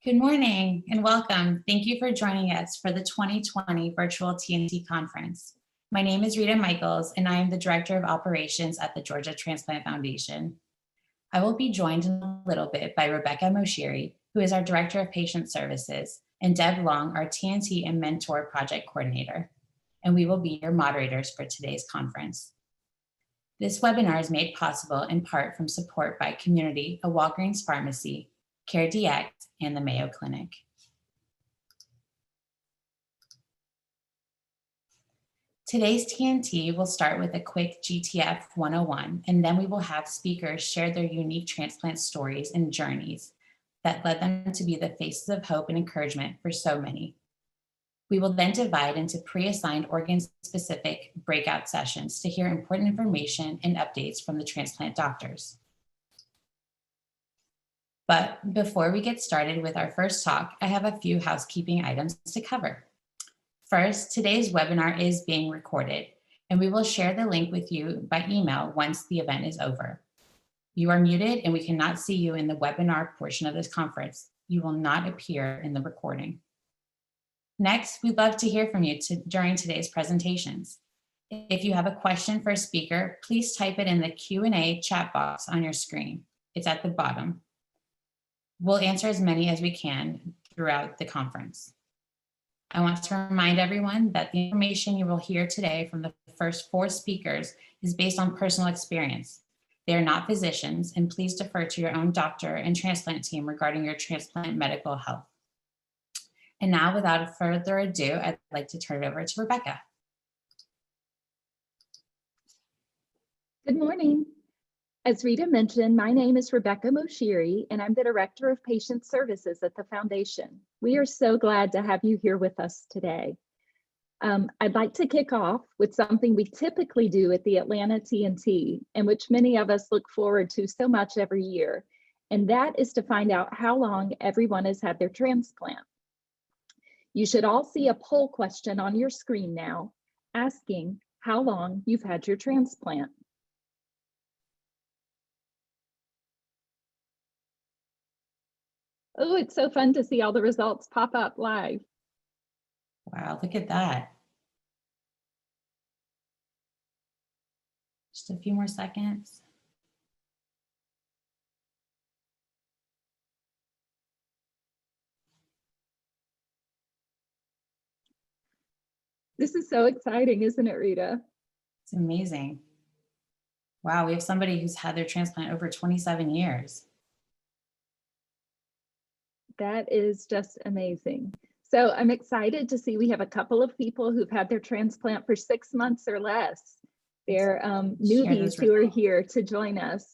Good morning and welcome. Thank you for joining us for the 2020 Virtual TNT Conference. My name is Rita Michaels and I am the Director of Operations at the Georgia Transplant Foundation. I will be joined in a little bit by Rebecca Moshiri, who is our Director of Patient Services, and Deb Long, our TNT and Mentor Project Coordinator. And we will be your moderators for today's conference. This webinar is made possible in part from support by Community, a Walgreens Pharmacy, CareDx, and the Mayo Clinic. Today's TNT will start with a quick GTF 101, and then we will have speakers share their unique transplant stories and journeys that led them to be the faces of hope and encouragement for so many. We will then divide into pre-assigned organ-specific breakout sessions to hear important information and updates from the transplant doctors. But before we get started with our first talk, I have a few housekeeping items to cover. First, today's webinar is being recorded, and we will share the link with you by email once the event is over. You are muted and we cannot see you in the webinar portion of this conference. You will not appear in the recording. Next, we'd love to hear from you during today's presentations. If you have a question for a speaker, please type it in the Q&A chat box on your screen. It's at the bottom. We'll answer as many as we can throughout the conference. I want to remind everyone that the information you will hear today from the first 4 speakers is based on personal experience. They are not physicians, and please defer to your own doctor and transplant team regarding your transplant medical health. And now, without further ado, I'd like to turn it over to Rebecca. Good morning. As Rita mentioned, my name is Rebecca Moshiri, and I'm the Director of Patient Services at the Foundation. We are so glad to have you here with us today. I'd like to kick off with something we typically do at the Atlanta TNT, and which many of us look forward to so much every year, and that is to find out how long everyone has had their transplant. You should all see a poll question on your screen now, asking how long you've had your transplant. Oh, it's so fun to see all the results pop up live. Wow, look at that. Just a few more seconds. This is so exciting, isn't it, Rita? It's amazing. Wow, we have somebody who's had their transplant over 27 years. That is just amazing. So I'm excited to see we have a couple of people who've had their transplant for 6 months or less. They're newbies who are here to join us.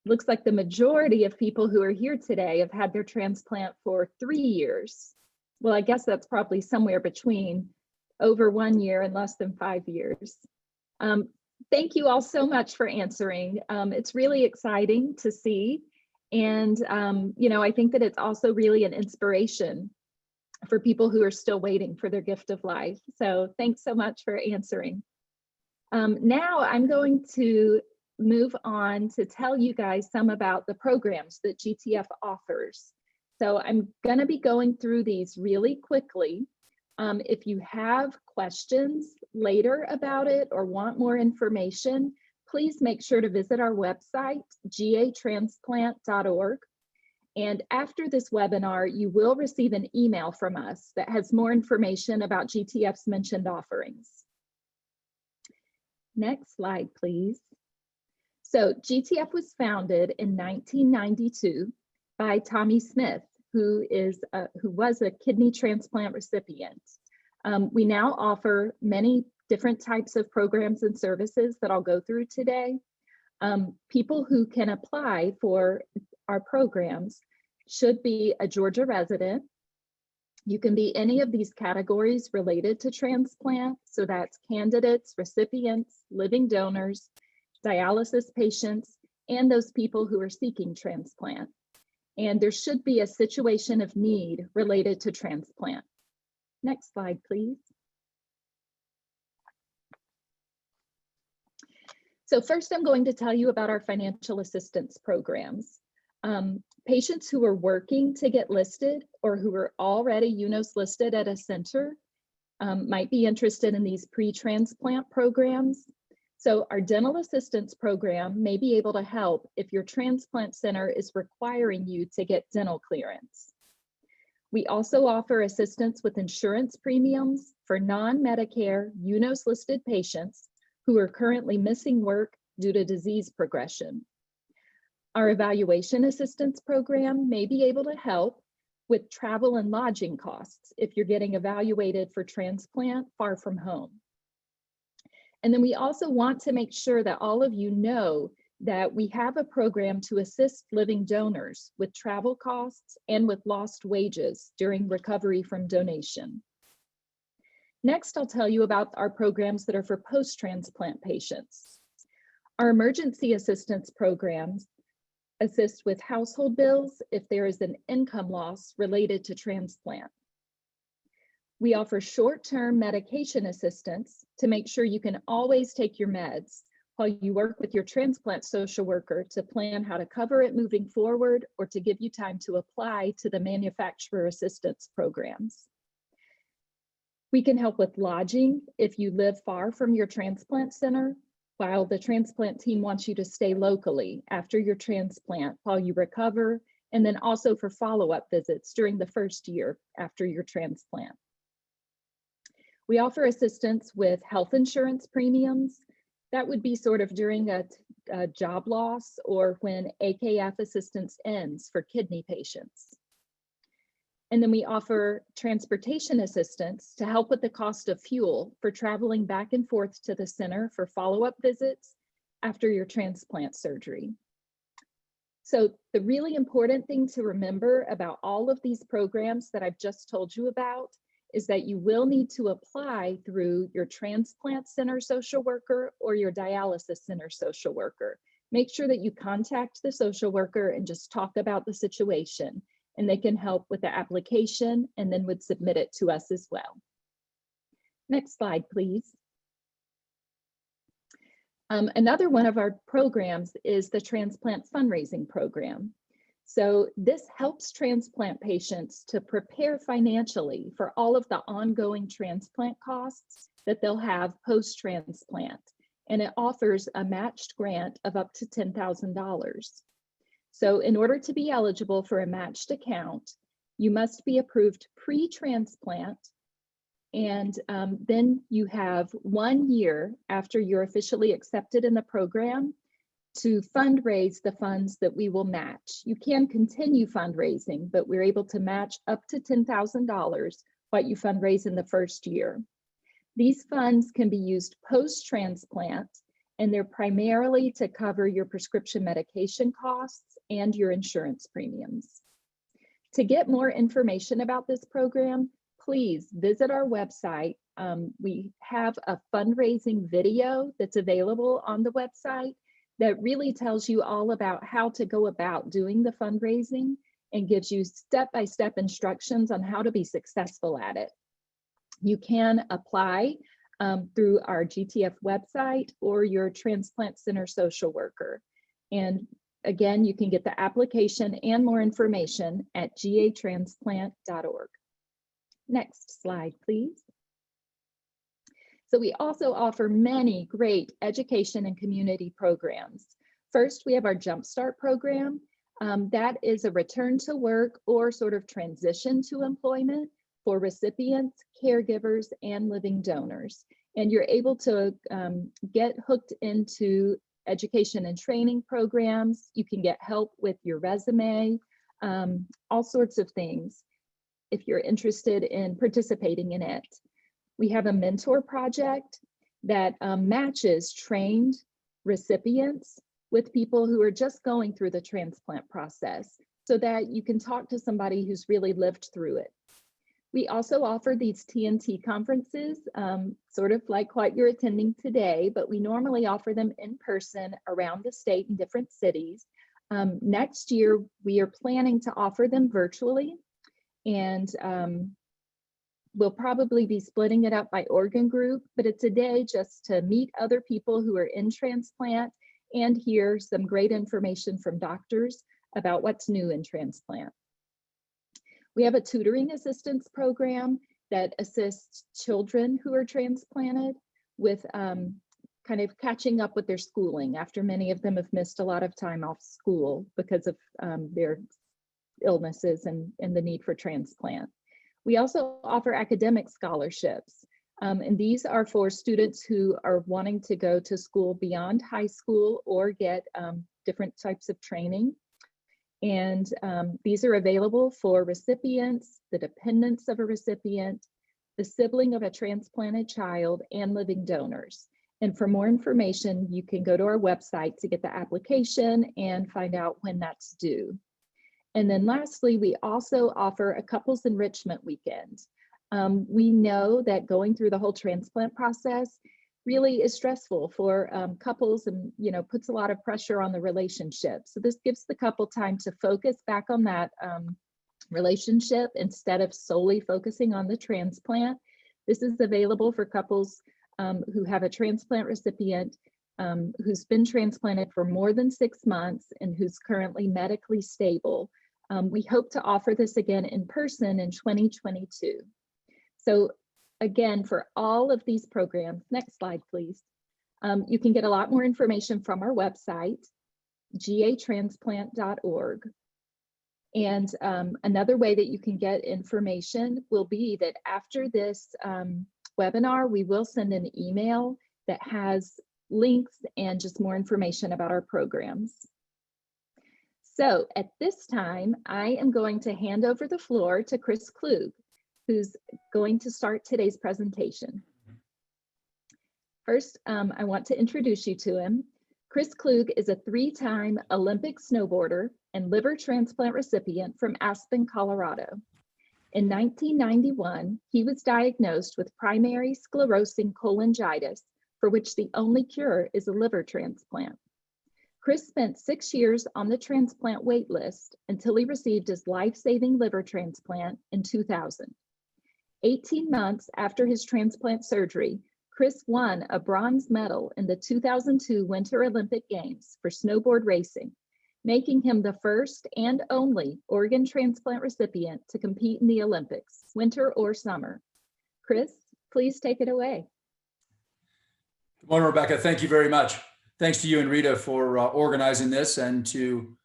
Looks like the majority of people who are here today have had their transplant for 3 years. Well, I guess that's probably somewhere between over 1 year and less than 5 years. Thank you all so much for answering. It's really exciting to see. And, I think that it's also really an inspiration for people who are still waiting for their gift of life. So thanks so much for answering. Now I'm going to move on to tell you guys some about the programs that GTF offers. So I'm going to be going through these really quickly. If you have questions later about it or want more information, please make sure to visit our website, gatransplant.org. And after this webinar, you will receive an email from us that has more information about GTF's mentioned offerings. Next slide, please. So GTF was founded in 1992 by Tommy Smith, who was a kidney transplant recipient. We now offer many different types of programs and services that I'll go through today. People who can apply for our programs should be a Georgia resident. You can be any of these categories related to transplant. So that's candidates, recipients, living donors, dialysis patients, and those people who are seeking transplant. And there should be a situation of need related to transplant. Next slide, please. So first, I'm going to tell you about our financial assistance programs. Patients who are working to get listed or who are already UNOS listed at a center might be interested in these pre-transplant programs. So our dental assistance program may be able to help if your transplant center is requiring you to get dental clearance. We also offer assistance with insurance premiums for non-Medicare UNOS listed patients who are currently missing work due to disease progression. Our evaluation assistance program may be able to help with travel and lodging costs if you're getting evaluated for transplant far from home. And then we also want to make sure that all of you know that we have a program to assist living donors with travel costs and with lost wages during recovery from donation. Next, I'll tell you about our programs that are for post-transplant patients. Our emergency assistance programs assist with household bills if there is an income loss related to transplant. We offer short-term medication assistance to make sure you can always take your meds while you work with your transplant social worker to plan how to cover it moving forward or to give you time to apply to the manufacturer assistance programs. We can help with lodging if you live far from your transplant center, while the transplant team wants you to stay locally after your transplant while you recover, and then also for follow-up visits during the first year after your transplant. We offer assistance with health insurance premiums. That would be sort of during a job loss or when AKF assistance ends for kidney patients. And then we offer transportation assistance to help with the cost of fuel for traveling back and forth to the center for follow-up visits after your transplant surgery. So the really important thing to remember about all of these programs that I've just told you about is that you will need to apply through your transplant center social worker or your dialysis center social worker. Make sure that you contact the social worker and just talk about the situation, and they can help with the application and then would submit it to us as well. Next slide, please. Another one of our programs is the Transplant Fundraising Program. So this helps transplant patients to prepare financially for all of the ongoing transplant costs that they'll have post-transplant. And it offers a matched grant of up to $10,000. So in order to be eligible for a matched account, you must be approved pre-transplant, and then you have 1 year after you're officially accepted in the program to fundraise the funds that we will match. You can continue fundraising, but we're able to match up to $10,000 what you fundraise in the first year. These funds can be used post-transplant, and they're primarily to cover your prescription medication costs and your insurance premiums. To get more information about this program, please visit our website. We have a fundraising video that's available on the website that really tells you all about how to go about doing the fundraising and gives you step-by-step instructions on how to be successful at it. You can apply through our GTF website or your transplant center social worker. And again, you can get the application and more information at gatransplant.org. Next slide, please. So we also offer many great education and community programs. First, we have our Jumpstart program. That is a return to work or sort of transition to employment for recipients, caregivers, and living donors. And you're able to get hooked into education and training programs. You can get help with your resume, all sorts of things if you're interested in participating in it. We have a mentor project that matches trained recipients with people who are just going through the transplant process so that you can talk to somebody who's really lived through it. We also offer these TNT conferences, sort of like what you're attending today, but we normally offer them in person around the state in different cities. Next year, we are planning to offer them virtually, and we'll probably be splitting it up by organ group, but it's a day just to meet other people who are in transplant and hear some great information from doctors about what's new in transplant. We have a tutoring assistance program that assists children who are transplanted with kind of catching up with their schooling after many of them have missed a lot of time off school because of their illnesses and the need for transplant. We also offer academic scholarships, and these are for students who are wanting to go to school beyond high school or get different types of training. And these are available for recipients, the dependents of a recipient, the sibling of a transplanted child, and living donors. And for more information, you can go to our website to get the application and find out when that's due. And then lastly, we also offer a couples enrichment weekend. We know that going through the whole transplant process really is stressful for couples and, you know, puts a lot of pressure on the relationship. So this gives the couple time to focus back on that relationship instead of solely focusing on the transplant. This is available for couples who have a transplant recipient who's been transplanted for more than 6 months and who's currently medically stable. We hope to offer this again in person in 2022. So again, for all of these programs, next slide, please. You can get a lot more information from our website, gatransplant.org. And another way that you can get information will be that after this webinar, we will send an email that has links and just more information about our programs. So at this time, I am going to hand over the floor to Chris Klug, who's going to start today's presentation. First, I want to introduce you to him. Chris Klug is a 3-time Olympic snowboarder and liver transplant recipient from Aspen, Colorado. In 1991, he was diagnosed with primary sclerosing cholangitis, for which the only cure is a liver transplant. Chris spent 6 years on the transplant wait list until he received his life-saving liver transplant in 2000. 18 months after his transplant surgery, Chris won a bronze medal in the 2002 Winter Olympic Games for snowboard racing, making him the first and only organ transplant recipient to compete in the Olympics, winter or summer. Chris, please take it away. Good morning, Rebecca. Thank you very much. Thanks to you and Rita for organizing this, and to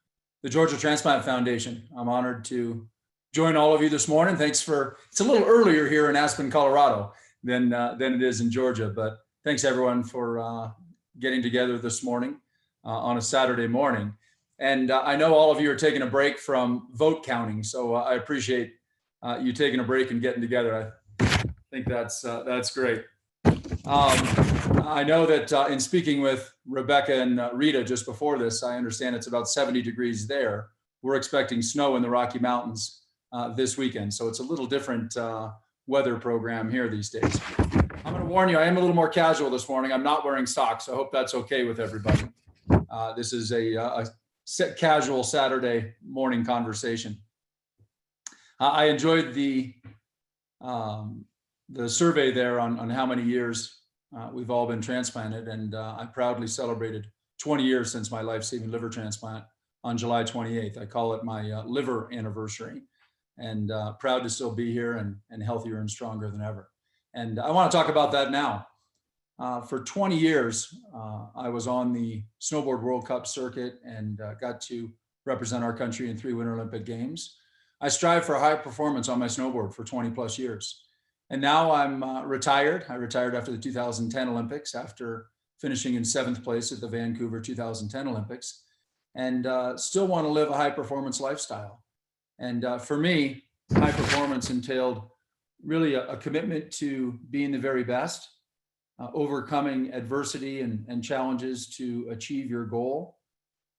the Georgia Transplant Foundation. I'm honored to join all of you this morning. Thanks for, it's a little earlier here in Aspen, Colorado than it is in Georgia, but thanks everyone for getting together this morning on a Saturday morning. And I know all of you are taking a break from vote counting, so I appreciate you taking a break and getting together. I think that's great. I know that in speaking with Rebecca and Rita just before this, I understand it's about 70 degrees there. We're expecting snow in the Rocky Mountains this weekend, so it's a little different weather program here these days. I'm going to warn you, I am a little more casual this morning. I'm not wearing socks. I hope that's okay with everybody. This is a casual Saturday morning conversation. I enjoyed the survey there on how many years we've all been transplanted, and I proudly celebrated 20 years since my life-saving liver transplant on July 28th. I call it my liver anniversary, and proud to still be here and healthier and stronger than ever. And I want to talk about that now. For 20 years, I was on the Snowboard World Cup circuit and got to represent our country in 3 Winter Olympic Games. I strive for high performance on my snowboard for 20 plus years. And now I'm retired. I retired after the 2010 Olympics, after finishing in 7th place at the Vancouver 2010 Olympics, and still want to live a high performance lifestyle. And for me, high performance entailed really a commitment to being the very best, overcoming adversity and challenges to achieve your goal.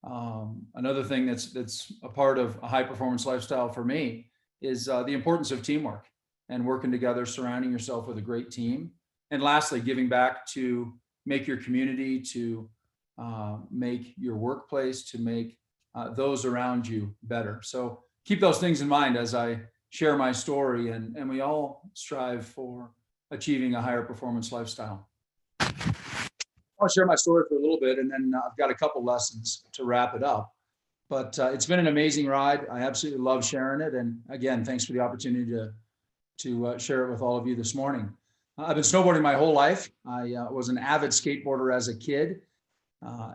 Another thing that's a part of a high performance lifestyle for me is the importance of teamwork and working together, surrounding yourself with a great team. And lastly, giving back to make your community, to make your workplace, to make those around you better. So keep those things in mind as I share my story, and we all strive for achieving a higher performance lifestyle. I want to share my story for a little bit, and then I've got a couple lessons to wrap it up. But it's been an amazing ride. I absolutely love sharing it. And again, thanks for the opportunity to share it with all of you this morning. I've been snowboarding my whole life. I was an avid skateboarder as a kid.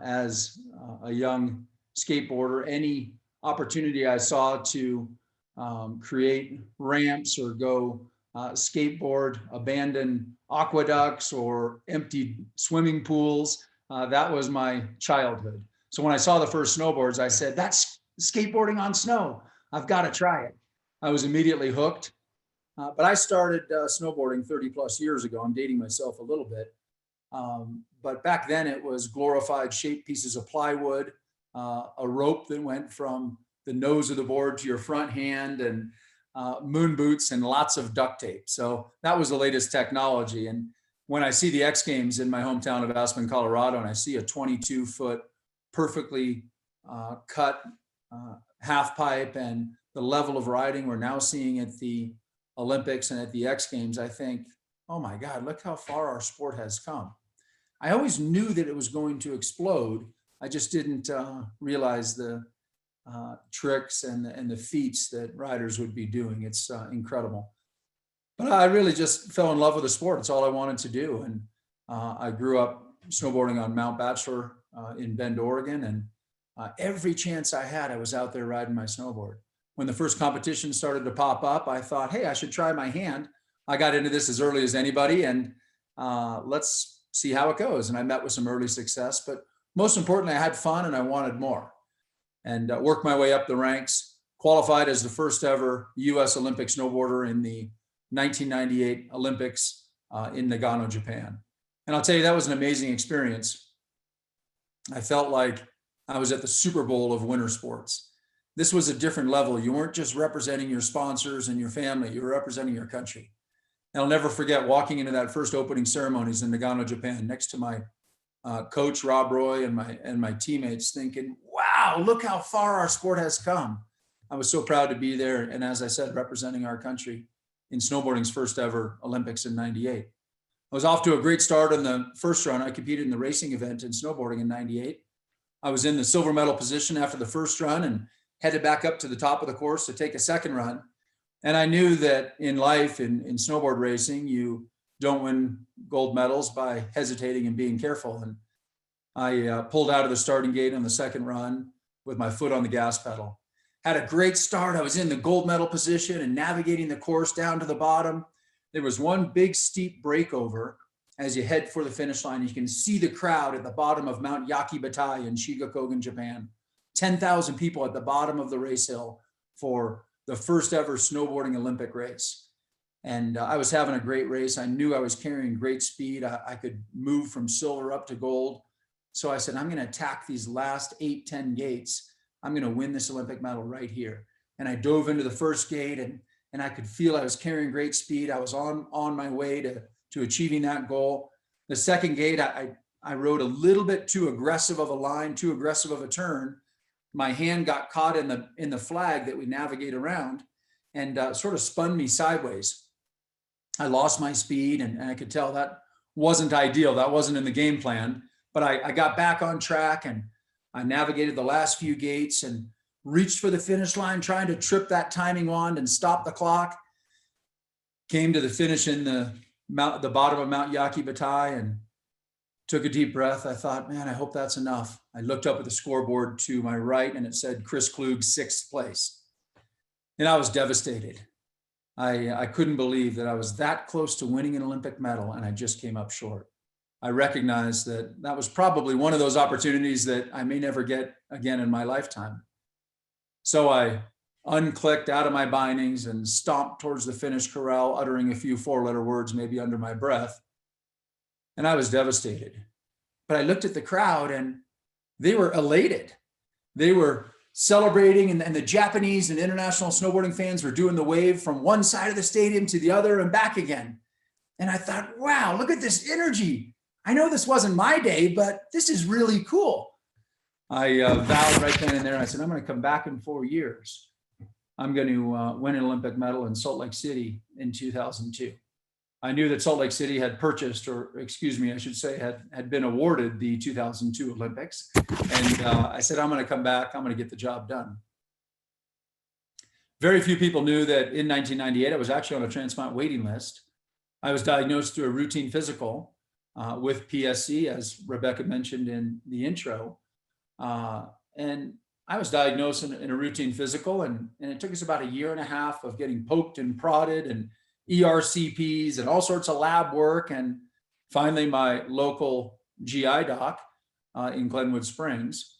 As a young skateboarder, any opportunity I saw to create ramps or go skateboard, abandon aqueducts or empty swimming pools, that was my childhood. So when I saw the first snowboards, I said, that's skateboarding on snow. I've got to try it. I was immediately hooked. But I started snowboarding 30 plus years ago. I'm dating myself a little bit. But back then it was glorified shaped pieces of plywood, a rope that went from the nose of the board to your front hand, and moon boots and lots of duct tape. So that was the latest technology. And when I see the X Games in my hometown of Aspen, Colorado, and I see a 22-foot perfectly cut half pipe and the level of riding we're now seeing at the Olympics and at the X Games, I think, oh my God, look how far our sport has come. I always knew that it was going to explode. I just didn't realize the tricks and the feats that riders would be doing. It's incredible. But I really just fell in love with the sport. It's all I wanted to do. And I grew up snowboarding on Mount Bachelor in Bend, Oregon. And every chance I had, I was out there riding my snowboard. When the first competition started to pop up, I thought, hey, I should try my hand. I got into this as early as anybody, and let's see how it goes. And I met with some early success, but most importantly, I had fun and I wanted more, and worked my way up the ranks, qualified as the first ever US Olympic snowboarder in the 1998 Olympics in Nagano, Japan. And I'll tell you, that was an amazing experience. I felt like I was at the Super Bowl of winter sports. This was a different level. You weren't just representing your sponsors and your family, you were representing your country. And I'll never forget walking into that first opening ceremonies in Nagano, Japan, next to my coach, Rob Roy, and my teammates, thinking, wow, look how far our sport has come. I was so proud to be there. And as I said, representing our country in snowboarding's first ever Olympics in '98. I was off to a great start in the first run. I competed in the racing event in snowboarding in '98. I was in the silver medal position after the first run and headed back up to the top of the course to take a second run. And I knew that in life, in snowboard racing, you don't win gold medals by hesitating and being careful. And I pulled out of the starting gate on the second run with my foot on the gas pedal. Had a great start. I was in the gold medal position and navigating the course down to the bottom. There was one big steep breakover as you head for the finish line. You can see the crowd at the bottom of Mount Yakibatai in Shigakogen, Japan. 10,000 people at the bottom of the race hill for the first ever snowboarding Olympic race. And I was having a great race. I knew I was carrying great speed. I could move from silver up to gold. So I said, I'm going to attack these last 8-10 gates. I'm going to win this Olympic medal right here. And I dove into the first gate, and I could feel I was carrying great speed. I was on my way to achieving that goal. The second gate, I rode a little bit too aggressive of a line, too aggressive of a turn. My hand got caught in the flag that we navigate around, and sort of spun me sideways. I lost my speed, and I could tell that wasn't ideal. That wasn't in the game plan, but I got back on track, and I navigated the last few gates and reached for the finish line, trying to trip that timing wand and stop the clock. Came to the finish in the bottom of Mount Yakibatai and took a deep breath. I thought, man, I hope that's enough. I looked up at the scoreboard to my right, and it said Chris Klug, 6th place. And I was devastated. I couldn't believe that I was that close to winning an Olympic medal, and I just came up short. I recognized that was probably one of those opportunities that I may never get again in my lifetime. So I unclicked out of my bindings and stomped towards the finish corral, uttering a few 4-letter words, maybe under my breath. And I was devastated. But I looked at the crowd, and they were elated. They were celebrating, and the Japanese and international snowboarding fans were doing the wave from one side of the stadium to the other and back again. And I thought, wow, look at this energy. I know this wasn't my day, but this is really cool. I vowed right then and there. I said, I'm going to come back in 4 years. I'm going to win an Olympic medal in Salt Lake City in 2002. I knew that Salt Lake City had purchased, or excuse me, I should say, had been awarded the 2002 Olympics. And I said, I'm going to come back. I'm going to get the job done. Very few people knew that in 1998, I was actually on a transplant waiting list. I was diagnosed through a routine physical with PSC, as Rebecca mentioned in the intro. And I was diagnosed in a routine physical, and it took us about a year and a half of getting poked and prodded and ERCPs and all sorts of lab work. And finally, my local GI doc in Glenwood Springs,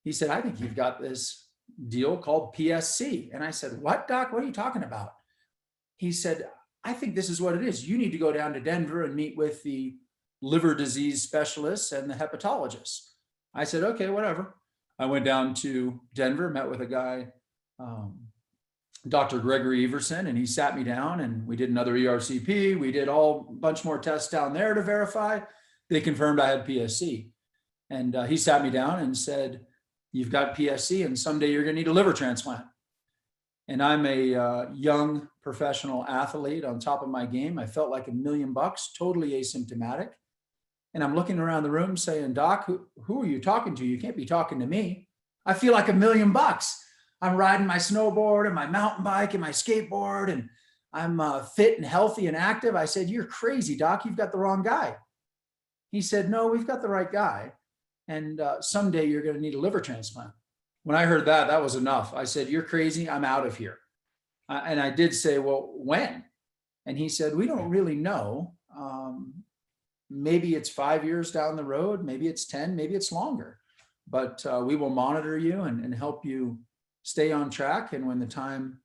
he said, I think you've got this deal called PSC. And I said, what, doc? What are you talking about? He said, I think this is what it is. You need to go down to Denver and meet with the liver disease specialists and the hepatologists. I said, okay, whatever. I went down to Denver, met with a guy, Dr. Gregory Everson, and he sat me down and we did another ERCP. We did a bunch more tests down there to verify. They confirmed I had PSC. And he sat me down and said, you've got PSC and someday you're going to need a liver transplant. And I'm a young professional athlete on top of my game. I felt like $1 million, totally asymptomatic. And I'm looking around the room saying, Doc, who are you talking to? You can't be talking to me. I feel like $1 million. I'm riding my snowboard and my mountain bike and my skateboard, and I'm fit and healthy and active. I said, you're crazy, Doc. You've got the wrong guy. He said, no, we've got the right guy. And someday you're going to need a liver transplant. When I heard that, that was enough. I said, you're crazy. I'm out of here. And I did say, well, when? And he said, we don't really know. Maybe it's 5 years down the road. Maybe it's 10, maybe it's longer. But we will monitor you and help you stay on track. And when the time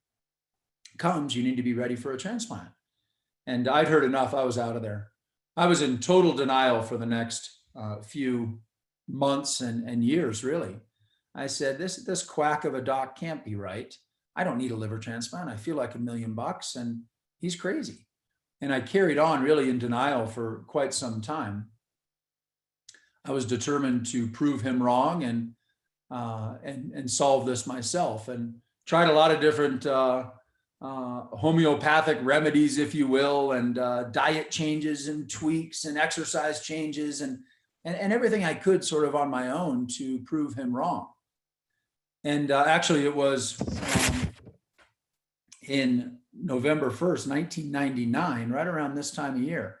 comes, you need to be ready for a transplant. And I'd heard enough. I was out of there. I was in total denial for the next few months and years, really. I said, this quack of a doc can't be right. I don't need a liver transplant. I feel like $1 million and he's crazy. And I carried on really in denial for quite some time. I was determined to prove him wrong and solve this myself, and tried a lot of different homeopathic remedies, if you will, and diet changes and tweaks and exercise changes and everything I could sort of on my own to prove him wrong. And actually it was in November 1st, 1999, right around this time of year,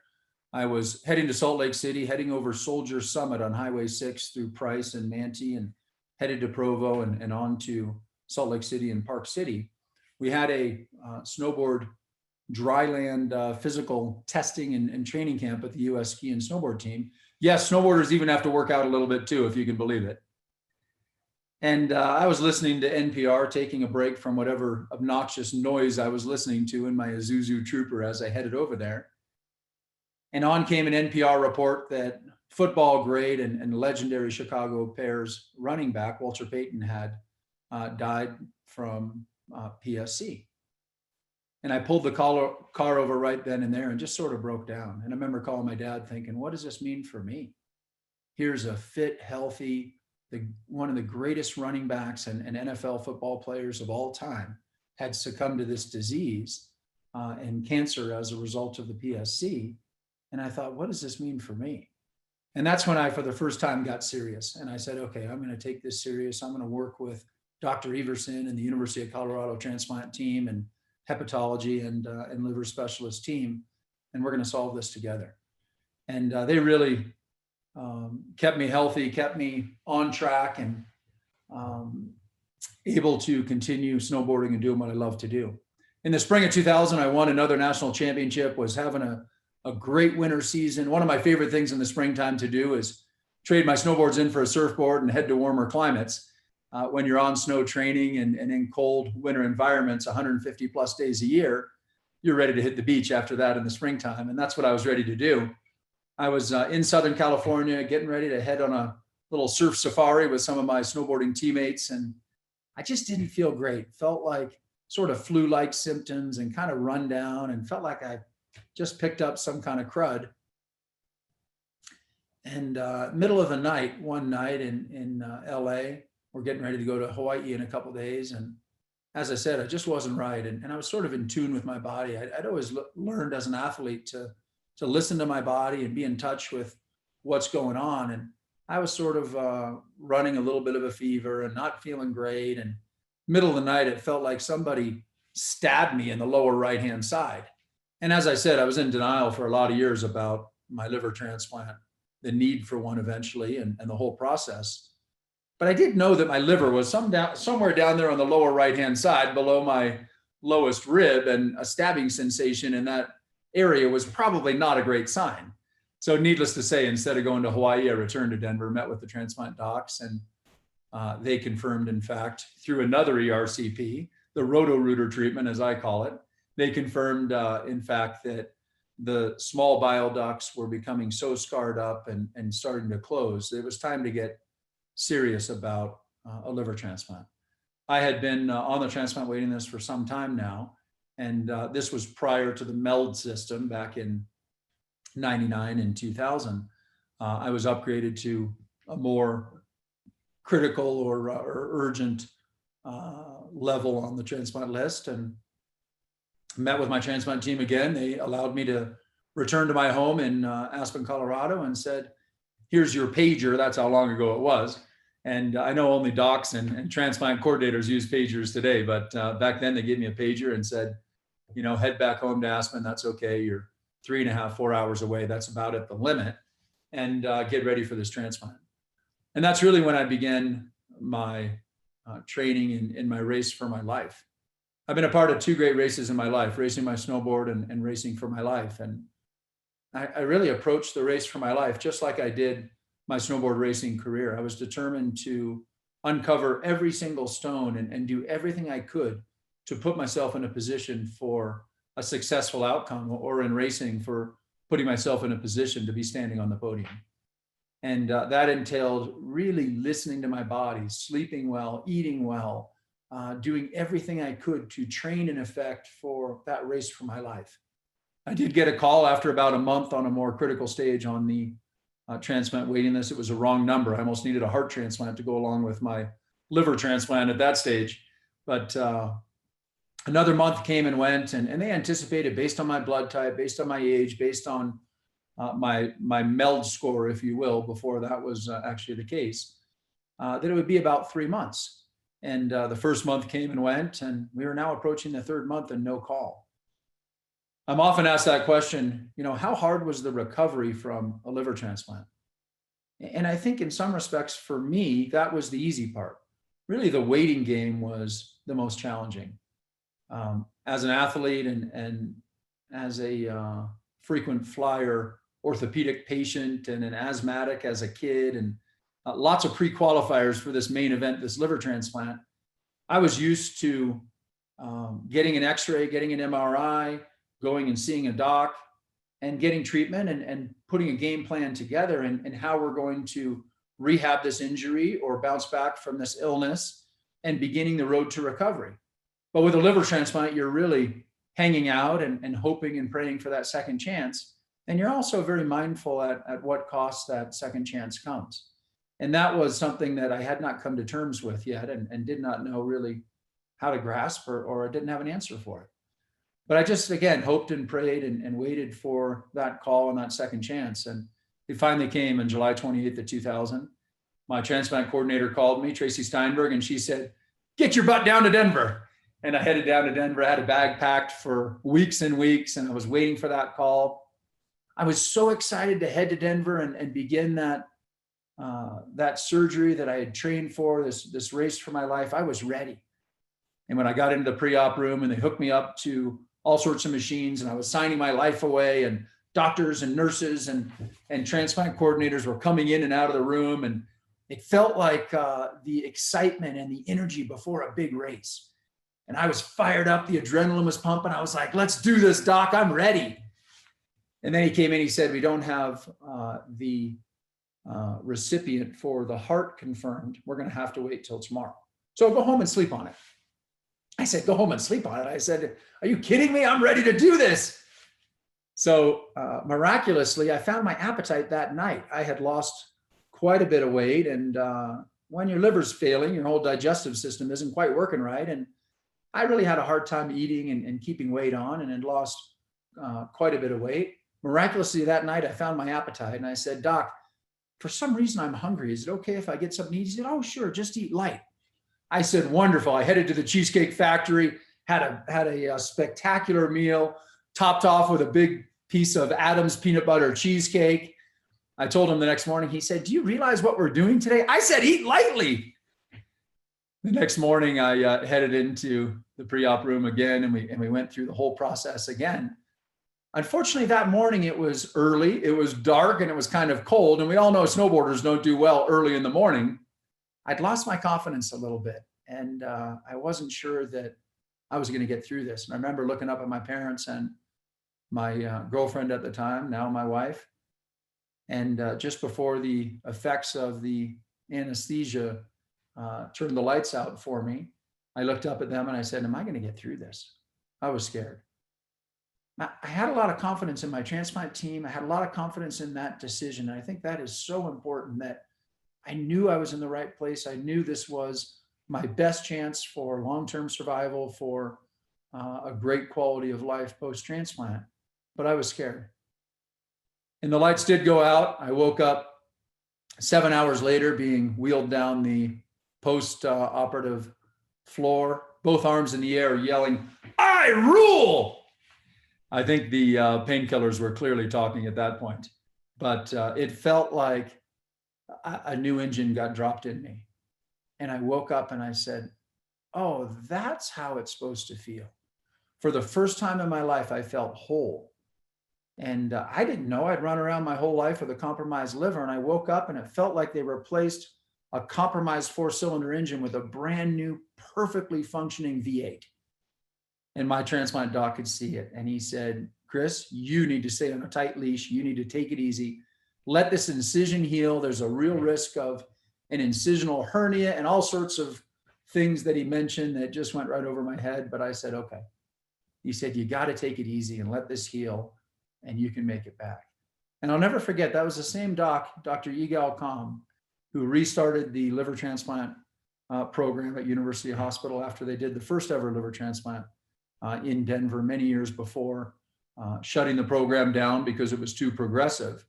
I was heading to Salt Lake City, heading over Soldier Summit on Highway 6 through Price and Manti, and headed to Provo and on to Salt Lake City and Park City. We had a snowboard dryland physical testing and training camp at the U.S. ski and snowboard team. Yes, snowboarders even have to work out a little bit too, if you can believe it. And I was listening to NPR, taking a break from whatever obnoxious noise I was listening to in my Isuzu Trooper as I headed over there. And on came an NPR report that football grade and legendary Chicago Bears running back Walter Payton had died from PSC. And I pulled the car over right then and there and just sort of broke down. And I remember calling my dad thinking, what does this mean for me? Here's a fit, healthy, one of the greatest running backs and NFL football players of all time had succumbed to this disease and cancer as a result of the PSC. And I thought, what does this mean for me? And that's when I, for the first time, got serious. And I said, okay, I'm going to take this serious. I'm going to work with Dr. Everson and the University of Colorado transplant team and hepatology and liver specialist team. And we're going to solve this together. And they really kept me healthy, kept me on track, and able to continue snowboarding and doing what I love to do. In the spring of 2000, I won another national championship, was having a great winter season. One of my favorite things in the springtime to do is trade my snowboards in for a surfboard and head to warmer climates. When you're on snow training and in cold winter environments, 150 plus days a year, you're ready to hit the beach after that in the springtime. And that's what I was ready to do. I was in Southern California, getting ready to head on a little surf safari with some of my snowboarding teammates. And I just didn't feel great. Felt like sort of flu-like symptoms and kind of run down, and felt like I just picked up some kind of crud. And middle of the night, one night in LA, we're getting ready to go to Hawaii in a couple of days. And as I said, I just wasn't right. And I was sort of in tune with my body. I'd always learned as an athlete to listen to my body and be in touch with what's going on. And I was sort of running a little bit of a fever and not feeling great. And middle of the night, it felt like somebody stabbed me in the lower right-hand side. And as I said, I was in denial for a lot of years about my liver transplant, the need for one eventually, and the whole process. But I did know that my liver was somewhere down there on the lower right-hand side below my lowest rib, and a stabbing sensation in that area was probably not a great sign. So needless to say, instead of going to Hawaii, I returned to Denver, met with the transplant docs, and they confirmed, in fact, through another ERCP, the Roto-Rooter treatment, as I call it, they confirmed, in fact, that the small bile ducts were becoming so scarred up and starting to close. It was time to get serious about a liver transplant. I had been on the transplant waiting list for some time now, and this was prior to the MELD system back in 99 and 2000. I was upgraded to a more critical or urgent level on the transplant list, and met with my transplant team again. They allowed me to return to my home in Aspen, Colorado, and said, here's your pager. That's how long ago it was. And I know only docs and transplant coordinators use pagers today, but back then they gave me a pager and said, head back home to Aspen. That's okay. You're 3.5, 4 hours away. That's about at the limit. And get ready for this transplant. And that's really when I began my training in my race for my life. I've been a part of 2 great races in my life, racing my snowboard and racing for my life. And I really approached the race for my life just like I did my snowboard racing career. I was determined to uncover every single stone and do everything I could to put myself in a position for a successful outcome, or in racing for putting myself in a position to be standing on the podium. And that entailed really listening to my body, sleeping well, eating well, doing everything I could to train in effect for that race for my life. I did get a call after about a month on a more critical stage on the transplant waiting list. It was a wrong number. I almost needed a heart transplant to go along with my liver transplant at that stage. But another month came and went, and they anticipated, based on my blood type, based on my age, based on my MELD score, if you will, before that was actually the case, that it would be about 3 months. And the first month came and went, and we are now approaching the 3rd month and no call. I'm often asked that question, how hard was the recovery from a liver transplant? And I think in some respects for me, that was the easy part. Really, the waiting game was the most challenging. As an athlete and as a frequent flyer orthopedic patient and an asthmatic as a kid, and lots of pre-qualifiers for this main event, this liver transplant, I was used to getting an x-ray, getting an MRI, going and seeing a doc, and getting treatment and putting a game plan together and how we're going to rehab this injury or bounce back from this illness and beginning the road to recovery. But with a liver transplant, you're really hanging out and hoping and praying for that second chance. And you're also very mindful at what cost that second chance comes. And that was something that I had not come to terms with yet and did not know really how to grasp or I didn't have an answer for it. But I just, again, hoped and prayed and waited for that call and that second chance. And it finally came on July 28th of 2000. My transplant coordinator called me, Tracy Steinberg, and she said, get your butt down to Denver. And I headed down to Denver. I had a bag packed for weeks and weeks, and I was waiting for that call. I was so excited to head to Denver and begin that surgery that I had trained for, this race for my life. I was ready. And when I got into the pre-op room and they hooked me up to all sorts of machines and I was signing my life away, and doctors and nurses and transplant coordinators were coming in and out of the room, and it felt like the excitement and the energy before a big race. And I was fired up, the adrenaline was pumping. I was like, let's do this, doc, I'm ready. And then he came in, he said, we don't have the recipient for the heart confirmed. We're gonna have to wait till tomorrow. So go home and sleep on it. I said, go home and sleep on it. I said, are you kidding me? I'm ready to do this. So miraculously, I found my appetite that night. I had lost quite a bit of weight. And when your liver's failing, your whole digestive system isn't quite working right. And I really had a hard time eating and keeping weight on, and had lost quite a bit of weight. Miraculously, that night, I found my appetite, and I said, Doc, for some reason, I'm hungry. Is it okay if I get something to eat? He said, oh, sure, just eat light. I said, wonderful. I headed to the Cheesecake Factory, had a spectacular meal, topped off with a big piece of Adam's peanut butter cheesecake. I told him the next morning, he said, do you realize what we're doing today? I said, eat lightly. The next morning, I headed into the pre-op room again, and we went through the whole process again. Unfortunately, that morning, it was early, it was dark, and it was kind of cold. And we all know snowboarders don't do well early in the morning. I'd lost my confidence a little bit, and I wasn't sure that I was going to get through this. And I remember looking up at my parents and my girlfriend at the time, now my wife. And just before the effects of the anesthesia turned the lights out for me, I looked up at them and I said, am I going to get through this? I was scared. I had a lot of confidence in my transplant team. I had a lot of confidence in that decision. And I think that is so important, that I knew I was in the right place. I knew this was my best chance for long-term survival, for a great quality of life post-transplant, but I was scared. And the lights did go out. I woke up 7 hours later, being wheeled down the post-operative floor, both arms in the air, yelling, I rule! I think the painkillers were clearly talking at that point, but it felt like a new engine got dropped in me. And I woke up and I said, oh, that's how it's supposed to feel. For the first time in my life, I felt whole. And I didn't know. I'd run around my whole life with a compromised liver, and I woke up and it felt like they replaced a compromised 4-cylinder engine with a brand new, perfectly functioning V8. And my transplant doc could see it. And he said, Chris, you need to stay on a tight leash. You need to take it easy. Let this incision heal. There's a real risk of an incisional hernia and all sorts of things that he mentioned that just went right over my head. But I said, okay. He said, you got to take it easy and let this heal, and you can make it back. And I'll never forget, that was the same doc, Dr. Yigal Kam, who restarted the liver transplant program at University Hospital after they did the first ever liver transplant in Denver many years before shutting the program down because it was too progressive.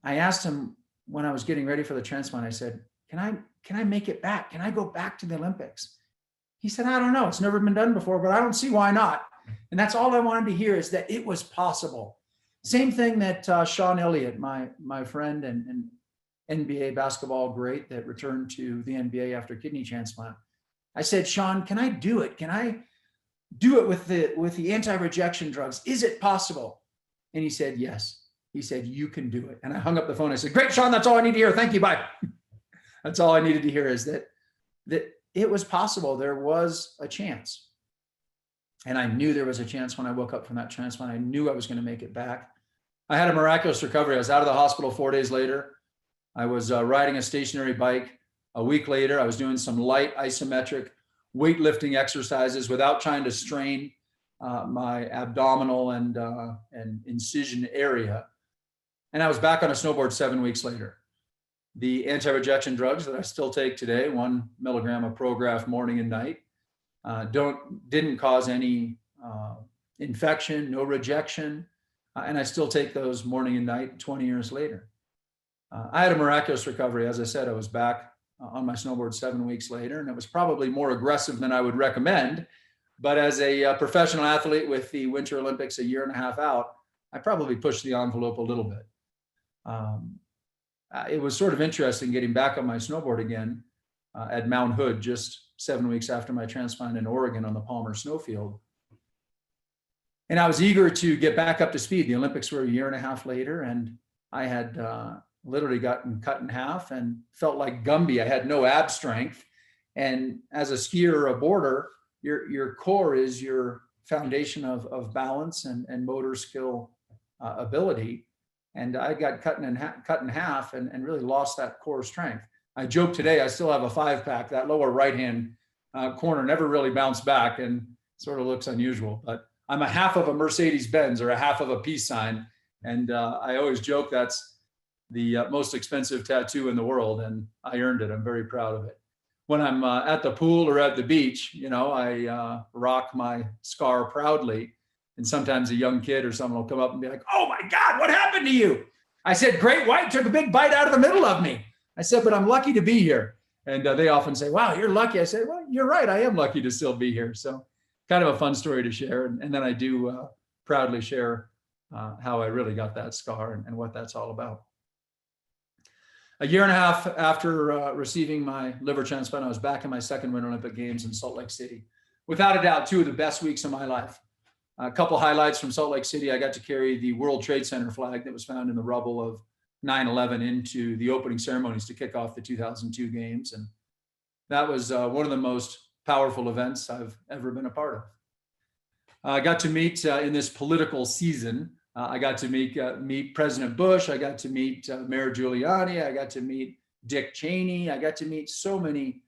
I asked him when I was getting ready for the transplant, I said, can I make it back? Can I go back to the Olympics? He said, I don't know. It's never been done before, but I don't see why not. And that's all I wanted to hear, is that it was possible. Same thing that Sean Elliott, my friend and NBA basketball great that returned to the NBA after kidney transplant. I said, Sean, can I do it? Can I do it with the anti-rejection drugs? Is it possible? And he said, yes. He said, you can do it. And I hung up the phone. I said, great, Sean, that's all I need to hear. Thank you, bye. That's all I needed to hear, is that it was possible. There was a chance. And I knew there was a chance when I woke up from that transplant. I knew I was going to make it back. I had a miraculous recovery. I was out of the hospital 4 days later. I was riding a stationary bike. A week later, I was doing some light isometric weightlifting exercises without trying to strain my abdominal and incision area. And I was back on a snowboard 7 weeks later. The anti-rejection drugs that I still take today, 1 milligram of Prograf morning and night, didn't cause any infection, no rejection. And I still take those morning and night 20 years later. I had a miraculous recovery. As I said, I was back on my snowboard 7 weeks later, and it was probably more aggressive than I would recommend. But as a professional athlete with the Winter Olympics a year and a half out, I probably pushed the envelope a little bit. It was sort of interesting getting back on my snowboard again at Mount Hood just 7 weeks after my transplant in Oregon on the Palmer snowfield. And I was eager to get back up to speed. The Olympics were a year and a half later, and I had literally gotten cut in half and felt like Gumby. I had no ab strength. And as a skier or a boarder, your core is your foundation of balance and motor skill ability. And I got cut in half and really lost that core strength. I joke today, I still have a 5-pack. That lower right-hand corner never really bounced back and sort of looks unusual. But I'm a half of a Mercedes-Benz or a half of a peace sign. And I always joke that's the most expensive tattoo in the world, and I earned it. I'm very proud of it. when I'm at the pool or at the beach, I rock my scar proudly. And sometimes a young kid or someone will come up and be like, "Oh my God, what happened to you?" I said, "Great white took a big bite out of the middle of me." I said, "But I'm lucky to be here." And they often say, "Wow, you're lucky." I say, "Well, you're right. I am lucky to still be here." So kind of a fun story to share. And then I do proudly share how I really got that scar and what that's all about. A year and a half after receiving my liver transplant, I was back in my second Winter Olympic Games in Salt Lake City. Without a doubt, two of the best weeks of my life. A couple highlights from Salt Lake City. I got to carry the World Trade Center flag that was found in the rubble of 9/11 into the opening ceremonies to kick off the 2002 games. And that was one of the most powerful events I've ever been a part of. I got to meet in this political season, I got to meet President Bush. I got to meet Mayor Giuliani. I got to meet Dick Cheney. I got to meet so many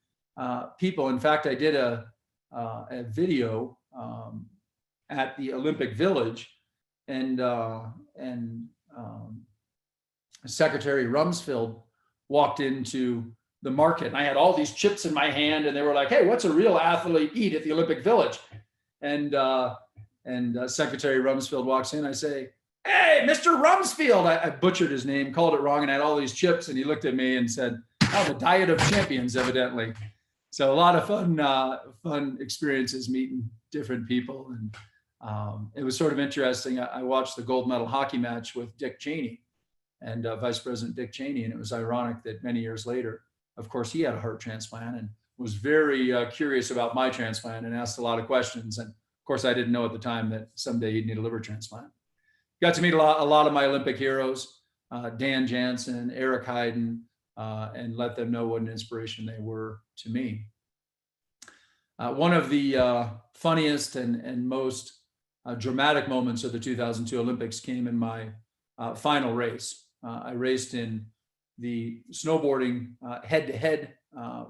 people. In fact, I did a video at the Olympic Village, and Secretary Rumsfeld walked into the market, and I had all these chips in my hand, and they were like, "Hey, what's a real athlete eat at the Olympic Village?" And Secretary Rumsfeld walks in. I say, "Hey, Mr. Rumsfeld." I butchered his name, called it wrong, and had all these chips. And he looked at me and said, "Oh, the diet of champions, evidently." So a lot of fun experiences meeting different people. And it was sort of interesting. I watched the gold medal hockey match with Dick Cheney and Vice President Dick Cheney. And it was ironic that many years later, of course, he had a heart transplant and was very curious about my transplant and asked a lot of questions. And of course, I didn't know at the time that someday he'd need a liver transplant. Got to meet a lot of my Olympic heroes, Dan Jansen, Eric Heiden, and let them know what an inspiration they were to me. One of the funniest and most dramatic moments of the 2002 Olympics came in my final race. I raced in the snowboarding head-to-head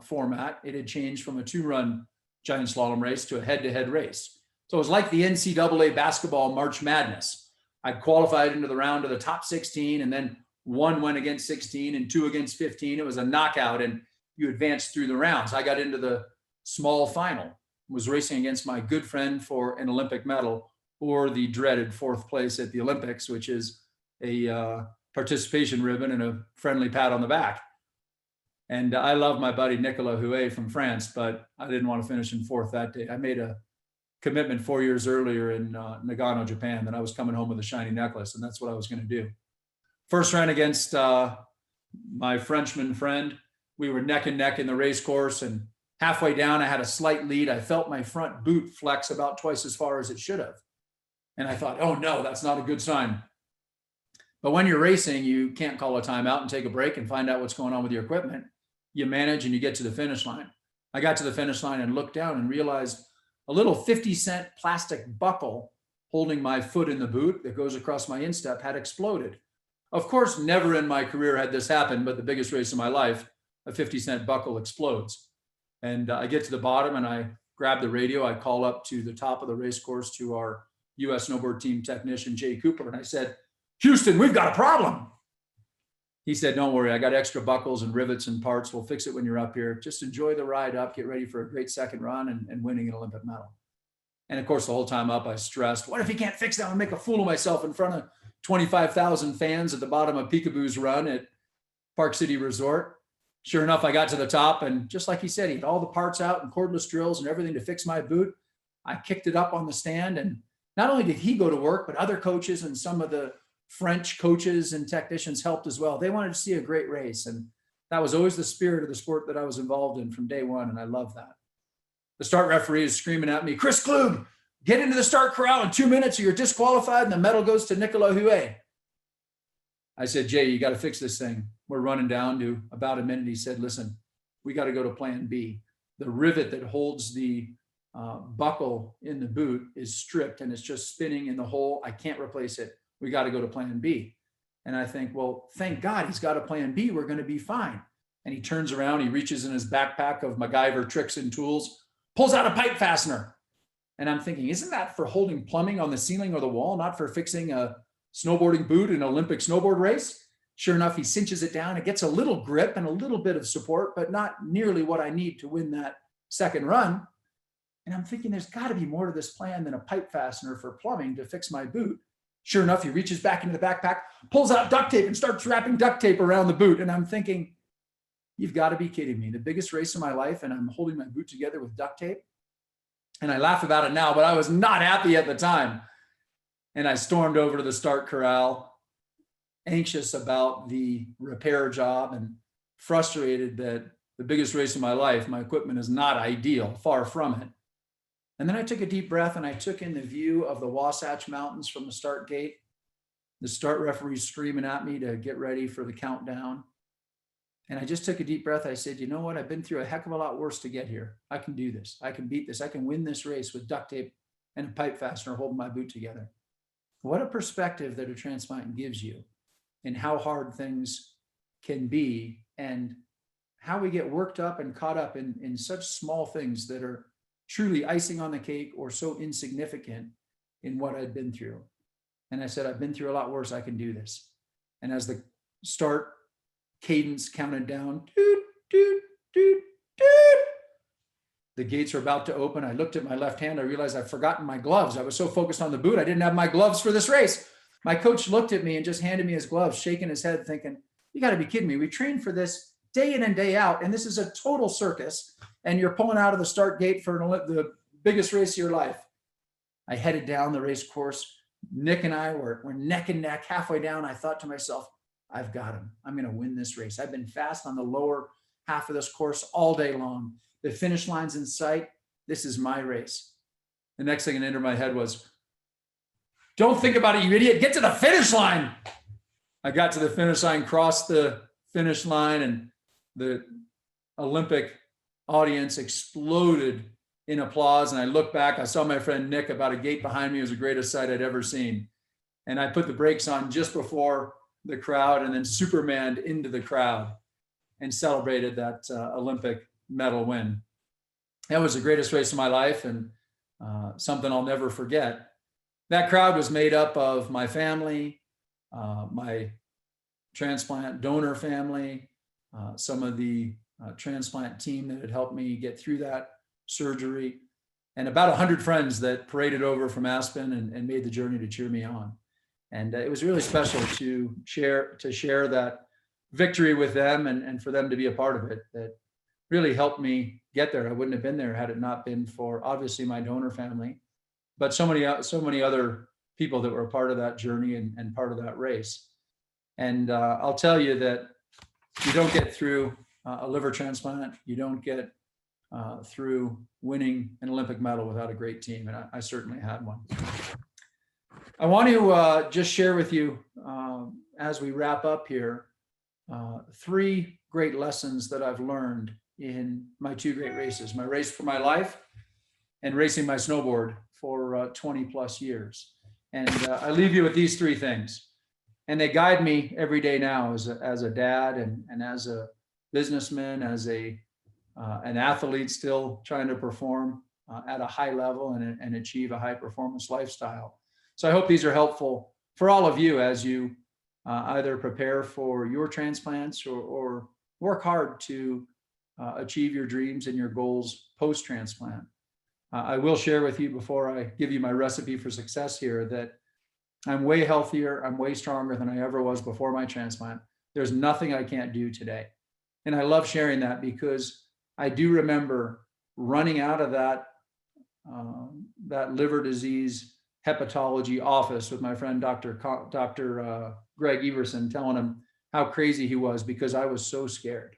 format. It had changed from a 2-run giant slalom race to a head-to-head race. So it was like the NCAA basketball March Madness. I qualified into the round of the top 16, and then 1 went against 16 and 2 against 15. It was a knockout, and you advanced through the rounds. I got into the small final, was racing against my good friend for an Olympic medal, or the dreaded 4th place at the Olympics, which is a participation ribbon and a friendly pat on the back. And I love my buddy Nicolas Huet from France, but I didn't want to finish in 4th that day. I made a commitment 4 years earlier in Nagano, Japan, that I was coming home with a shiny necklace, and that's what I was going to do. First ran against my Frenchman friend. We were neck and neck in the race course, and halfway down, I had a slight lead. I felt my front boot flex about twice as far as it should have. And I thought, oh no, that's not a good sign. But when you're racing, you can't call a timeout and take a break and find out what's going on with your equipment. You manage and you get to the finish line. I got to the finish line and looked down and realized a little 50-cent plastic buckle holding my foot in the boot that goes across my instep had exploded. Of course, never in my career had this happened, but the biggest race of my life, a 50-cent buckle explodes. And I get to the bottom and I grab the radio. I call up to the top of the race course to our U.S. snowboard team technician, Jay Cooper. And I said, "Houston, we've got a problem." He said, "Don't worry, I got extra buckles and rivets and parts. We'll fix it when you're up here. Just enjoy the ride up, get ready for a great second run and winning an Olympic medal." And of course, the whole time up, I stressed, what if he can't fix that and make a fool of myself in front of 25,000 fans at the bottom of Peekaboo's run at Park City Resort? Sure enough, I got to the top, and just like he said, he had all the parts out and cordless drills and everything to fix my boot. I kicked it up on the stand, and not only did he go to work, but other coaches and some of the French coaches and technicians helped as well. They wanted to see a great race, and that was always the spirit of the sport that I was involved in from day one, and I love that. The start referee is screaming at me, "Chris Klug, get into the start corral in 2 minutes or you're disqualified," and the medal goes to Nicolas Huet. I said, "Jay, you got to fix this thing. We're running down to about a minute." He said, "Listen, we got to go to plan B. The rivet that holds the buckle in the boot is stripped and it's just spinning in the hole. I can't replace it. We got to go to plan B." And I think, well, thank God he's got a plan B. We're going to be fine. And he turns around, he reaches in his backpack of MacGyver tricks and tools, pulls out a pipe fastener. And I'm thinking, isn't that for holding plumbing on the ceiling or the wall, not for fixing a snowboarding boot in an Olympic snowboard race? Sure enough, he cinches it down. It gets a little grip and a little bit of support, but not nearly what I need to win that second run. And I'm thinking there's got to be more to this plan than a pipe fastener for plumbing to fix my boot. Sure enough, he reaches back into the backpack, pulls out duct tape and starts wrapping duct tape around the boot. And I'm thinking, you've got to be kidding me. The biggest race of my life, and I'm holding my boot together with duct tape. And I laugh about it now, but I was not happy at the time. And I stormed over to the start corral, anxious about the repair job and frustrated that the biggest race of my life, my equipment is not ideal, far from it. And then I took a deep breath and I took in the view of the Wasatch Mountains from the start gate. The start referee screaming at me to get ready for the countdown. And I just took a deep breath. I said, you know what? I've been through a heck of a lot worse to get here. I can do this. I can beat this. I can win this race with duct tape and a pipe fastener holding my boot together. What a perspective that a transplant gives you and how hard things can be and how we get worked up and caught up in such small things that are truly icing on the cake or so insignificant in what I'd been through. And I said, I've been through a lot worse. I can do this. And as the start cadence counted down, doot, doot, doot, doot, the gates were about to open. I looked at my left hand. I realized I'd forgotten my gloves. I was so focused on the boot, I didn't have my gloves for this race. My coach looked at me and just handed me his gloves, shaking his head, thinking, you got to be kidding me. We trained for this day in and day out, and this is a total circus. And you're pulling out of the start gate for the biggest race of your life. I headed down the race course. Nick and I were neck and neck. Halfway down, I thought to myself, I've got him. I'm going to win this race. I've been fast on the lower half of this course all day long. The finish line's in sight. This is my race. The next thing that entered my head was, don't think about it, you idiot. Get to the finish line. I got to the finish line, crossed the finish line, and the Olympic audience exploded in applause. And I looked back, I saw my friend Nick about a gate behind me. It was the greatest sight I'd ever seen. And I put the brakes on just before the crowd and then Supermaned into the crowd and celebrated that Olympic medal win. That was the greatest race of my life and something I'll never forget. That crowd was made up of my family, my transplant donor family, some of the transplant team that had helped me get through that surgery, and about 100 friends that paraded over from Aspen and made the journey to cheer me on. And it was really special to share that victory with them and for them to be a part of it. That really helped me get there. I wouldn't have been there had it not been for obviously my donor family, but so many other people that were a part of that journey and part of that race. And I'll tell you that you don't get through a liver transplant, you don't get through winning an Olympic medal without a great team. And I certainly had one. I want to just share with you as we wrap up here, 3 great lessons that I've learned in my 2 great races, my race for my life and racing my snowboard for 20 plus years. And I leave you with these 3 things. And they guide me every day now as a dad and as a businessman, as an athlete still trying to perform at a high level and achieve a high performance lifestyle. So I hope these are helpful for all of you as you either prepare for your transplants or work hard to achieve your dreams and your goals post-transplant. I will share with you before I give you my recipe for success here that I'm way healthier, I'm way stronger than I ever was before my transplant. There's nothing I can't do today. And I love sharing that because I do remember running out of that liver disease hepatology office with my friend Dr. Greg Everson, telling him how crazy he was because I was so scared.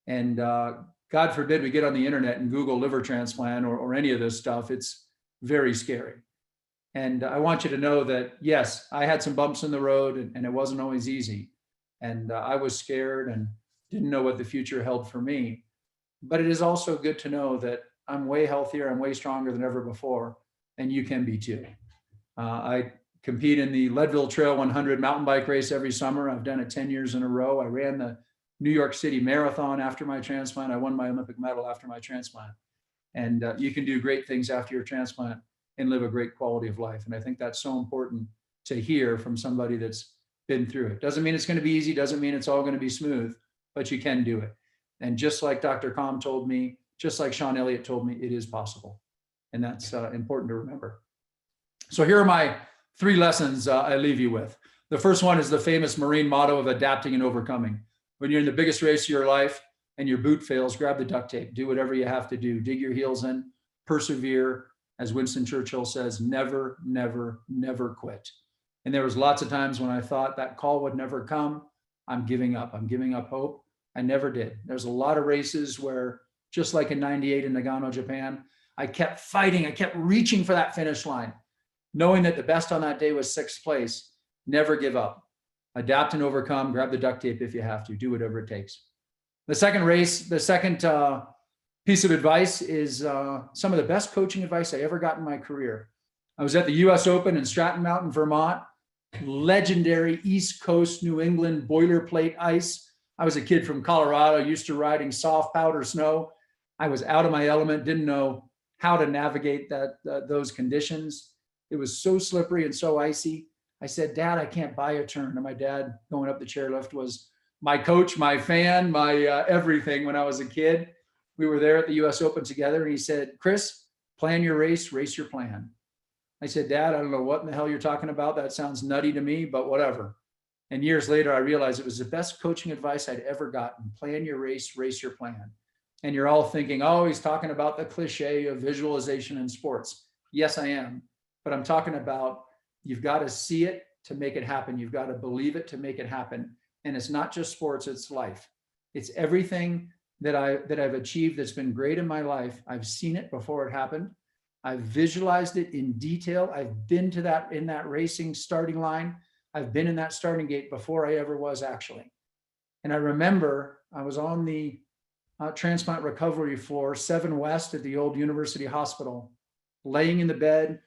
And God forbid we get on the internet and Google liver transplant or any of this stuff. It's very scary. And I want you to know that, yes, I had some bumps in the road and it wasn't always easy. And I was scared and didn't know what the future held for me. But it is also good to know that I'm way healthier, I'm way stronger than ever before, and you can be too. I compete in the Leadville Trail 100 mountain bike race every summer. I've done it 10 years in a row. I ran the New York City Marathon after my transplant. I won my Olympic medal after my transplant. And you can do great things after your transplant and live a great quality of life. And I think that's so important to hear from somebody that's been through it. Doesn't mean it's going to be easy. Doesn't mean it's all going to be smooth, but you can do it. And just like Dr. Kalm told me, just like Sean Elliott told me, it is possible. And that's important to remember. So here are my 3 lessons I leave you with. The first one is the famous Marine motto of adapting and overcoming. When you're in the biggest race of your life and your boot fails, grab the duct tape, do whatever you have to do, dig your heels in, persevere. As Winston Churchill says, never, never, never quit. And there was lots of times when I thought that call would never come. I'm giving up. I'm giving up hope. I never did. There's a lot of races where, just like in '98 in Nagano, Japan, I kept fighting. I kept reaching for that finish line, knowing that the best on that day was 6th place. Never give up. Adapt and overcome. Grab the duct tape if you have to. Do whatever it takes. The second piece of advice is some of the best coaching advice I ever got in my career. I was at the US Open in Stratton Mountain, Vermont. Legendary East Coast, New England boilerplate ice. I was a kid from Colorado, used to riding soft powder snow. I was out of my element, didn't know how to navigate those conditions. It was so slippery and so icy. I said, Dad, I can't buy a turn. And my dad going up the chairlift was my coach, my fan, my everything when I was a kid. We were there at the US Open together, and he said, Chris, plan your race, race your plan. I said, Dad, I don't know what in the hell you're talking about. That sounds nutty to me, but whatever. And years later, I realized it was the best coaching advice I'd ever gotten. Plan your race, race your plan. And you're all thinking, oh, he's talking about the cliche of visualization in sports. Yes, I am. But I'm talking about you've got to see it to make it happen. You've got to believe it to make it happen. And it's not just sports, it's life. It's everything that I've achieved that's been great in my life. I've seen it before it happened. I've visualized it in detail. I've been to in that racing starting line. I've been in that starting gate before I ever was actually. And I remember I was on the transplant recovery floor, 7 West at the old University Hospital, laying in the bed,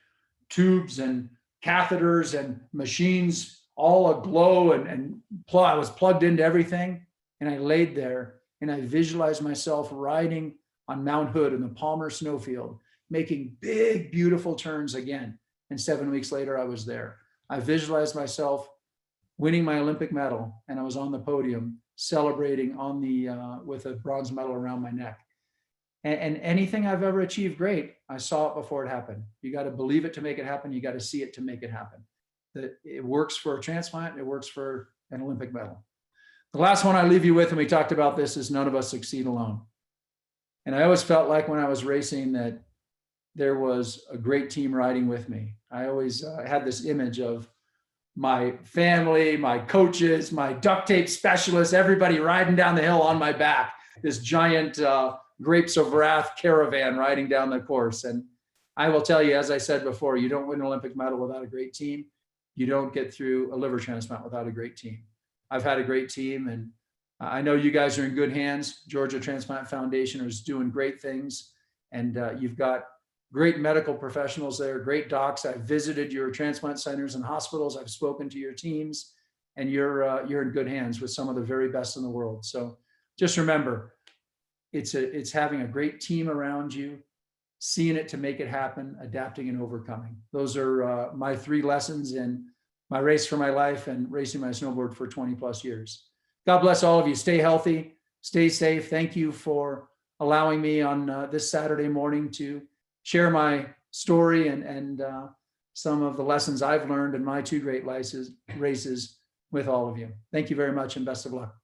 tubes and catheters and machines all aglow, and I was plugged into everything. And I laid there and I visualized myself riding on Mount Hood in the Palmer snowfield, making big, beautiful turns again. And 7 weeks later, I was there. I visualized myself winning my Olympic medal, and I was on the podium celebrating with a bronze medal around my neck. And anything I've ever achieved great, I saw it before it happened. You got to believe it to make it happen. You got to see it to make it happen. That it works for a transplant, it works for an Olympic medal. The last one I leave you with, and we talked about this, is none of us succeed alone. And I always felt like when I was racing that there was a great team riding with me. I always had this image of my family, my coaches, my duct tape specialists, everybody riding down the hill on my back, this giant Grapes of Wrath caravan riding down the course. And I will tell you, as I said before, you don't win an Olympic medal without a great team. You don't get through a liver transplant without a great team. I've had a great team, and I know you guys are in good hands. Georgia Transplant Foundation is doing great things, and you've got great medical professionals there, great docs. I've visited your transplant centers and hospitals. I've spoken to your teams, and you're in good hands with some of the very best in the world. So just remember, it's having a great team around you, seeing it to make it happen, adapting and overcoming. Those are my 3 lessons in my race for my life and racing my snowboard for 20 plus years. God bless all of you. Stay healthy, stay safe. Thank you for allowing me on this Saturday morning to share my story and some of the lessons I've learned in my 2 great races with all of you. Thank you very much, and best of luck.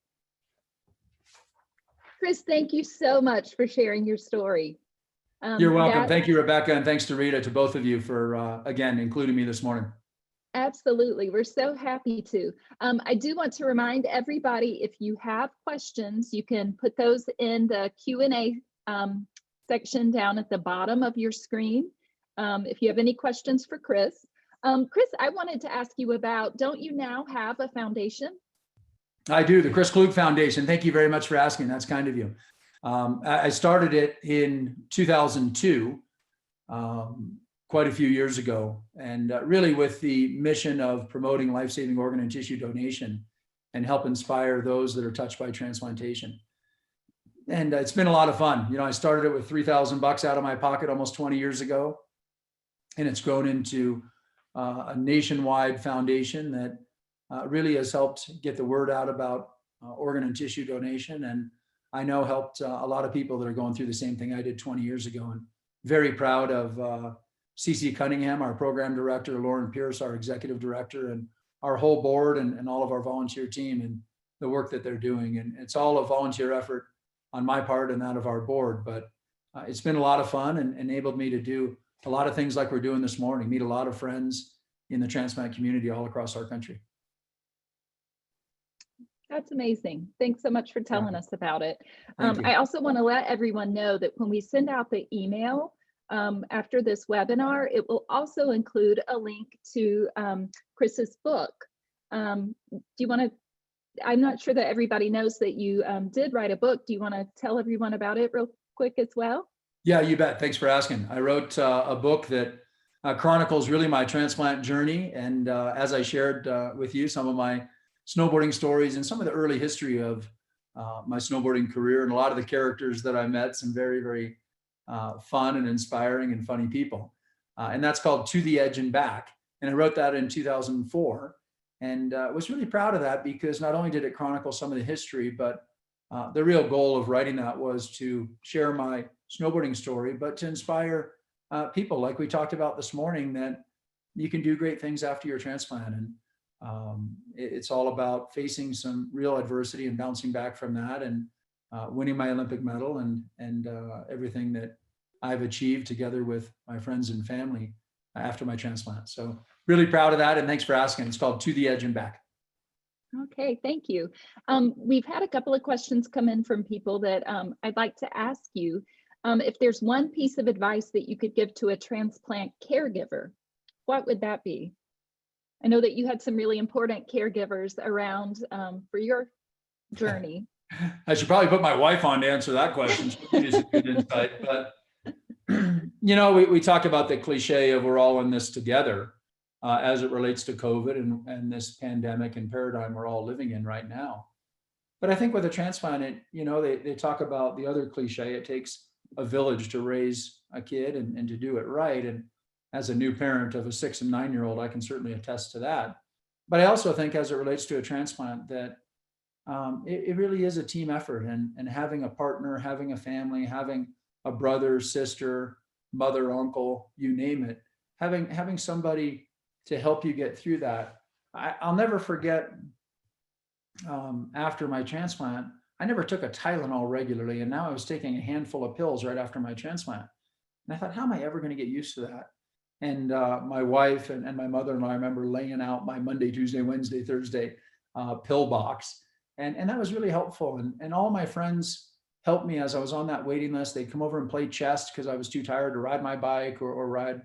Chris, thank you so much for sharing your story. You're welcome. Thank you, Rebecca, and thanks to Rita, to both of you for, again, including me this morning. Absolutely. We're so happy to. I do want to remind everybody, if you have questions, you can put those in the Q&A section down at the bottom of your screen. If you have any questions for Chris. Chris, I wanted to ask you about, don't you now have a foundation? I do, the Chris Klug Foundation. Thank you very much for asking. That's kind of you. I started it in 2002, quite a few years ago, and really with the mission of promoting life-saving organ and tissue donation and help inspire those that are touched by transplantation. And it's been a lot of fun. You know, I started it with $3,000 out of my pocket almost 20 years ago, and it's grown into a nationwide foundation that really has helped get the word out about organ and tissue donation. And I know helped a lot of people that are going through the same thing I did 20 years ago. And very proud of CC Cunningham, our program director, Lauren Pierce, our executive director, and our whole board and all of our volunteer team and the work that they're doing. And it's all a volunteer effort on my part and that of our board, but it's been a lot of fun and enabled me to do a lot of things like we're doing this morning, meet a lot of friends in the transplant community all across our country. That's amazing. Thanks so much for telling us about it. Thank you. I also want to let everyone know that when we send out the email after this webinar, it will also include a link to Chris's book. Do you want to, I'm not sure that everybody knows that you did write a book. Do you want to tell everyone about it real quick as well? Yeah, you bet. Thanks for asking. I wrote a book that chronicles really my transplant journey. And as I shared with you, some of my snowboarding stories and some of the early history of my snowboarding career and a lot of the characters that I met, some very, very fun and inspiring and funny people. And that's called To the Edge and Back. And I wrote that in 2004 and was really proud of that because not only did it chronicle some of the history, but the real goal of writing that was to share my snowboarding story, but to inspire people like we talked about this morning, that you can do great things after your transplant. And it's all about facing some real adversity and bouncing back from that and winning my Olympic medal and everything that I've achieved together with my friends and family after my transplant. So really proud of that. And thanks for asking. It's called To the Edge and Back. Okay, thank you. We've had a couple of questions come in from people that I'd like to ask you. If there's one piece of advice that you could give to a transplant caregiver, what would that be? I know that you had some really important caregivers around for your journey. I should probably put my wife on to answer that question. She's a good insight. But, you know, we talk about the cliche of we're all in this together as it relates to COVID and this pandemic and paradigm we're all living in right now. But I think with a transplant, you know, they talk about the other cliche, it takes a village to raise a kid and to do it right. And as a new parent of a 6 and 9-year-old, I can certainly attest to that. But I also think as it relates to a transplant that it really is a team effort and having a partner, having a family, having a brother, sister, mother, uncle, you name it, having somebody to help you get through that. I'll never forget after my transplant, I never took a Tylenol regularly. And now I was taking a handful of pills right after my transplant. And I thought, how am I ever going to get used to that? And my wife and my mother-in-law, I remember laying out my Monday, Tuesday, Wednesday, Thursday pill box. And that was really helpful. And all my friends helped me as I was on that waiting list. They'd come over and play chess because I was too tired to ride my bike or ride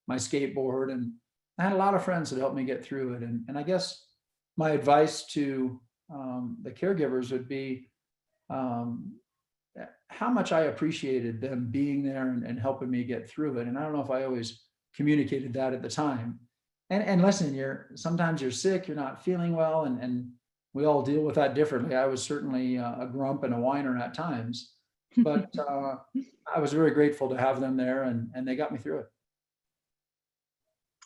my skateboard. And I had a lot of friends that helped me get through it. And I guess my advice to the caregivers would be how much I appreciated them being there and helping me get through it. And I don't know if I always communicated that at the time. And listen, sometimes you're sick, you're not feeling well, and we all deal with that differently. I was certainly a grump and a whiner at times, but I was very grateful to have them there and they got me through it.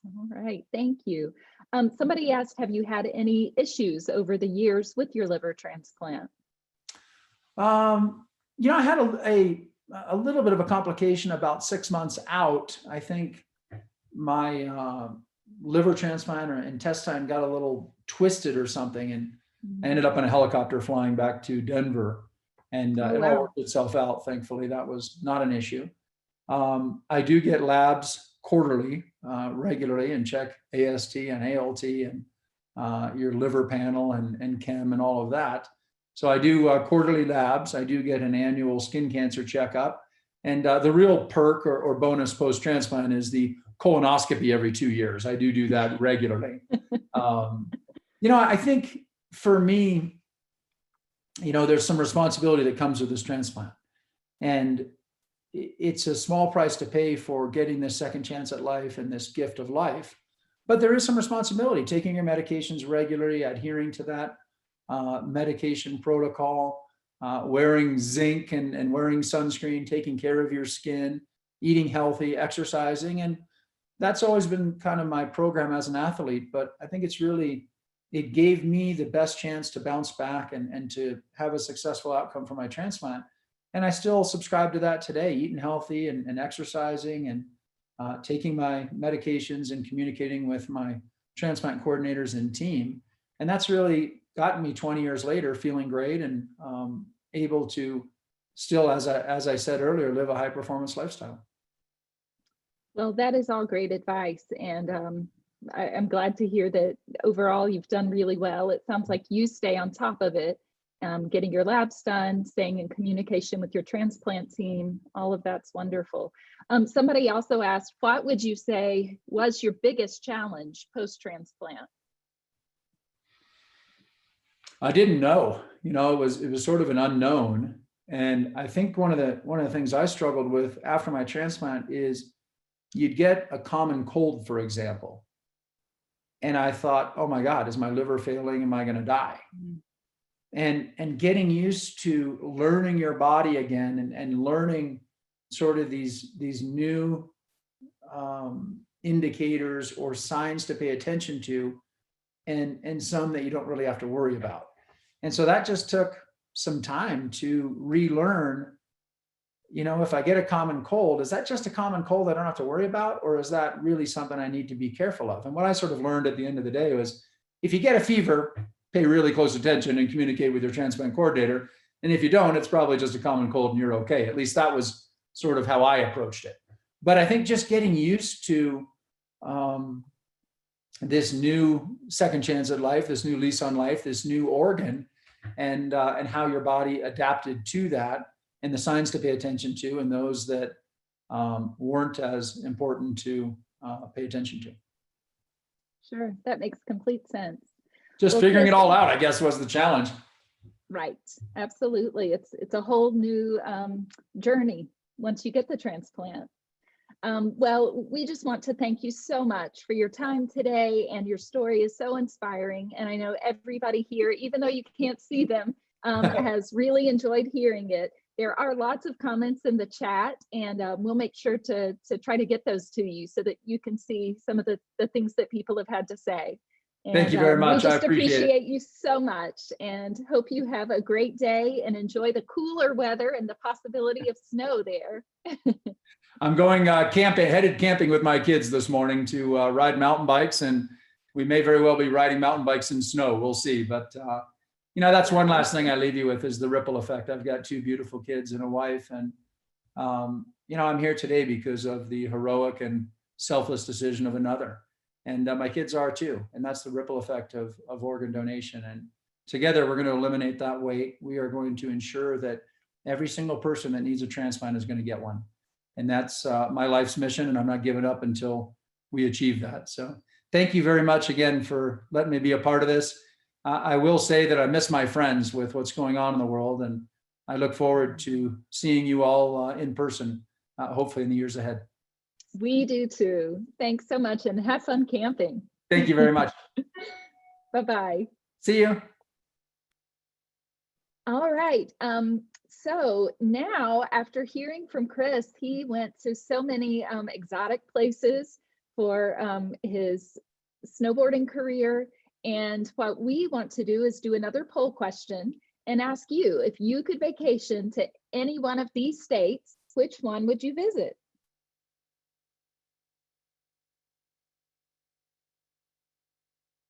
All right, thank you. Somebody asked, have you had any issues over the years with your liver transplant? You know, I had a little bit of a complication about 6 months out. I think my liver transplant or intestine got a little twisted or something, and I ended up in a helicopter flying back to Denver, and it all worked itself out. Thankfully, that was not an issue. I do get labs quarterly, regularly, and check AST and ALT and your liver panel and chem and all of that. So I do quarterly labs. I do get an annual skin cancer checkup. And the real perk or bonus post-transplant is the colonoscopy every 2 years. I do that regularly. You know, I think for me, you know, there's some responsibility that comes with this transplant. And it's a small price to pay for getting this second chance at life and this gift of life. But there is some responsibility, taking your medications regularly, adhering to that medication protocol, wearing zinc and wearing sunscreen, taking care of your skin, eating healthy, exercising. And that's always been kind of my program as an athlete. But I think it's really it gave me the best chance to bounce back and to have a successful outcome for my transplant. And I still subscribe to that today, eating healthy and exercising and taking my medications and communicating with my transplant coordinators and team. And that's really gotten me 20 years later feeling great and able to still, as I said earlier, live a high performance lifestyle. Well, that is all great advice. And I'm glad to hear that overall you've done really well. It sounds like you stay on top of it, getting your labs done, staying in communication with your transplant team. All of that's wonderful. Somebody also asked, what would you say was your biggest challenge post-transplant? I didn't know, it was sort of an unknown. And I think one of the things I struggled with after my transplant is you'd get a common cold, for example. And I thought, oh my God, is my liver failing? Am I going to die? And getting used to learning your body again and learning sort of these new indicators or signs to pay attention to, and some that you don't really have to worry about. And so that just took some time to relearn, if I get a common cold, is that just a common cold I don't have to worry about? Or is that really something I need to be careful of? And what I sort of learned at the end of the day was, if you get a fever, pay really close attention and communicate with your transplant coordinator. And if you don't, it's probably just a common cold and you're okay. At least that was sort of how I approached it. But I think just getting used to this new second chance at life, this new lease on life, this new organ, and how your body adapted to that, and the signs to pay attention to, and those that weren't as important to pay attention to. Sure, that makes complete sense. Just figuring it all out, I guess, was the challenge. Right, absolutely. It's a whole new journey once you get the transplant. Well, we just want to thank you so much for your time today, and your story is so inspiring. And I know everybody here, even though you can't see them, has really enjoyed hearing it. There are lots of comments in the chat, and we'll make sure to try to get those to you so that you can see some of the things that people have had to say. And, thank you very much. We just I appreciate you so much, and hope you have a great day and enjoy the cooler weather and the possibility of snow there. I'm going headed camping with my kids this morning to ride mountain bikes, and we may very well be riding mountain bikes in snow. We'll see. But that's one last thing I leave you with, is the ripple effect. I've got two beautiful kids and a wife, and I'm here today because of the heroic and selfless decision of another. And my kids are too. And that's the ripple effect of organ donation. And together we're going to eliminate that weight. We are going to ensure that every single person that needs a transplant is going to get one. And that's my life's mission, and I'm not giving up until we achieve that. So thank you very much again for letting me be a part of this. I will say that I miss my friends with what's going on in the world, and I look forward to seeing you all in person, hopefully in the years ahead. We do too. Thanks so much, and have fun camping. Thank you very much. Bye-bye. See you. All right. So now, after hearing from Chris, he went to so many exotic places for his snowboarding career. And what we want to do is do another poll question and ask you, if you could vacation to any one of these states, which one would you visit?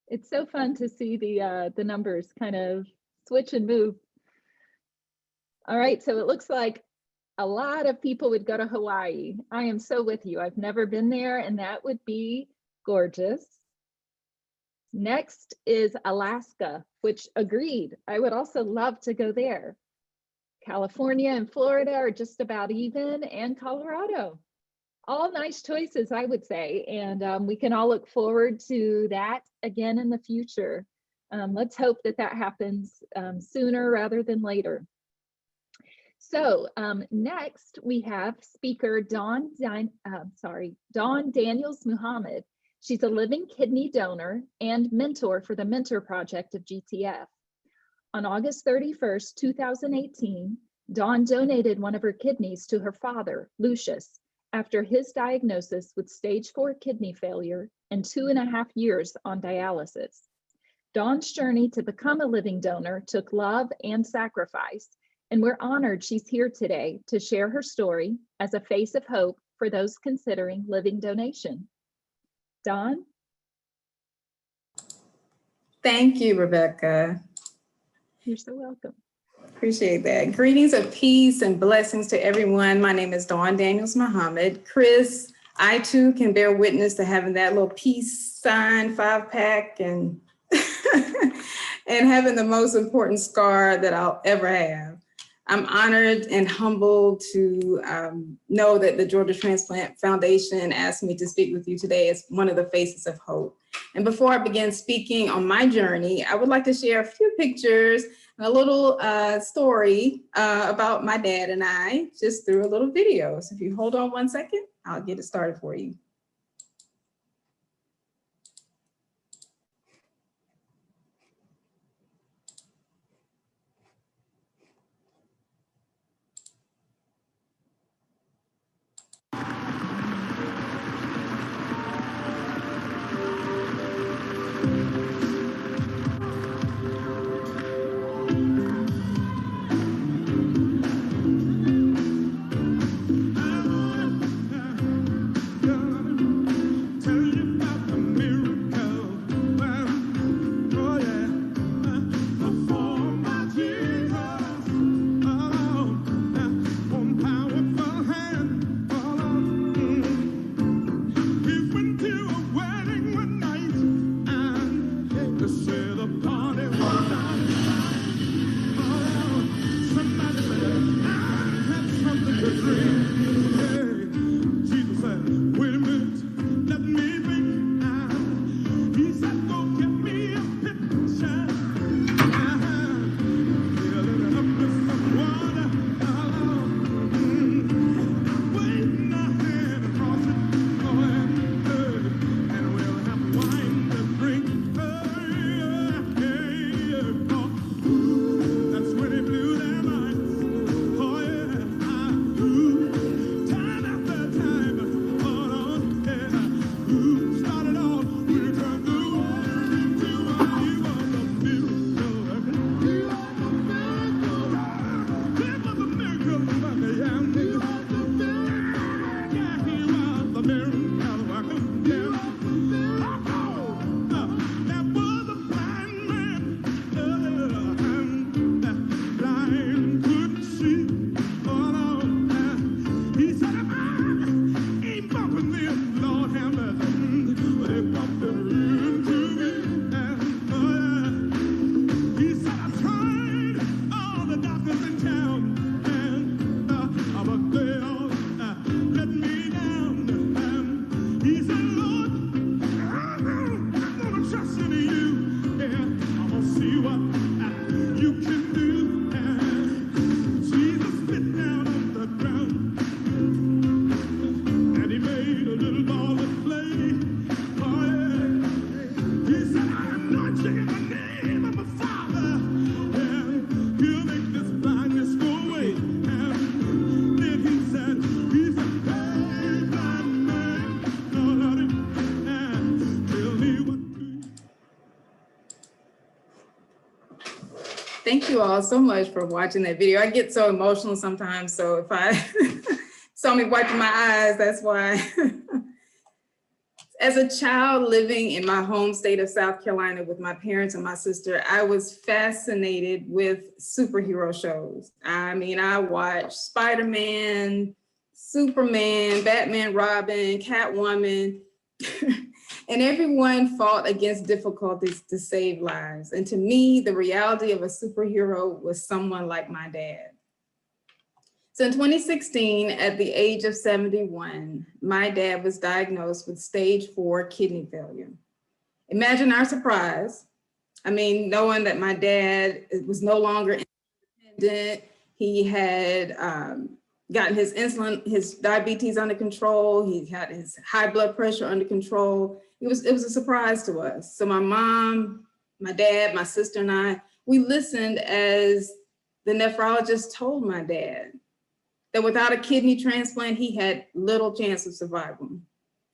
It's so fun to see the numbers kind of switch and move. All right, so it looks like a lot of people would go to Hawaii. I am so with you. I've never been there, and that would be gorgeous. Next is Alaska, which agreed. I would also love to go there. California and Florida are just about even, and Colorado. All nice choices, I would say, and we can all look forward to that again in the future. Let's hope that that happens sooner rather than later. So next we have speaker Dawn Daniels Muhammad. She's a living kidney donor and mentor for the Mentor Project of GTF. On August 31st, 2018, Dawn donated one of her kidneys to her father, Lucius, after his diagnosis with stage 4 kidney failure and 2.5 years on dialysis. Dawn's journey to become a living donor took love and sacrifice, and we're honored she's here today to share her story as a face of hope for those considering living donation. Dawn? Thank you, Rebecca. You're so welcome. Appreciate that. Greetings of peace and blessings to everyone. My name is Dawn Daniels Muhammad. Chris, I too can bear witness to having that little peace sign 5-pack and and having the most important scar that I'll ever have. I'm honored and humbled to know that the Georgia Transplant Foundation asked me to speak with you today as one of the faces of hope. And before I begin speaking on my journey, I would like to share a few pictures and a little story about my dad and I, just through a little video. So if you hold on one second, I'll get it started for you. Thank you all so much for watching that video. I get so emotional sometimes, so if I saw me wiping my eyes, that's why. As a child living in my home state of South Carolina with my parents and my sister, I was fascinated with superhero shows. I mean, I watched Spider-Man, Superman, Batman, Robin, Catwoman, and everyone fought against difficulties to save lives. And to me, the reality of a superhero was someone like my dad. So in 2016, at the age of 71, my dad was diagnosed with stage 4 kidney failure. Imagine our surprise. I mean, knowing that my dad was no longer independent, he had gotten his insulin, his diabetes under control, he had his high blood pressure under control. It was a surprise to us. So my mom, my dad, my sister and I, we listened as the nephrologist told my dad that without a kidney transplant, he had little chance of survival.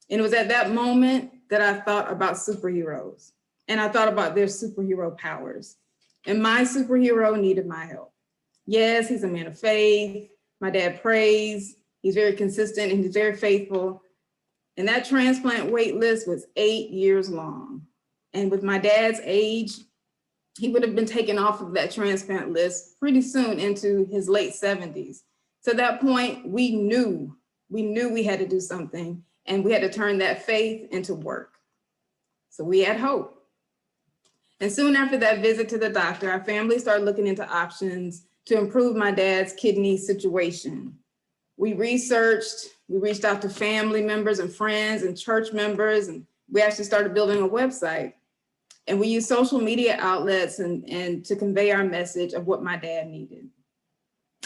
And it was at that moment that I thought about superheroes. and I thought about their superhero powers. And my superhero needed my help. Yes, he's a man of faith. My dad prays. He's very consistent and he's very faithful. And that transplant wait list was 8 years long. And with my dad's age, he would have been taken off of that transplant list pretty soon into his late 70s. So at that point, we knew we had to do something, and we had to turn that faith into work. So we had hope. And soon after that visit to the doctor, our family started looking into options to improve my dad's kidney situation. We researched, we reached out to family members and friends and church members, and we actually started building a website. And we used social media outlets and to convey our message of what my dad needed.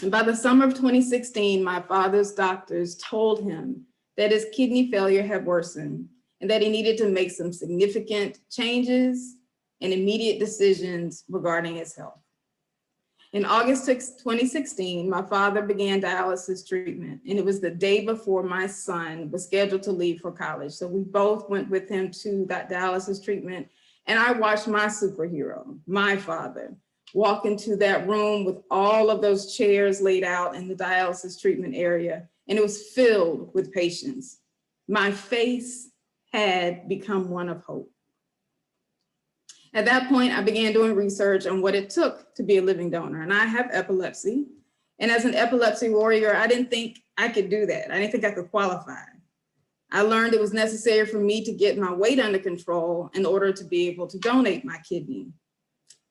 And by the summer of 2016, my father's doctors told him that his kidney failure had worsened and that he needed to make some significant changes and immediate decisions regarding his health. In August 2016, my father began dialysis treatment, and it was the day before my son was scheduled to leave for college. So we both went with him to that dialysis treatment, and I watched my superhero, my father, walk into that room with all of those chairs laid out in the dialysis treatment area, and it was filled with patients. My face had become one of hope. At that point, I began doing research on what it took to be a living donor. And I have epilepsy. And as an epilepsy warrior, I didn't think I could do that. I didn't think I could qualify. I learned it was necessary for me to get my weight under control in order to be able to donate my kidney.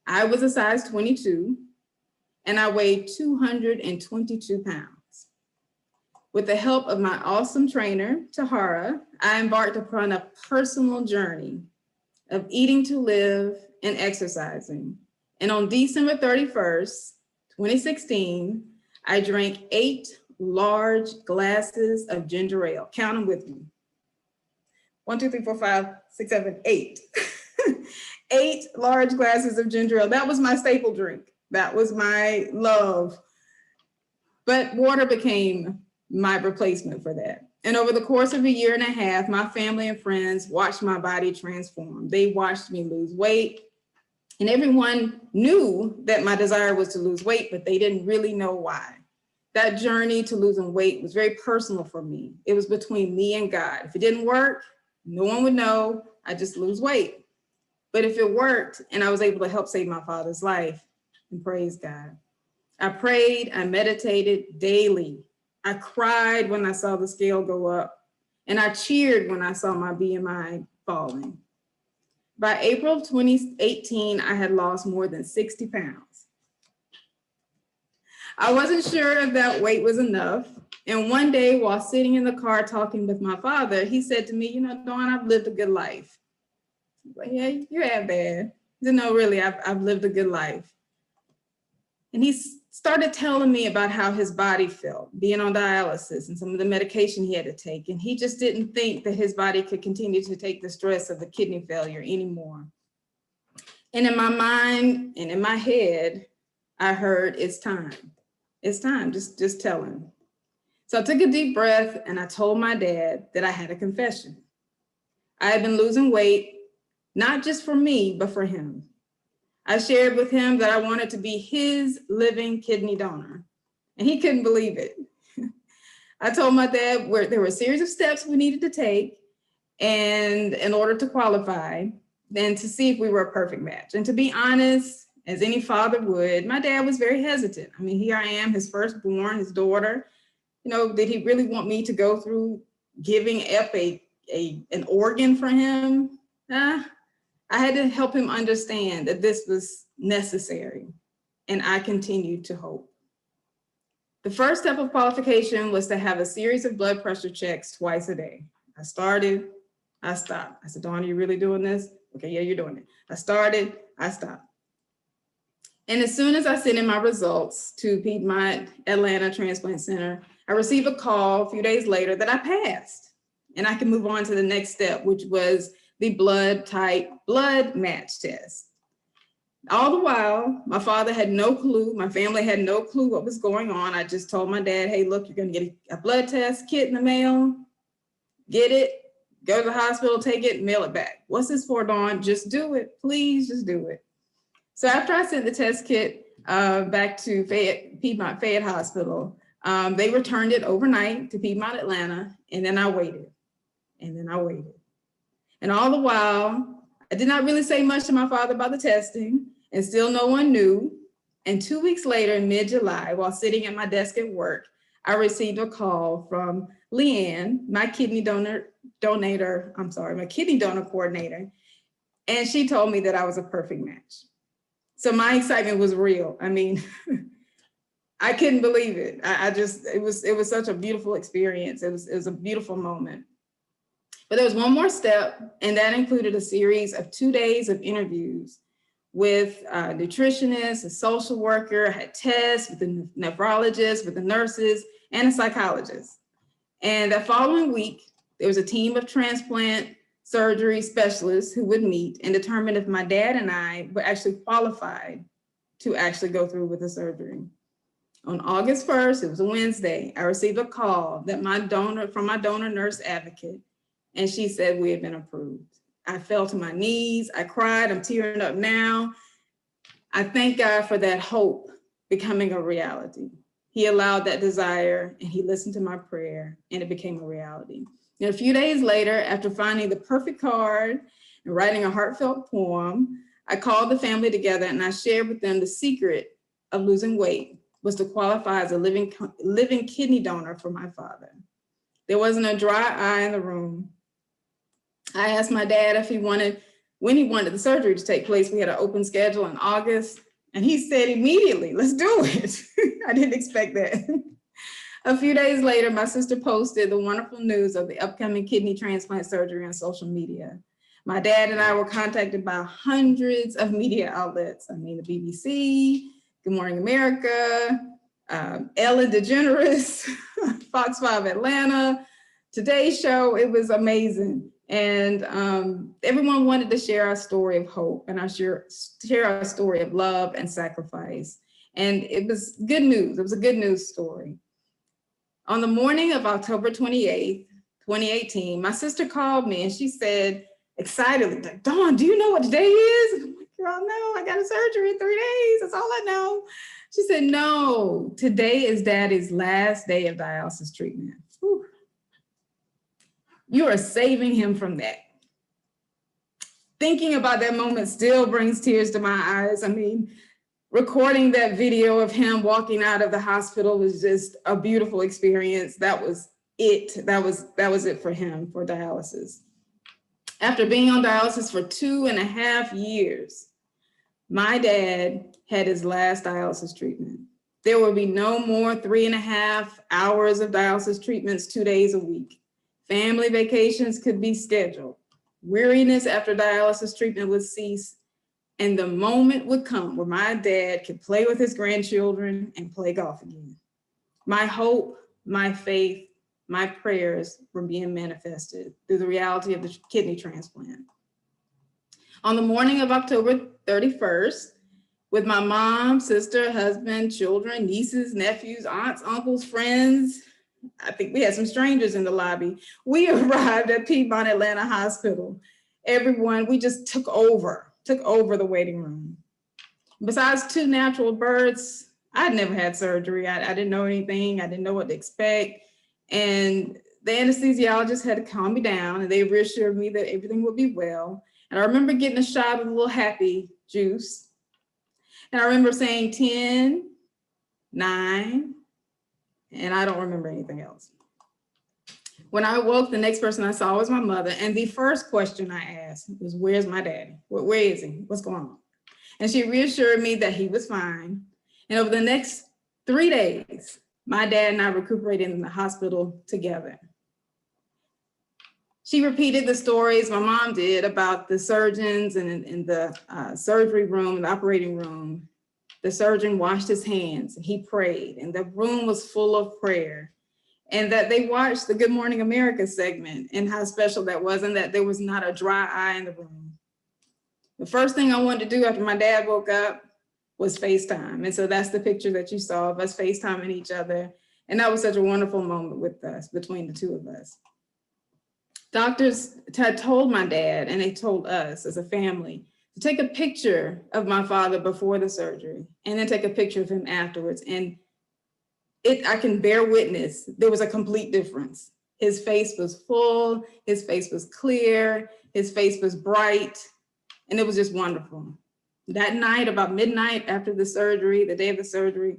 I was a size 22, and I weighed 222 pounds. With the help of my awesome trainer, Tahara, I embarked upon a personal journey of eating to live and exercising. And on December 31st, 2016, I drank 8 large glasses of ginger ale. Count them with me. 1, 2, 3, 4, 5, 6, 7, 8. 8 large glasses of ginger ale. That was my staple drink. That was my love. But water became my replacement for that. And over the course of a year and a half, my family and friends watched my body transform. They watched me lose weight. And everyone knew that my desire was to lose weight, but they didn't really know why. That journey to losing weight was very personal for me. It was between me and God. If it didn't work, no one would know. I just lose weight. But if it worked and I was able to help save my father's life, and praise God. I prayed, I meditated daily. I cried when I saw the scale go up, and I cheered when I saw my BMI falling. By April of 2018, I had lost more than 60 pounds. I wasn't sure if that weight was enough. And one day while sitting in the car talking with my father, he said to me, Dawn, I've lived a good life. I was like, yeah, you have, Dad. He said, no, really, I've lived a good life. And he started telling me about how his body felt, being on dialysis and some of the medication he had to take. And he just didn't think that his body could continue to take the stress of the kidney failure anymore. And in my mind and in my head, I heard, it's time. It's time, just tell him. So I took a deep breath and I told my dad that I had a confession. I had been losing weight, not just for me, but for him. I shared with him that I wanted to be his living kidney donor, and he couldn't believe it. I told my dad there were a series of steps we needed to take, and in order to qualify, then to see if we were a perfect match. And to be honest, as any father would, my dad was very hesitant. I mean, here I am, his firstborn, his daughter. Did he really want me to go through giving up an organ for him? I had to help him understand that this was necessary, and I continued to hope. The first step of qualification was to have a series of blood pressure checks twice a day. I started, I stopped. I said, Dawn, are you really doing this? Okay, yeah, you're doing it. I started, I stopped. And as soon as I sent in my results to Piedmont Atlanta Transplant Center, I received a call a few days later that I passed, and I could move on to the next step, which was the blood type blood match test. All the while, my father had no clue, my family had no clue what was going on. I just told my dad, hey, look, you're gonna get a blood test kit in the mail, get it, Go to the hospital, take it, mail it back. What's this for, Dawn? Just do it. Please just do it. So after I sent the test kit back to Piedmont Fayette Hospital, they returned it overnight to Piedmont, Atlanta, and then I waited, and then I waited. And all the while, I did not really say much to my father about the testing, and still no one knew. And 2 weeks later, in mid-July, while sitting at my desk at work, I received a call from Leanne, my kidney donor coordinator. And she told me that I was a perfect match. So my excitement was real. I mean, I couldn't believe it. It was such a beautiful experience. It was a beautiful moment. But there was one more step, and that included a series of 2 days of interviews with a nutritionist, a social worker. I had tests with the nephrologist, with the nurses, and a psychologist. And the following week, there was a team of transplant surgery specialists who would meet and determine if my dad and I were actually qualified to actually go through with the surgery. On August 1st, it was a Wednesday, I received a call from my donor nurse advocate, and she said we had been approved. I fell to my knees, I cried, I'm tearing up now. I thank God for that hope becoming a reality. He allowed that desire, and he listened to my prayer, and it became a reality. And a few days later, after finding the perfect card and writing a heartfelt poem, I called the family together and I shared with them the secret of losing weight was to qualify as a living kidney donor for my father. There wasn't a dry eye in the room. I asked my dad when he wanted the surgery to take place. We had an open schedule in August, and he said immediately, let's do it. I didn't expect that. A few days later, my sister posted the wonderful news of the upcoming kidney transplant surgery on social media. My dad and I were contacted by hundreds of media outlets. I mean, the BBC, Good Morning America, Ellen DeGeneres, Fox 5 Atlanta, Today Show. It was amazing. And everyone wanted to share our story of hope and share our story of love and sacrifice. And it was good news. It was a good news story. On the morning of October 28th, 2018, my sister called me and she said excitedly, Dawn, do you know what today is? And I'm like, girl, no, I got a surgery in 3 days. That's all I know. She said, no, today is Daddy's last day of dialysis treatment. Whew. You are saving him from that. Thinking about that moment still brings tears to my eyes. I mean, recording that video of him walking out of the hospital was just a beautiful experience. That was it. That was it for him, for dialysis. After being on dialysis for 2.5 years, my dad had his last dialysis treatment. There will be no more 3.5 hours of dialysis treatments 2 days a week. Family vacations could be scheduled. Weariness after dialysis treatment would cease. And the moment would come where my dad could play with his grandchildren and play golf again. My hope, my faith, my prayers were being manifested through the reality of the kidney transplant. On the morning of October 31st, with my mom, sister, husband, children, nieces, nephews, aunts, uncles, friends, I think we had some strangers in the lobby, we arrived at Piedmont Atlanta Hospital. Everyone, we just took over the waiting room. Besides 2 natural births, I'd never had surgery. I didn't know anything. I didn't know what to expect. And the anesthesiologist had to calm me down, and they reassured me that everything would be well. And I remember getting a shot of a little happy juice. And I remember saying 10, 9, and I don't remember anything else. When I woke, the next person I saw was my mother. And the first question I asked was, where's my daddy? Where is he? What's going on? And she reassured me that he was fine. And over the next 3 days, my dad and I recuperated in the hospital together. She repeated the stories my mom did about the surgeons and in the surgery room, the operating room. The surgeon washed his hands and he prayed, and the room was full of prayer. And that they watched the Good Morning America segment and how special that was, and that there was not a dry eye in the room. The first thing I wanted to do after my dad woke up was FaceTime. And so that's the picture that you saw of us FaceTiming each other. And that was such a wonderful moment with us, between the two of us. Doctors had told my dad, and they told us as a family, to take a picture of my father before the surgery and then take a picture of him afterwards. And I can bear witness, there was a complete difference. His face was full, his face was clear, his face was bright, and it was just wonderful. That night, about midnight after the surgery, the day of the surgery,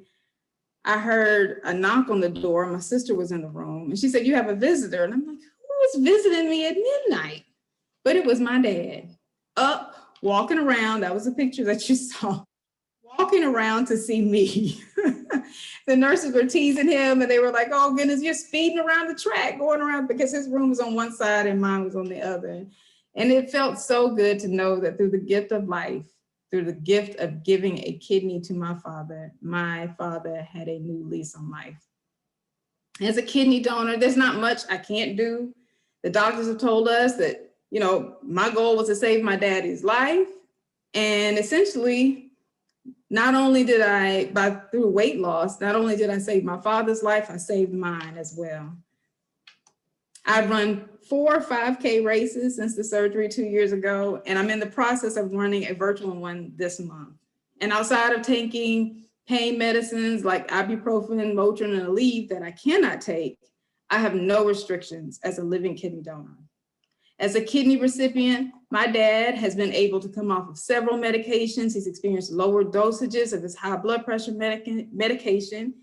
I heard a knock on the door. My sister was in the room and she said, "You have a visitor." And I'm like, who was visiting me at midnight? But it was my dad, up, walking around. That was the picture that you saw, walking around to see me. The nurses were teasing him and they were like, "Oh goodness, you're speeding around the track, going around," because his room was on one side and mine was on the other. And it felt so good to know that through the gift of life, through the gift of giving a kidney to my father had a new lease on life. As a kidney donor, there's not much I can't do. The doctors have told us that, you know, my goal was to save my daddy's life. And essentially, not only did I, through weight loss, not only did I save my father's life, I saved mine as well. I've run 4 5K races since the surgery 2 years ago, and I'm in the process of running a virtual one this month. And outside of taking pain medicines like ibuprofen, Motrin, and Aleve that I cannot take, I have no restrictions as a living kidney donor. As a kidney recipient, my dad has been able to come off of several medications. He's experienced lower dosages of his high blood pressure medication,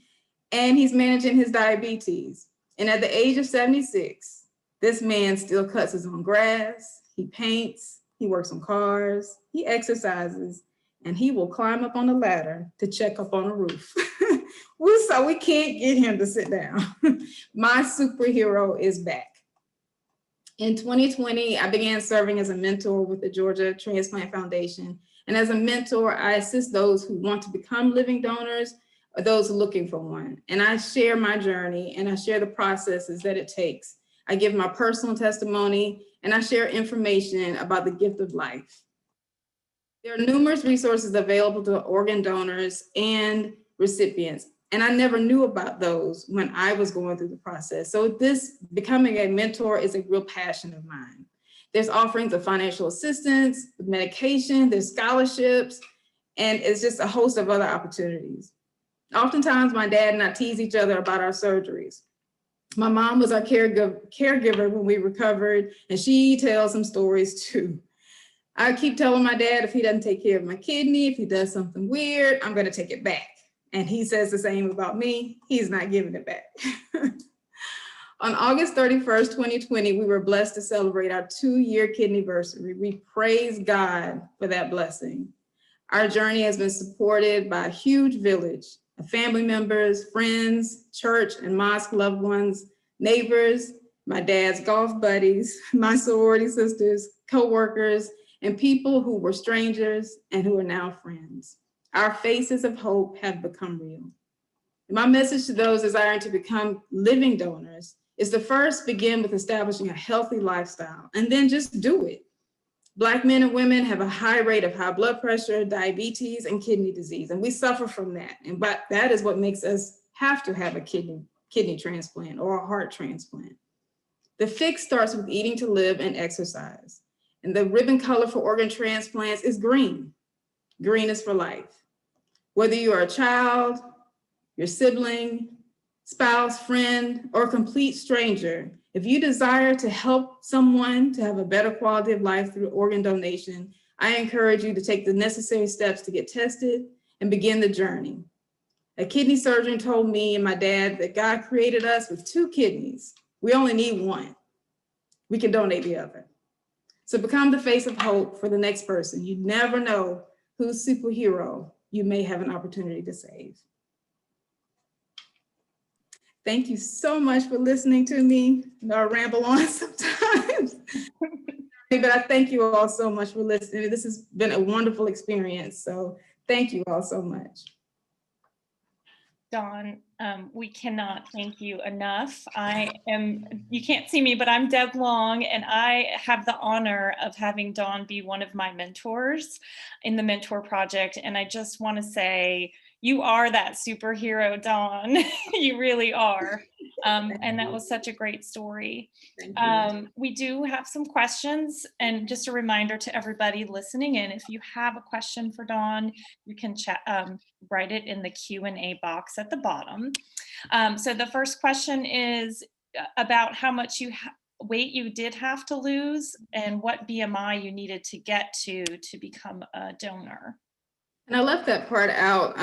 and he's managing his diabetes. And at the age of 76, this man still cuts his own grass, he paints, he works on cars, he exercises, and he will climb up on a ladder to check up on a roof. So we can't get him to sit down. My superhero is back. In 2020, I began serving as a mentor with the Georgia Transplant Foundation. And as a mentor, I assist those who want to become living donors or those looking for one. And I share my journey and I share the processes that it takes. I give my personal testimony and I share information about the gift of life. There are numerous resources available to organ donors and recipients. And I never knew about those when I was going through the process. So this becoming a mentor is a real passion of mine. There's offerings of financial assistance, medication, there's scholarships, and it's just a host of other opportunities. Oftentimes my dad and I tease each other about our surgeries. My mom was our caregiver when we recovered, and she tells some stories too. I keep telling my dad if he doesn't take care of my kidney, if he does something weird, I'm gonna take it back. And he says the same about me. He's not giving it back. On August 31st, 2020, we were blessed to celebrate our 2-year kidney anniversary. We praise God for that blessing. Our journey has been supported by a huge village of family members, friends, church and mosque loved ones, neighbors, my dad's golf buddies, my sorority sisters, co-workers, and people who were strangers and who are now friends. Our faces of hope have become real. My message to those desiring to become living donors is to first begin with establishing a healthy lifestyle and then just do it. Black men and women have a high rate of high blood pressure, diabetes, and kidney disease, and we suffer from that. And but that is what makes us have to have a kidney transplant or a heart transplant. The fix starts with eating to live and exercise. And the ribbon color for organ transplants is green. Green is for life. Whether you are a child, your sibling, spouse, friend, or a complete stranger, if you desire to help someone to have a better quality of life through organ donation, I encourage you to take the necessary steps to get tested and begin the journey. A kidney surgeon told me and my dad that God created us with 2 kidneys. We only need 1. We can donate the other. So become the face of hope for the next person. You never know whose superhero you may have an opportunity to save. Thank you so much for listening to me. I know I ramble on sometimes, but I thank you all so much for listening. This has been a wonderful experience. So thank you all so much. Dawn, we cannot thank you enough. You can't see me, but I'm Deb Long, and I have the honor of having Dawn be one of my mentors in the Mentor Project. And I just want to say, you are that superhero, Dawn. You really are. And that was such a great story. We do have some questions, and just a reminder to everybody listening in, if you have a question for Dawn, you can write it in the Q&A box at the bottom. So the first question is about how much weight you did have to lose and what BMI you needed to get to become a donor. And I left that part out.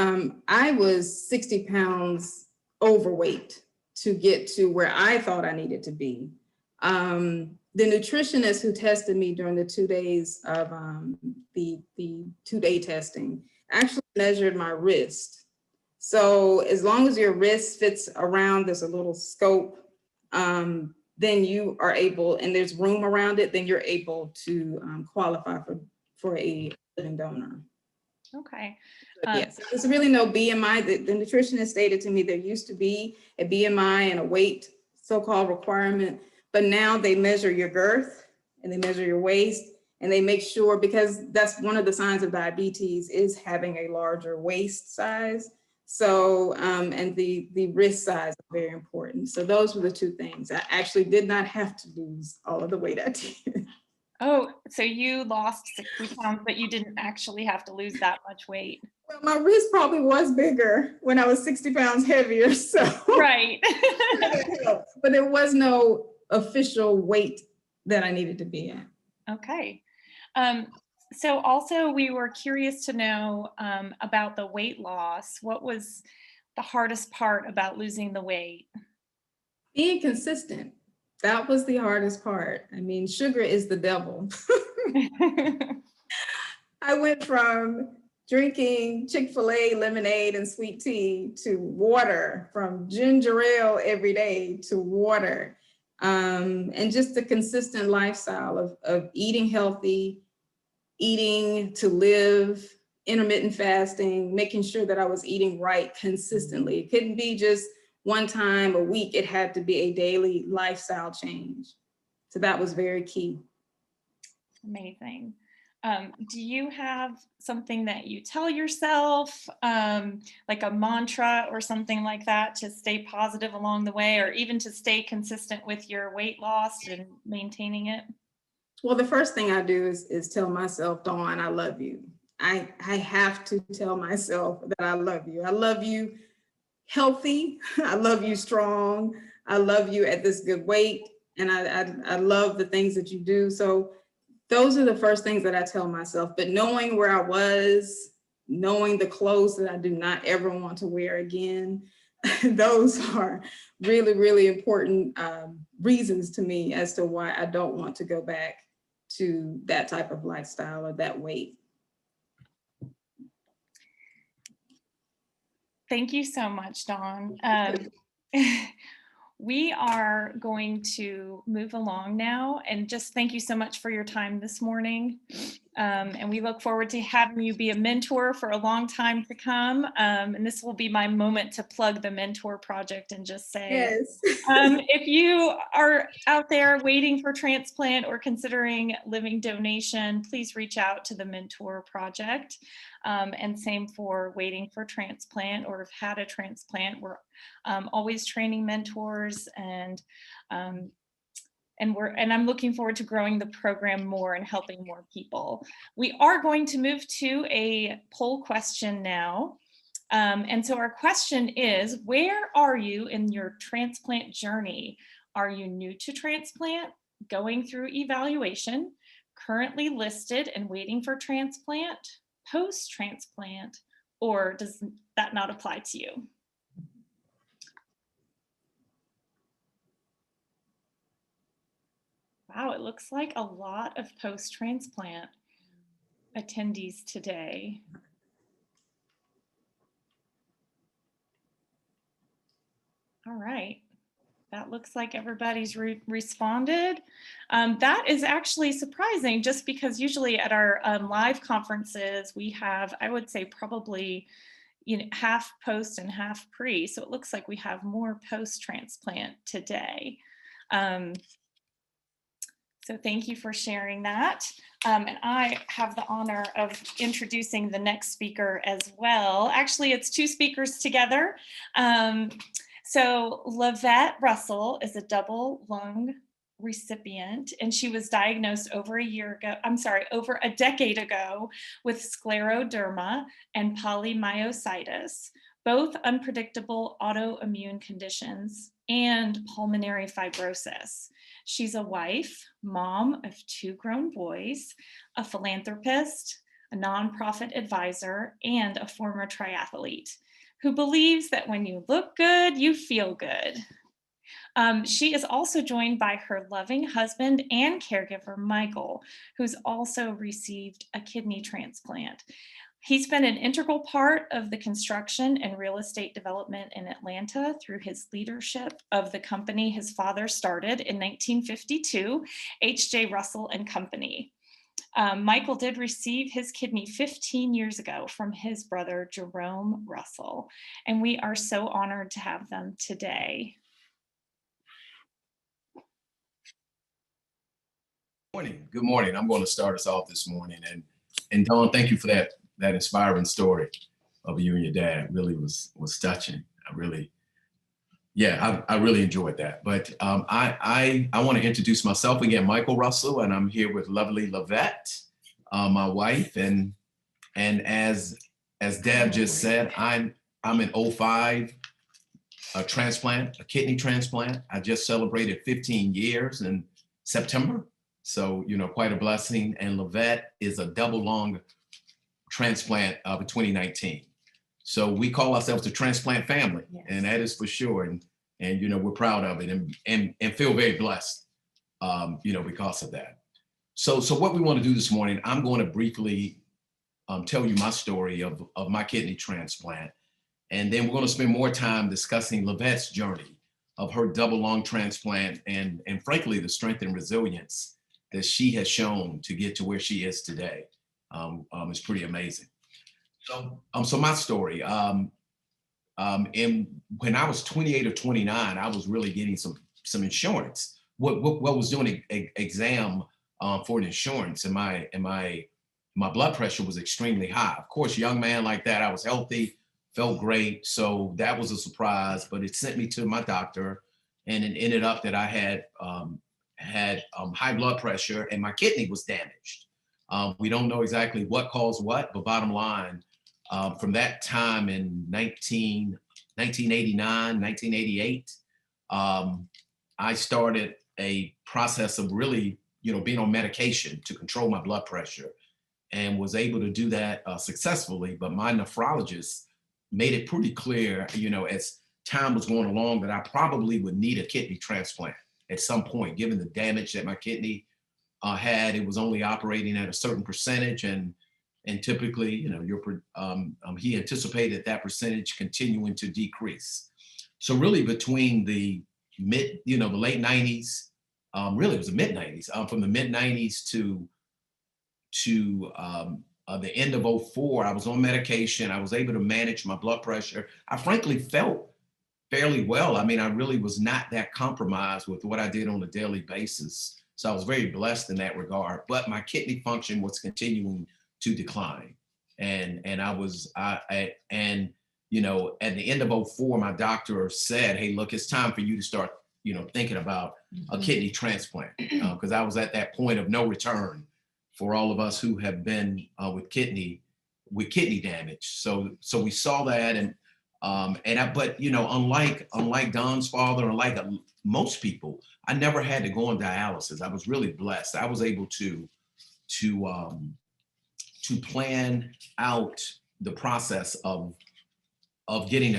I was 60 pounds overweight to get to where I thought I needed to be. The nutritionist who tested me during the 2 days of the 2-day testing actually measured my wrist. So as long as your wrist fits around, there's a little scope, then you are able, and there's room around it, then you're able to qualify for a living donor. Okay. Yes, there's really no BMI. The nutritionist stated to me there used to be a BMI and a weight so-called requirement, but now they measure your girth and they measure your waist, and they make sure, because that's one of the signs of diabetes, is having a larger waist size. So, and the wrist size is very important. So those were the two things. I actually did not have to lose all of the weight I did. Oh, so you lost 60 pounds, but you didn't actually have to lose that much weight. Well, my wrist probably was bigger when I was 60 pounds heavier, so. Right. But there was no official weight that I needed to be at. Okay. So also we were curious to know about the weight loss. What was the hardest part about losing the weight? Being consistent. That was the hardest part. I mean, sugar is the devil. I went from drinking Chick-fil-A lemonade and sweet tea to water, from ginger ale every day to water. And just the consistent lifestyle of eating healthy, eating to live, intermittent fasting, making sure that I was eating right consistently. It couldn't be just one time a week, it had to be a daily lifestyle change. So that was very key. Amazing. Do you have something that you tell yourself, like a mantra or something like that, to stay positive along the way, or even to stay consistent with your weight loss and maintaining it? Well, the first thing I do is tell myself, Dawn, I love you. I have to tell myself that I love you. I love you healthy. I love you strong. I love you at this good weight. And I love the things that you do. So those are the first things that I tell myself. But knowing where I was, knowing the clothes that I do not ever want to wear again, those are really, really important reasons to me as to why I don't want to go back to that type of lifestyle or that weight. Thank you so much, Dawn. We are going to move along now, and just thank you so much for your time this morning. And we look forward to having you be a mentor for a long time to come. And this will be my moment to plug the Mentor Project and just say, yes. If you are out there waiting for transplant or considering living donation, please reach out to the Mentor Project. And same for waiting for transplant or have had a transplant. We're always training mentors, and I'm looking forward to growing the program more and helping more people. We are going to move to a poll question now. And so our question is, where are you in your transplant journey? Are you new to transplant, going through evaluation, currently listed and waiting for transplant, post-transplant, or does that not apply to you? Wow, it looks like a lot of post-transplant attendees today. All right, that looks like everybody's responded. That is actually surprising, just because usually at our live conferences, we have, I would say probably, half post and half pre. So it looks like we have more post-transplant today. So thank you for sharing that. And I have the honor of introducing the next speaker as well. Actually, it's two speakers together. So Lovette Russell is a double lung recipient, and she was diagnosed over a decade ago with scleroderma and polymyositis, both unpredictable autoimmune conditions, and pulmonary fibrosis. She's a wife, mom of 2 grown boys, a philanthropist, a nonprofit advisor, and a former triathlete who believes that when you look good, you feel good. She is also joined by her loving husband and caregiver, Michael, who's also received a kidney transplant. He's been an integral part of the construction and real estate development in Atlanta through his leadership of the company his father started in 1952, H.J. Russell and Company. Michael did receive his kidney 15 years ago from his brother, Jerome Russell, and we are so honored to have them today. Good morning. I'm going to start us off this morning. And Dawn, thank you for that inspiring story of you and your dad. Really was touching. I really enjoyed that. But I want to introduce myself again, Michael Russell, and I'm here with lovely Lovette, my wife. And as Deb just said, I'm an 05 a kidney transplant. I just celebrated 15 years in September. So, quite a blessing. And Lovette is a double lung transplant of 2019. So we call ourselves the transplant family, yes. And that is for sure. And we're proud of it and feel very blessed, because of that. So what we want to do this morning, I'm going to briefly tell you my story of my kidney transplant. And then we're going to spend more time discussing Lovette's journey of her double lung transplant and frankly, the strength and resilience that she has shown to get to where she is today. Is pretty amazing. So my story, and when I was 28 or 29, I was really getting some insurance. What was doing an exam for an insurance, and my blood pressure was extremely high. Of course, young man like that, I was healthy, felt great. So that was a surprise, but it sent me to my doctor, and it ended up that I had high blood pressure and my kidney was damaged. We don't know exactly what caused what, but bottom line, from that time in 1989, 1988, I started a process of really, being on medication to control my blood pressure, and was able to do that successfully. But my nephrologist made it pretty clear, as time was going along, that I probably would need a kidney transplant at some point, given the damage that my kidney had. It was only operating at a certain percentage, and typically, he anticipated that percentage continuing to decrease. So really, between the late 90s, really it was the mid 90s, from the mid 90s to the end of 04, I was on medication. I was able to manage my blood pressure. I frankly felt fairly well. I mean, I really was not that compromised with what I did on a daily basis. So I was very blessed in that regard, but my kidney function was continuing to decline. And at the end of 04, my doctor said, hey, look, it's time for you to start, thinking about a kidney transplant. Because I was at that point of no return for all of us who have been with kidney damage. So we saw that, but unlike Don's father, and like most people, I never had to go on dialysis. I was really blessed. I was able to plan out the process of going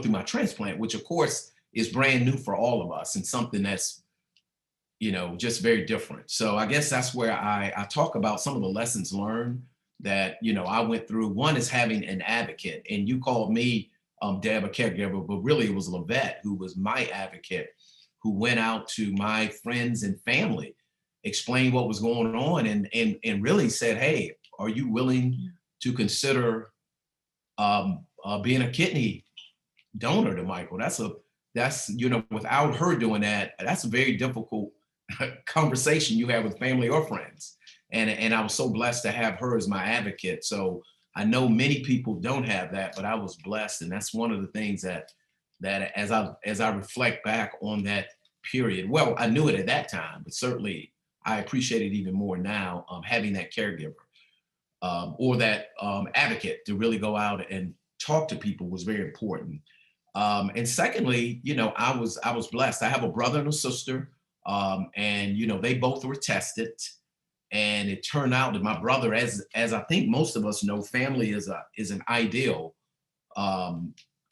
through my transplant, which of course is brand new for all of us and something that's just very different. So I guess that's where I talk about some of the lessons learned that I went through. One is having an advocate, and you called me Deb, a caregiver, but really it was Lovette who was my advocate, who went out to my friends and family, explained what was going on, and really said, hey, are you willing to consider being a kidney donor to Michael? That's without her doing that, that's a very difficult conversation you have with family or friends. And I was so blessed to have her as my advocate. So I know many people don't have that, but I was blessed. And that's one of the things that as I reflect back on that period, well, I knew it at that time, but certainly I appreciate it even more now, having that caregiver or that advocate to really go out and talk to people was very important. And secondly, you know, I was blessed. I have a brother and a sister, and you know, they both were tested, and it turned out that my brother, as I think most of us know, family is an ideal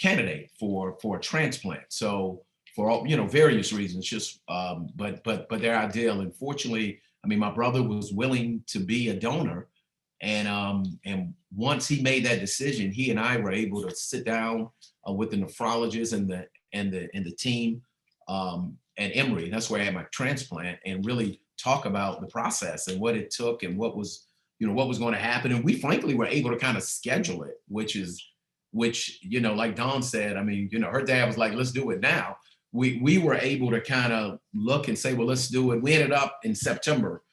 candidate for a transplant. So for all, you know, various reasons, just but they're ideal. And fortunately, I mean, my brother was willing to be a donor, and once he made that decision, he and I were able to sit down with the nephrologist and the team at Emory. That's where I had my transplant, and really talk about the process and what it took and what was going to happen. And we frankly were able to kind of schedule it, which, you know, like Dawn said, I mean, you know, her dad was like, let's do it now. We were able to kind of look and say, well, let's do it. We ended up in September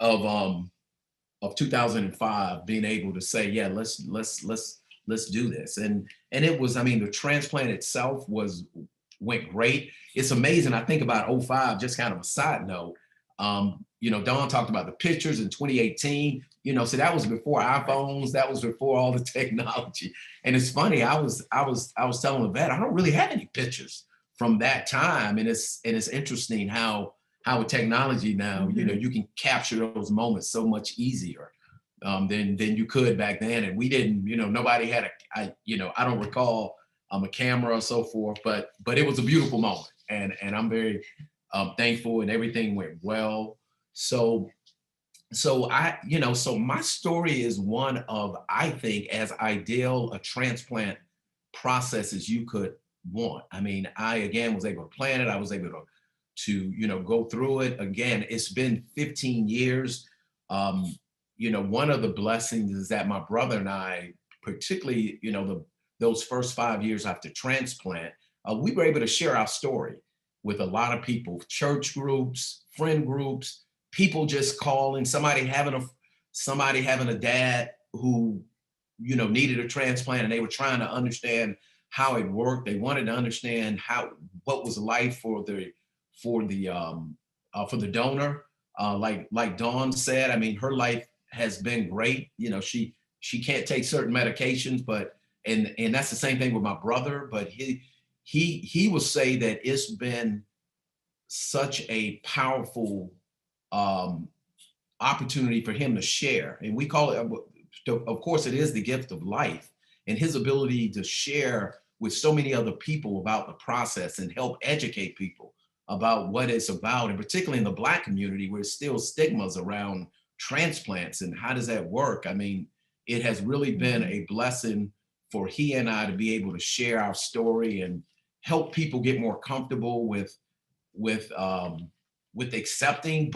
of 2005 being able to say, yeah, let's do this. And it was, I mean, the transplant itself went great. It's amazing. I think about 2005, just kind of a side note. You know, Dawn talked about the pictures in 2018, you know, so that was before iPhones, that was before all the technology. And it's funny, I was telling Lovette, I don't really have any pictures from that time. And it's interesting how with technology now, you know, you can capture those moments so much easier than you could back then. And we didn't, you know, nobody had I don't recall a camera or so forth, but it was a beautiful moment. And I'm very thankful, and everything went well. So my story is one of, I think, as ideal a transplant process as you could want. I mean, I again was able to plan it. I was able to you know, go through it. Again, it's been 15 years. You know, one of the blessings is that my brother and I, particularly, you know, those first 5 years after transplant, we were able to share our story with a lot of people, church groups, friend groups, people just calling, somebody having a dad who, you know, needed a transplant, and they were trying to understand how it worked. They wanted to understand what was life for the donor. Like Dawn said, I mean, her life has been great. You know, she can't take certain medications, but and that's the same thing with my brother. But he will say that it's been such a powerful opportunity for him to share, and we call it, of course, it is the gift of life, and his ability to share with so many other people about the process and help educate people about what it's about, and particularly in the Black community where there's still stigmas around transplants and how does that work. I mean, it has really been a blessing for he and I to be able to share our story and help people get more comfortable with accepting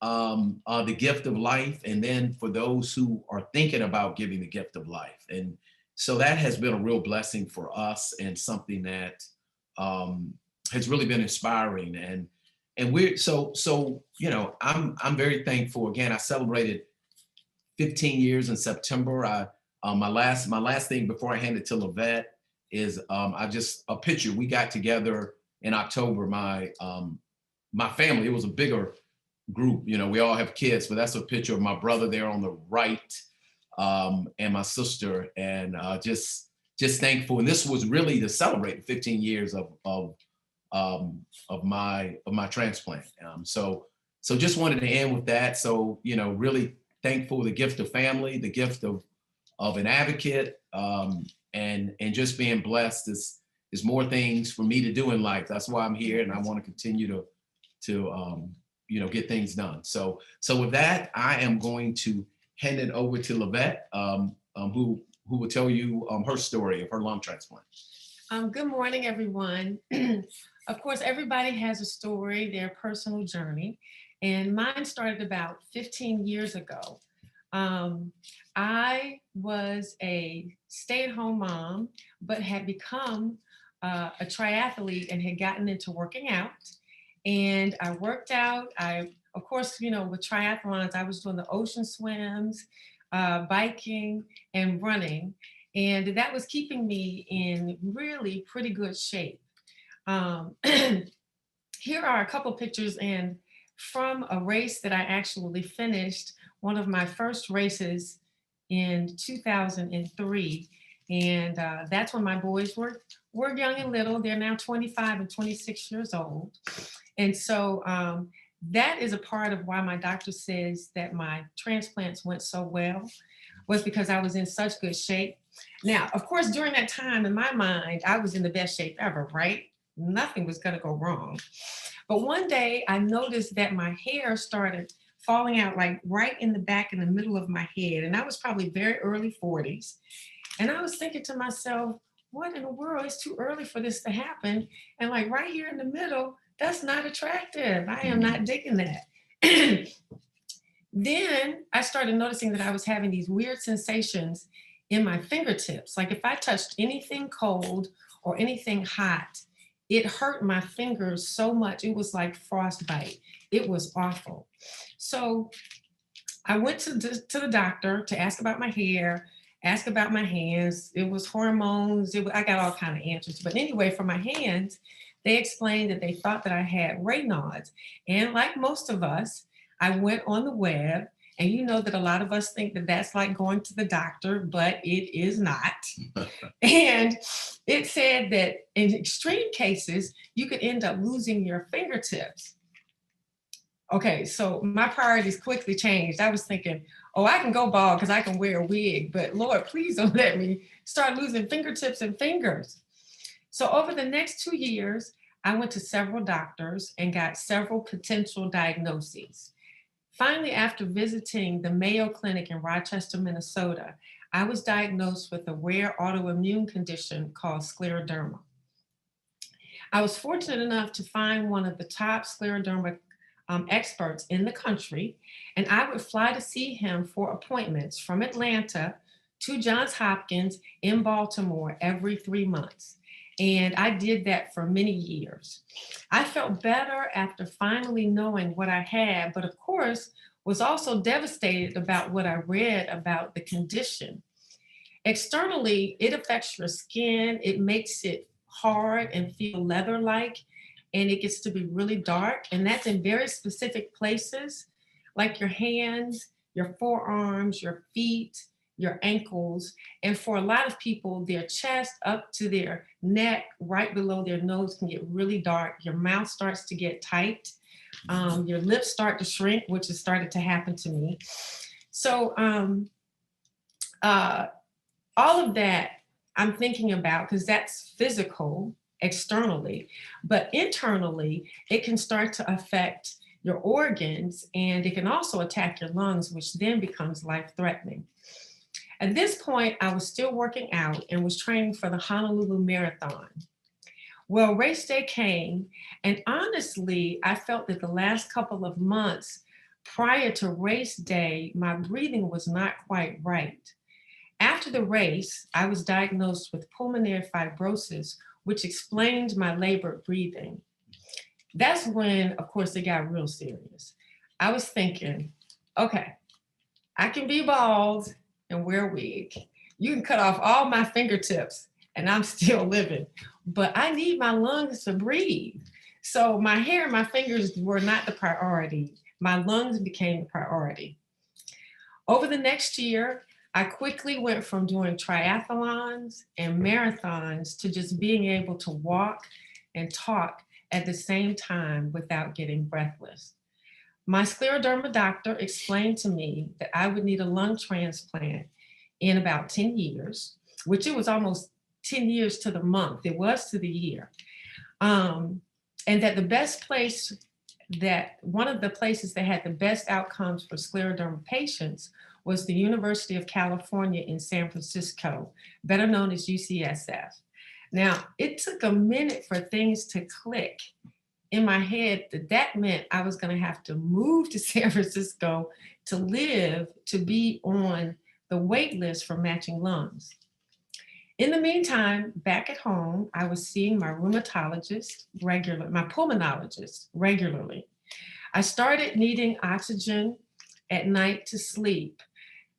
the gift of life, and then for those who are thinking about giving the gift of life. And so that has been a real blessing for us, and something that has really been inspiring. And we're so you know, I'm very thankful. Again, I celebrated 15 years in September. My last thing before I hand it to Lovette is a picture. We got together in October. My family, it was a bigger group. You know, we all have kids, but that's a picture of my brother there on the right, and my sister, and just thankful. And this was really to celebrate 15 years of my transplant. So just wanted to end with that. So, you know, really thankful, the gift of family, the gift of an advocate, and just being blessed is more things for me to do in life. That's why I'm here, and I want to continue to you know, get things done. So with that, I am going to hand it over to Lovette, who will tell you her story of her lung transplant. Good morning, everyone. Of course, everybody has a story, their personal journey, and mine started about 15 years ago. I was a stay-at-home mom, but had become a triathlete and had gotten into working out. And I worked out. Of course, you know, with triathlons, I was doing the ocean swims. biking and running. And that was keeping me in really pretty good shape. Here are a couple pictures and from a race that I actually finished, one of my first races in 2003. And that's when my boys were young and little. They're now 25 and 26 years old. And so that is a part of why my doctor says that my transplants went so well, was because I was in such good shape. Now, of course, during that time in my mind, I was in the best shape ever, right? Nothing was gonna go wrong. But one day I noticed that my hair started falling out like right in the back in the middle of my head. And I was probably very early 40s. And I was thinking to myself, what in the world? It's too early for this to happen. And like right here in the middle, that's not attractive. I am not digging that. Then I started noticing that I was having these weird sensations in my fingertips. Like if I touched anything cold or anything hot, it hurt my fingers so much. It was like frostbite. It was awful. So I went to the doctor to ask about my hair, ask about my hands. It was hormones. I got all kinds of answers. But anyway, for my hands, they explained that they thought that I had Raynaud's. And like most of us, I went on the web, and you know that a lot of us think that that's like going to the doctor, but it is not. And it said that in extreme cases, you could end up losing your fingertips. Okay, so my priorities quickly changed. I was thinking, oh, I can go bald because I can wear a wig, but Lord, please don't let me start losing fingertips and fingers. So over the next 2 years, I went to several doctors and got several potential diagnoses. Finally, after visiting the Mayo Clinic in Rochester, Minnesota, I was diagnosed with a rare autoimmune condition called scleroderma. I was fortunate enough to find one of the top scleroderma experts in the country, and I would fly to see him for appointments from Atlanta to Johns Hopkins in Baltimore every 3 months. And I did that for many years. I felt better after finally knowing what I had, but of course, was also devastated about what I read about the condition. Externally, it affects your skin. It makes it hard and feel leather-like, and it gets to be really dark. And that's in very specific places, like your hands, your forearms, your feet, your ankles. And for a lot of people, their chest up to their neck, right below their nose can get really dark. Your mouth starts to get tight. Your lips start to shrink, which has started to happen to me. So all of that I'm thinking about, because that's physical externally, but internally, it can start to affect your organs, and it can also attack your lungs, which then becomes life-threatening. At this point, I was still working out and was training for the Honolulu Marathon. Well, race day came, and honestly, I felt that the last couple of months prior to race day, my breathing was not quite right. After the race, I was diagnosed with pulmonary fibrosis, which explained my labored breathing. That's when, of course, it got real serious. I was thinking, okay, I can be bald and wear a wig. You can cut off all my fingertips and I'm still living, but I need my lungs to breathe. So my hair and my fingers were not the priority. My lungs became the priority. Over the next year, I quickly went from doing triathlons and marathons to just being able to walk and talk at the same time without getting breathless. My scleroderma doctor explained to me that I would need a lung transplant in about 10 years, which it was almost 10 years to the month. It was to the year. And that the best place, that one of the places that had the best outcomes for scleroderma patients was the University of California in San Francisco, better known as UCSF. Now, it took a minute for things to click in my head that meant I was going to have to move to San Francisco to live, to be on the wait list for matching lungs. In the meantime, back at home, I was seeing my rheumatologist regularly, my pulmonologist regularly. I started needing oxygen at night to sleep.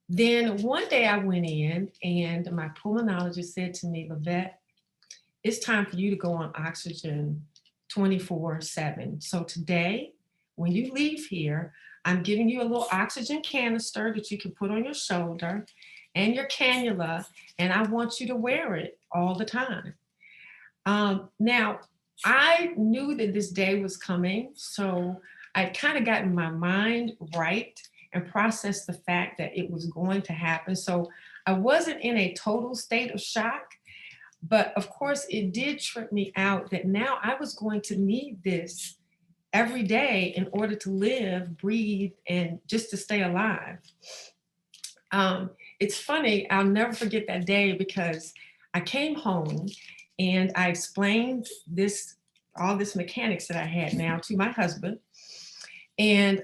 Then one day I went in and my pulmonologist said to me, Lovette, it's time for you to go on oxygen 24/7. So today, when you leave here, I'm giving you a little oxygen canister that you can put on your shoulder and your cannula, and I want you to wear it all the time. Now, I knew that this day was coming, so I'd kind of gotten my mind right and processed the fact that it was going to happen. So I wasn't in a total state of shock, but of course it did trip me out that now I was going to need this every day in order to live, breathe, and just to stay alive. It's funny, I'll never forget that day because I came home and I explained all this mechanics that I had now to my husband, and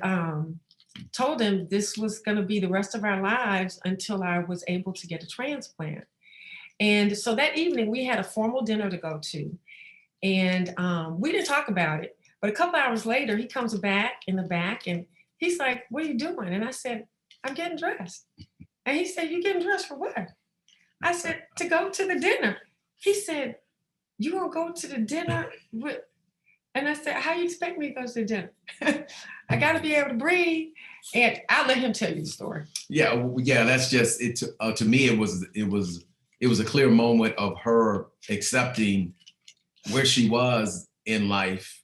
told him this was going to be the rest of our lives until I was able to get a transplant. And so that evening we had a formal dinner to go to, and we didn't talk about it. But a couple hours later, he comes back in the back and he's like, "What are you doing?" And I said, "I'm getting dressed." And he said, "You getting dressed for what?" I said, "To go to the dinner." He said, "You gonna go to the dinner with?" And I said, "How you expect me to go to the dinner? I got to be able to breathe." And I'll let him tell you the story. Yeah, that's just it. To me, it was a clear moment of her accepting where she was in life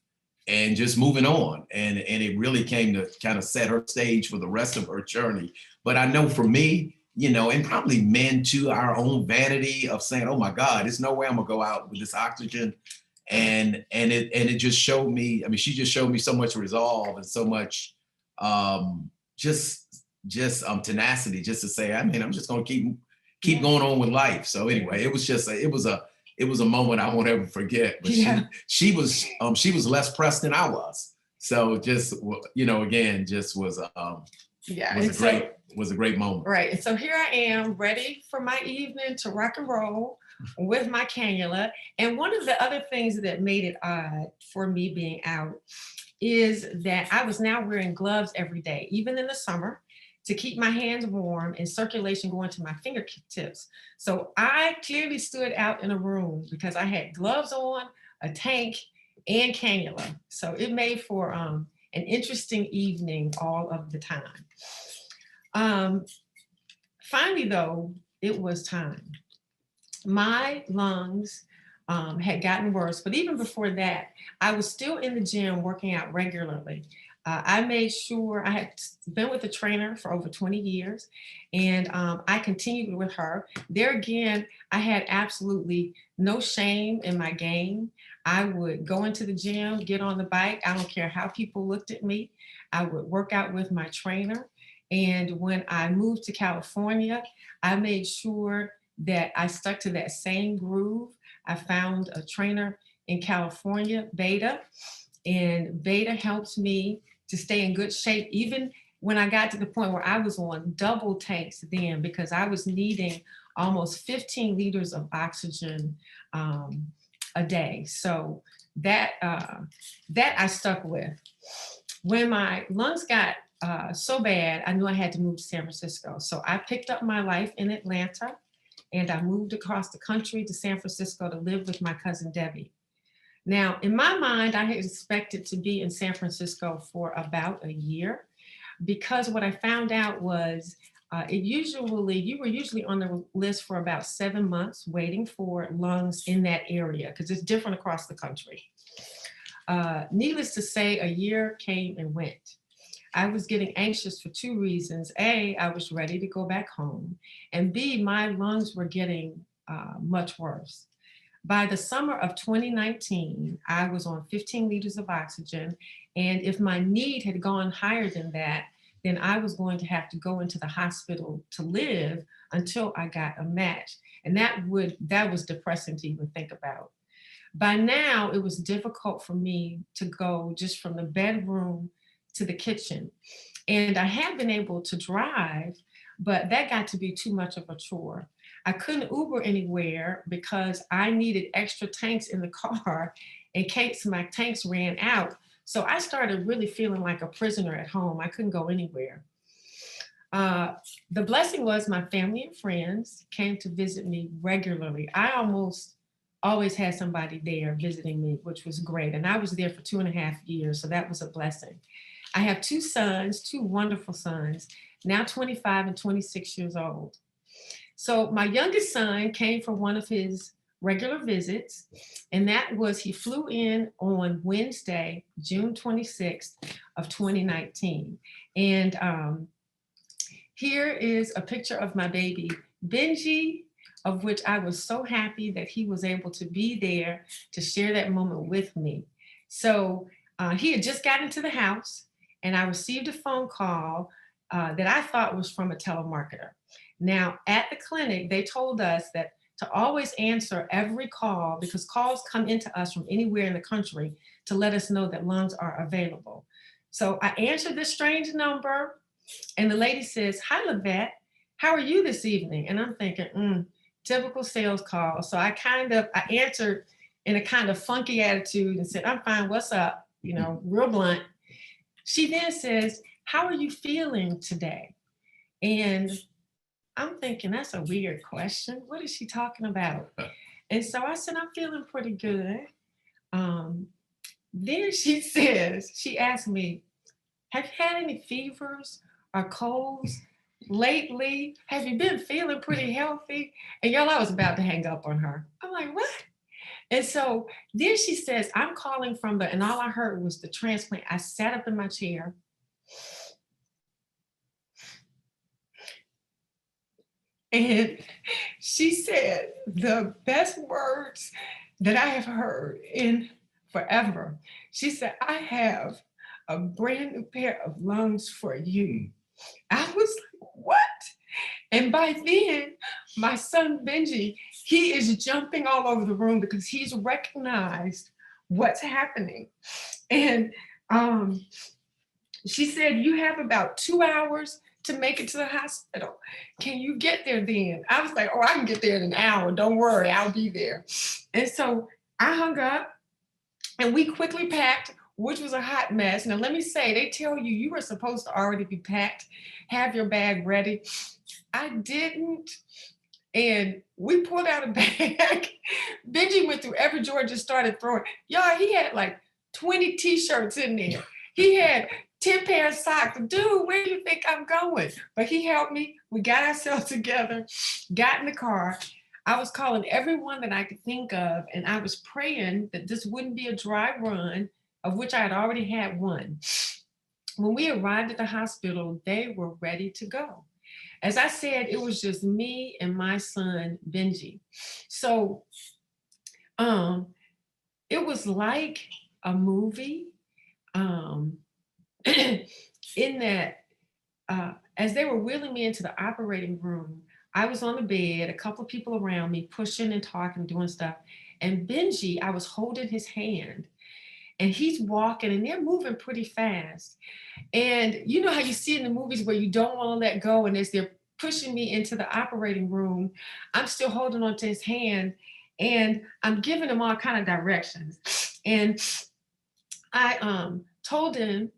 and just moving on. And it really came to kind of set her stage for the rest of her journey. But I know for me, and probably men too, our own vanity of saying, "Oh my God, there's no way I'm gonna go out with this oxygen." And it just showed me, she just showed me so much resolve and so much just tenacity, just to say, I'm just gonna keep going on with life. So anyway, it was a moment I won't ever forget. But she was less pressed than I was. So just again, just was was a great moment. Right. And so here I am, ready for my evening to rock and roll with my cannula. And one of the other things that made it odd for me being out is that I was now wearing gloves every day, even in the summer, to keep my hands warm and circulation going to my fingertips. So I clearly stood out in a room because I had gloves on, a tank, and cannula. So it made for an interesting evening all of the time. Finally, though, it was time. My lungs had gotten worse, but even before that, I was still in the gym working out regularly. I made sure I had been with a trainer for over 20 years, and I continued with her. There again, I had absolutely no shame in my game. I would go into the gym, get on the bike. I don't care how people looked at me. I would work out with my trainer. And when I moved to California, I made sure that I stuck to that same groove. I found a trainer in California, Beta, and Beta helped me to stay in good shape, even when I got to the point where I was on double tanks then, because I was needing almost 15 liters of oxygen a day. So that I stuck with. When my lungs got so bad, I knew I had to move to San Francisco. So I picked up my life in Atlanta and I moved across the country to San Francisco to live with my cousin Debbie. Now, in my mind, I had expected to be in San Francisco for about a year, because what I found out was you were usually on the list for about 7 months waiting for lungs in that area, because it's different across the country. Needless to say, a year came and went. I was getting anxious for two reasons. A, I was ready to go back home. And B, my lungs were getting much worse. By the summer of 2019, I was on 15 liters of oxygen. And if my need had gone higher than that, then I was going to have to go into the hospital to live until I got a match. And that was depressing to even think about. By now, it was difficult for me to go just from the bedroom to the kitchen. And I had been able to drive, but that got to be too much of a chore. I couldn't Uber anywhere because I needed extra tanks in the car in case my tanks ran out. So I started really feeling like a prisoner at home. I couldn't go anywhere. The blessing was my family and friends came to visit me regularly. I almost always had somebody there visiting me, which was great. And I was there for 2.5 years, so that was a blessing. I have 2 sons, 2 wonderful sons, now 25 and 26 years old. So my youngest son came for one of his regular visits, and that was he flew in on Wednesday, June 26th of 2019. And here is a picture of my baby, Benji, of which I was so happy that he was able to be there to share that moment with me. So he had just gotten to the house, and I received a phone call that I thought was from a telemarketer. Now, at the clinic, they told us that to always answer every call, because calls come into us from anywhere in the country to let us know that lungs are available. So I answered this strange number, and the lady says, "Hi, Lovette, how are you this evening?" And I'm thinking, typical sales call. So I answered in a kind of funky attitude and said, "I'm fine, what's up?" You know, real blunt. She then says, "How are you feeling today?" And I'm thinking, that's a weird question. What is she talking about? And so I said, "I'm feeling pretty good." Then she asked me, "Have you had any fevers or colds lately? Have you been feeling pretty healthy?" And y'all, I was about to hang up on her. I'm like, what? And so then she says, "I'm calling from and all I heard was the transplant." I sat up in my chair. And she said the best words that I have heard in forever. She said, "I have a brand new pair of lungs for you." I was like, what? And by then, my son Benji, he is jumping all over the room because he's recognized what's happening. And she said, "You have about 2 hours to make it to the hospital. Can you get there then?" I was like, "Oh, I can get there in an hour. Don't worry, I'll be there." And so I hung up and we quickly packed, which was a hot mess. Now, let me say, they tell you you were supposed to already be packed, have your bag ready. I didn't. And we pulled out a bag. Benji went through every drawer, just started throwing. Y'all, he had like 20 t-shirts in there. He had 10 pairs of socks. Dude, where do you think I'm going? But he helped me. We got ourselves together, got in the car. I was calling everyone that I could think of, and I was praying that this wouldn't be a dry run, of which I had already had one. When we arrived at the hospital, they were ready to go. As I said, it was just me and my son, Benji. So it was like a movie in that as they were wheeling me into the operating room, I was on the bed, a couple of people around me pushing and talking, doing stuff. And Benji, I was holding his hand and he's walking and they're moving pretty fast. And you know how you see in the movies where you don't want to let go, and as they're pushing me into the operating room, I'm still holding on to his hand and I'm giving him all kind of directions. And I told him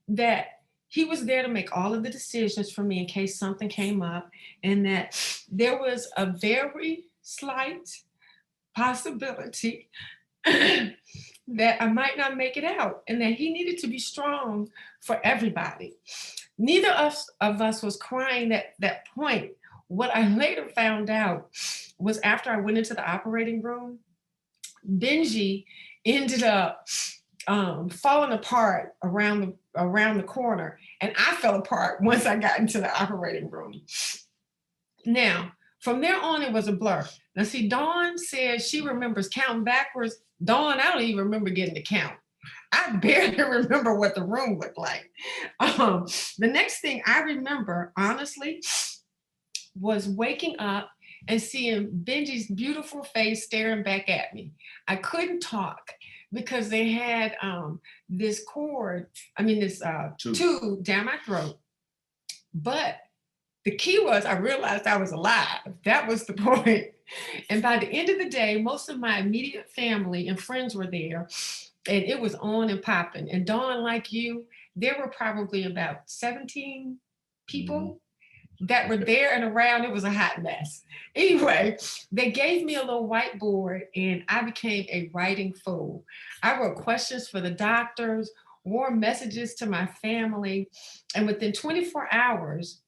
that he was there to make all of the decisions for me in case something came up, and that there was a very slight possibility that I might not make it out, and that he needed to be strong for everybody. Neither of us was crying at that point. What I later found out was after I went into the operating room, Benji ended up falling apart around the corner, and I fell apart once I got into the operating room. Now, from there on, it was a blur. Now, see, Dawn says she remembers counting backwards. Dawn, I don't even remember getting to count. I barely remember what the room looked like. The next thing I remember, honestly, was waking up and seeing Benji's beautiful face staring back at me. I couldn't talk because they had this tube down my throat. But the key was I realized I was alive. That was the point. And by the end of the day, most of my immediate family and friends were there, and it was on and popping. And Dawn, like you, there were probably about 17 people that were there and around. It was a hot mess. Anyway, they gave me a little whiteboard and I became a writing fool. I wrote questions for the doctors, warm messages to my family, and within 24 hours,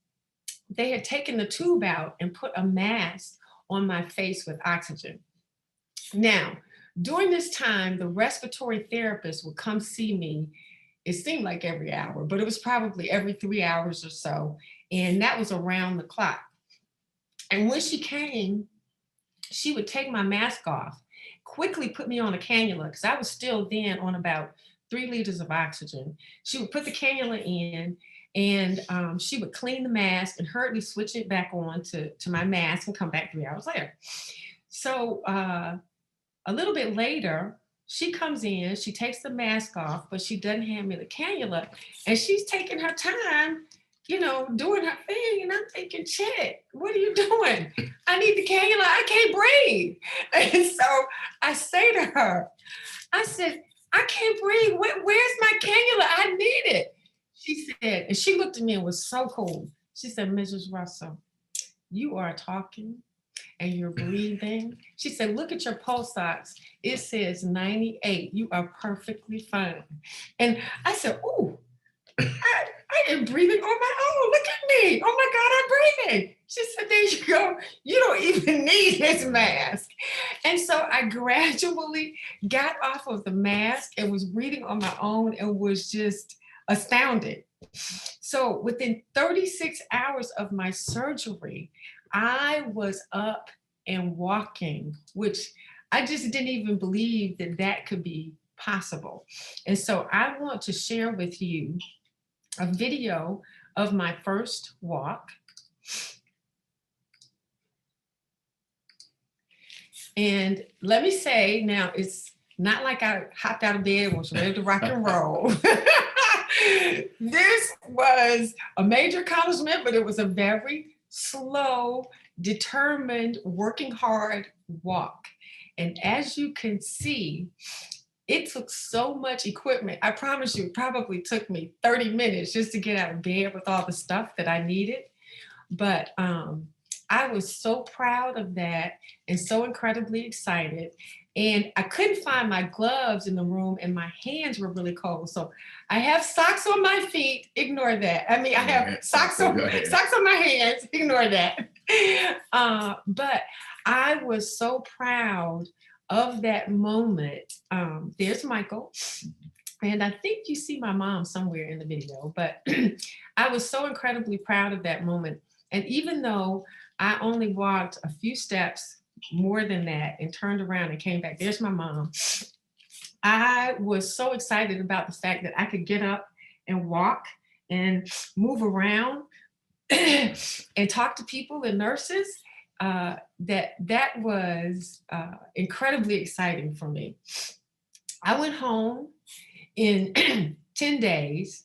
they had taken the tube out and put a mask on my face with oxygen. Now, during this time, the respiratory therapist would come see me. It seemed like every hour, but it was probably every 3 hours or so. And that was around the clock. And when she came, she would take my mask off, quickly put me on a cannula, because I was still then on about 3 liters of oxygen. She would put the cannula in, and she would clean the mask and hurriedly switch it back on to my mask and come back 3 hours later. So a little bit later, she comes in, she takes the mask off, but she doesn't hand me the cannula. And she's taking her time, you know, doing her thing. And I'm thinking, Chet, what are you doing? I need the cannula, I can't breathe. And so I say to her, I said, I can't breathe. Where's my cannula? I need it. She said, and she looked at me and was so cool. She said, Mrs. Russell, you are talking and you're breathing. She said, look at your pulse ox. It says 98. You are perfectly fine. And I said, ooh, I am breathing on my own. Look at me. Oh my God, I'm breathing. She said, there you go. You don't even need this mask. And so I gradually got off of the mask and was breathing on my own and was just astounded. So within 36 hours of my surgery, I was up and walking, which I just didn't even believe that that could be possible. And so I want to share with you a video of my first walk. And let me say, now it's not like I hopped out of bed and was ready to rock and roll. This was a major accomplishment, but it was a very slow, determined, working hard walk. And as you can see, it took so much equipment. I promise you, it probably took me 30 minutes just to get out of bed with all the stuff that I needed. But I was so proud of that and so incredibly excited. And I couldn't find my gloves in the room and my hands were really cold. So I have socks on my feet, ignore that. I mean, I have socks on my hands, ignore that. But I was so proud of that moment. There's Michael. And I think you see my mom somewhere in the video, but I was so incredibly proud of that moment. And even though I only walked a few steps more than that and turned around and came back, there's my mom. I was so excited about the fact that I could get up and walk and move around and talk to people and nurses. That was incredibly exciting for me. I went home in 10 days.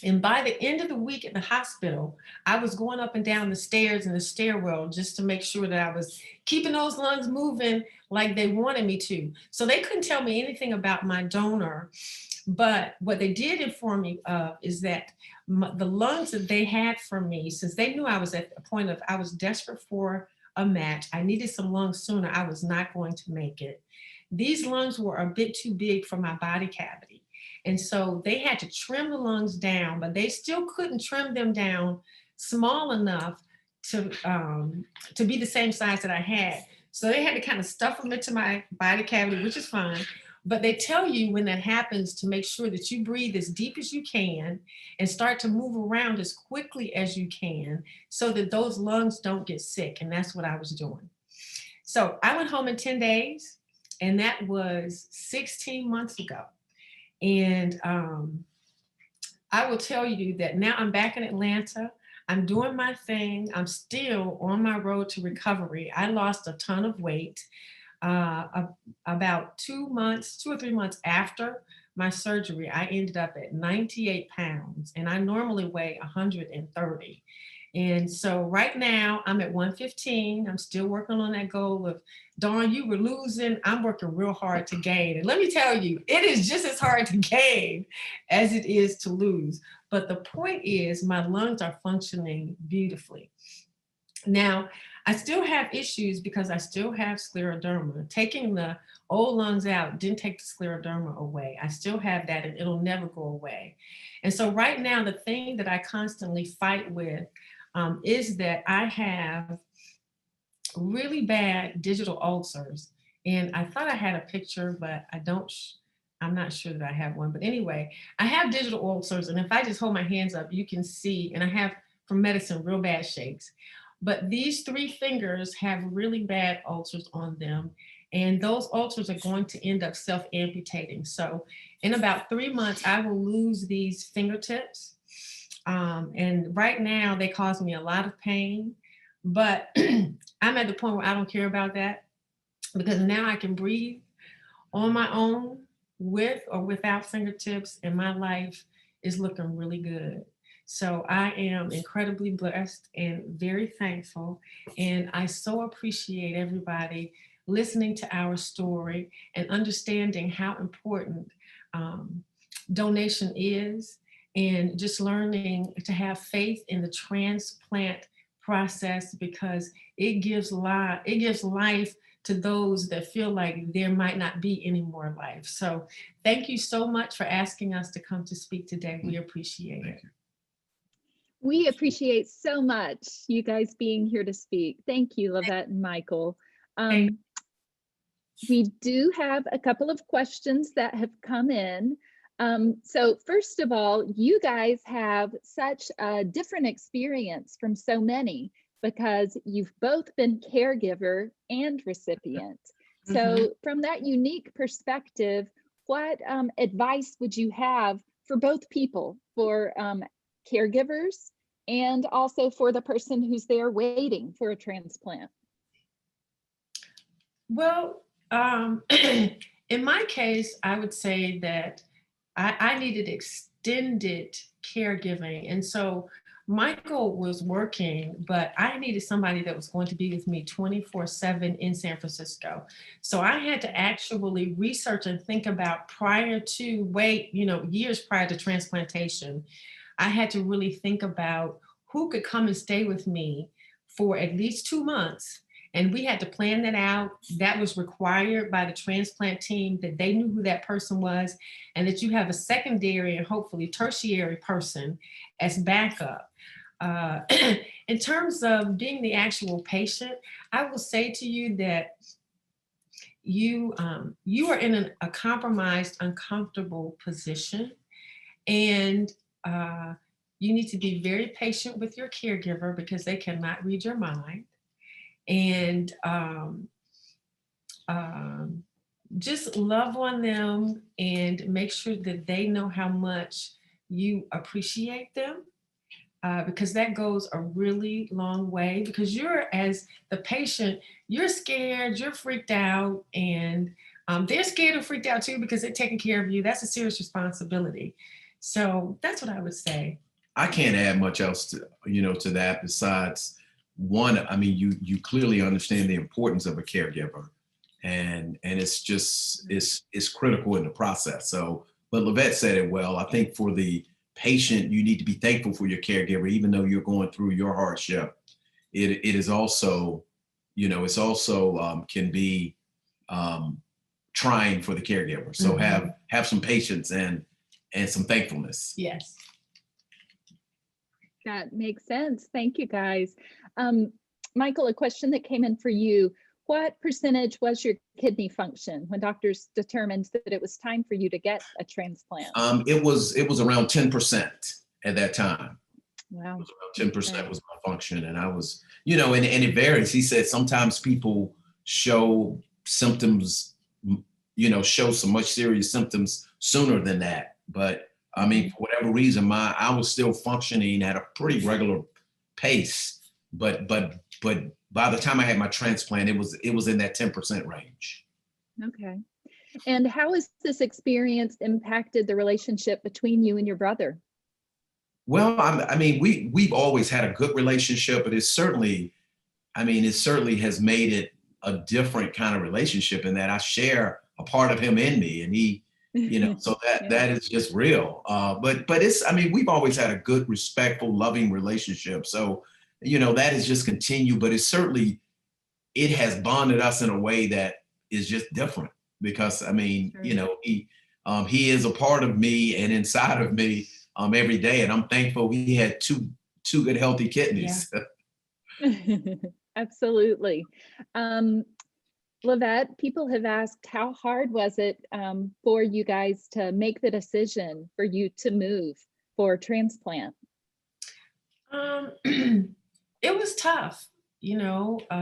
And by the end of the week at the hospital, I was going up and down the stairs in the stairwell just to make sure that I was keeping those lungs moving like they wanted me to. So they couldn't tell me anything about my donor. But what they did inform me of is that the lungs that they had for me, since they knew I was at the point of, I was desperate for a match, I needed some lungs sooner, I was not going to make it. These lungs were a bit too big for my body cavity. And so they had to trim the lungs down, but they still couldn't trim them down small enough to be the same size that I had. So they had to kind of stuff them into my body cavity, which is fine. But they tell you when that happens to make sure that you breathe as deep as you can and start to move around as quickly as you can so that those lungs don't get sick. And that's what I was doing. So I went home in 10 days, and that was 16 months ago. And I will tell you that now I'm back in Atlanta. I'm doing my thing. I'm still on my road to recovery. I lost a ton of weight about 2 or 3 months after my surgery. I ended up at 98 pounds, and I normally weigh 130. And so right now I'm at 115. I'm still working on that goal of, Dawn, you were losing. I'm working real hard to gain. And let me tell you, it is just as hard to gain as it is to lose. But the point is my lungs are functioning beautifully. Now, I still have issues because I still have scleroderma. Taking the old lungs out didn't take the scleroderma away. I still have that and it'll never go away. And so right now, the thing that I constantly fight with is that I have really bad digital ulcers. And I thought I had a picture, but I'm not sure that I have one. But anyway, I have digital ulcers. And if I just hold my hands up, you can see, and I have from medicine real bad shakes. But these 3 fingers have really bad ulcers on them. And those ulcers are going to end up self-amputating. So in about 3 months, I will lose these fingertips. And right now they cause me a lot of pain, but I'm at the point where I don't care about that because now I can breathe on my own with or without fingertips, and my life is looking really good. So I am incredibly blessed and very thankful. And I so appreciate everybody listening to our story and understanding how important donation is, and just learning to have faith in the transplant process, because it gives life to those that feel like there might not be any more life. So thank you so much for asking us to come to speak today. We appreciate it. We appreciate so much you guys being here to speak. Thank you, Lovette and Michael. We do have a couple of questions that have come in. So first of all, you guys have such a different experience from so many because you've both been caregiver and recipient. So from that unique perspective, what advice would you have for both people, for caregivers and also for the person who's there waiting for a transplant? Well, in my case, I would say that I needed extended caregiving. And so Michael was working, but I needed somebody that was going to be with me 24/7 in San Francisco. So I had to actually research and think about years prior to transplantation, I had to really think about who could come and stay with me for at least 2 months. And we had to plan that out. That was required by the transplant team, that they knew who that person was, and that you have a secondary and hopefully tertiary person as backup. In terms of being the actual patient, I will say to you that you are in a compromised, uncomfortable position, and you need to be very patient with your caregiver because they cannot read your mind. And just love on them and make sure that they know how much you appreciate them, because that goes a really long way, because you're, as the patient, you're scared, you're freaked out, and they're scared and freaked out too because they're taking care of you. That's a serious responsibility. So that's what I would say. I can't add much else to that besides one. I mean, you clearly understand the importance of a caregiver, and it's just it's critical in the process. So, but Lovette said it well. I think for the patient, you need to be thankful for your caregiver, even though you're going through your hardship. It is also, it's also can be trying for the caregiver. So have some patience and some thankfulness. Yes. That makes sense. Thank you, guys. Michael, a question that came in for you. What percentage was your kidney function when doctors determined that it was time for you to get a transplant? It was around 10% at that time. Wow. It was around 10% was my function. And I was, and it varies. He said sometimes people show symptoms, show some much serious symptoms sooner than that. But I mean, for whatever reason, I was still functioning at a pretty regular pace, but by the time I had my transplant, it was in that 10% range. Okay. And how has this experience impacted the relationship between you and your brother? Well, I mean, we've always had a good relationship, but it certainly has made it a different kind of relationship in that I share a part of him in me, and he, so that Yeah. that is just real. But we've always had a good, respectful, loving relationship. So, that has just continued, but it has bonded us in a way that is just different because Sure. he is a part of me and inside of me every day, and I'm thankful he had two good healthy kidneys. Absolutely. Lovette, people have asked, how hard was it for you guys to make the decision for you to move for transplant? It was tough, it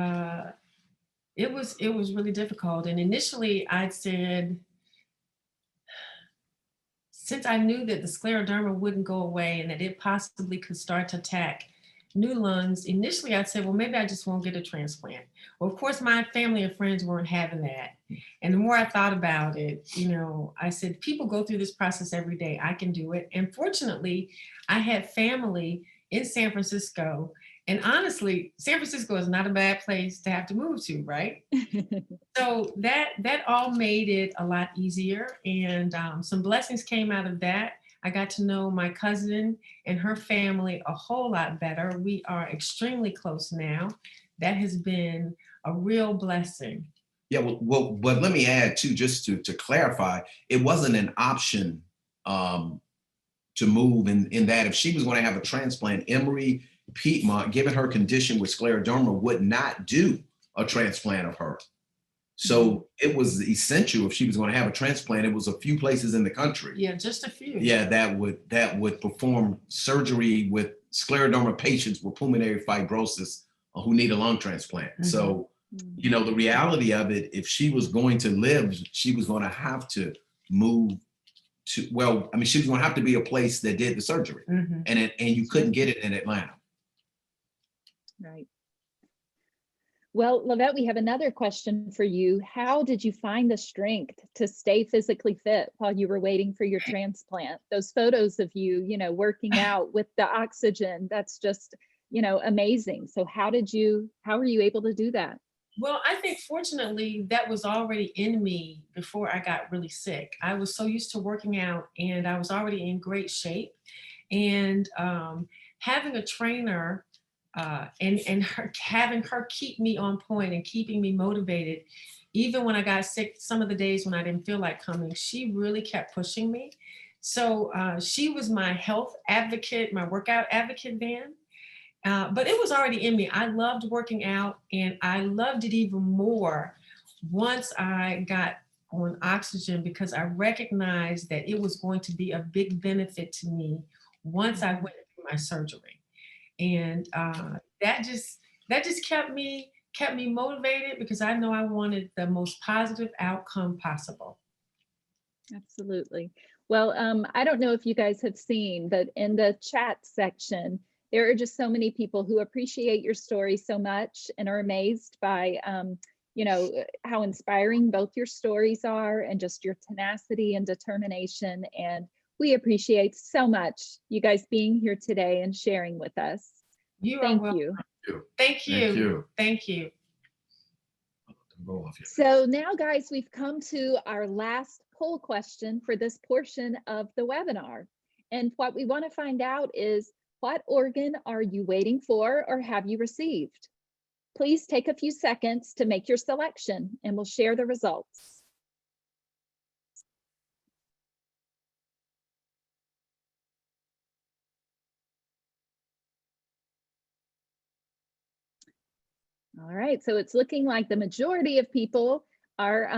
was really difficult. And initially I'd said, since I knew that the scleroderma wouldn't go away and that it possibly could start to attack new lungs, initially I'd say, well, maybe I just won't get a transplant. Well, of course, my family and friends weren't having that. And the more I thought about it, I said, people go through this process every day. I can do it. And fortunately, I had family in San Francisco. And honestly, San Francisco is not a bad place to have to move to, right? So that all made it a lot easier. And some blessings came out of that. I got to know my cousin and her family a whole lot better. We are extremely close now. That has been a real blessing. Yeah, well, but let me add too, just to clarify, it wasn't an option to move in that if she was going to have a transplant, Emory Piedmont, given her condition with scleroderma, would not do a transplant of her. So it was essential if she was going to have a transplant. It was a few places in the country. Yeah, just a few. Yeah, that would perform surgery with scleroderma patients with pulmonary fibrosis who need a lung transplant. Mm-hmm. So, the reality of it, if she was going to live, she was going to have to move to, she was going to have to be a place that did the surgery. Mm-hmm. And you couldn't get it in Atlanta. Right. Well, Lovette, we have another question for you. How did you find the strength to stay physically fit while you were waiting for your transplant? Those photos of you, working out with the oxygen, that's just, amazing. So how were you able to do that? Well, I think fortunately that was already in me before I got really sick. I was so used to working out and I was already in great shape. And having a trainer and having her keep me on point and keeping me motivated, even when I got sick, some of the days when I didn't feel like coming, she really kept pushing me. So she was my health advocate, my workout advocate then. But it was already in me. I loved working out and I loved it even more once I got on oxygen because I recognized that it was going to be a big benefit to me once I went through my surgery. And that just kept me motivated because I know I wanted the most positive outcome possible. Absolutely. Well, I don't know if you guys have seen, but in the chat section, there are just so many people who appreciate your story so much and are amazed by, how inspiring both your stories are and just your tenacity and determination. And we appreciate so much you guys being here today and sharing with us. Thank you. Thank you. Thank you. So now, guys, we've come to our last poll question for this portion of the webinar. And what we want to find out is, what organ are you waiting for or have you received? Please take a few seconds to make your selection and we'll share the results. All right, so it's looking like the majority of people are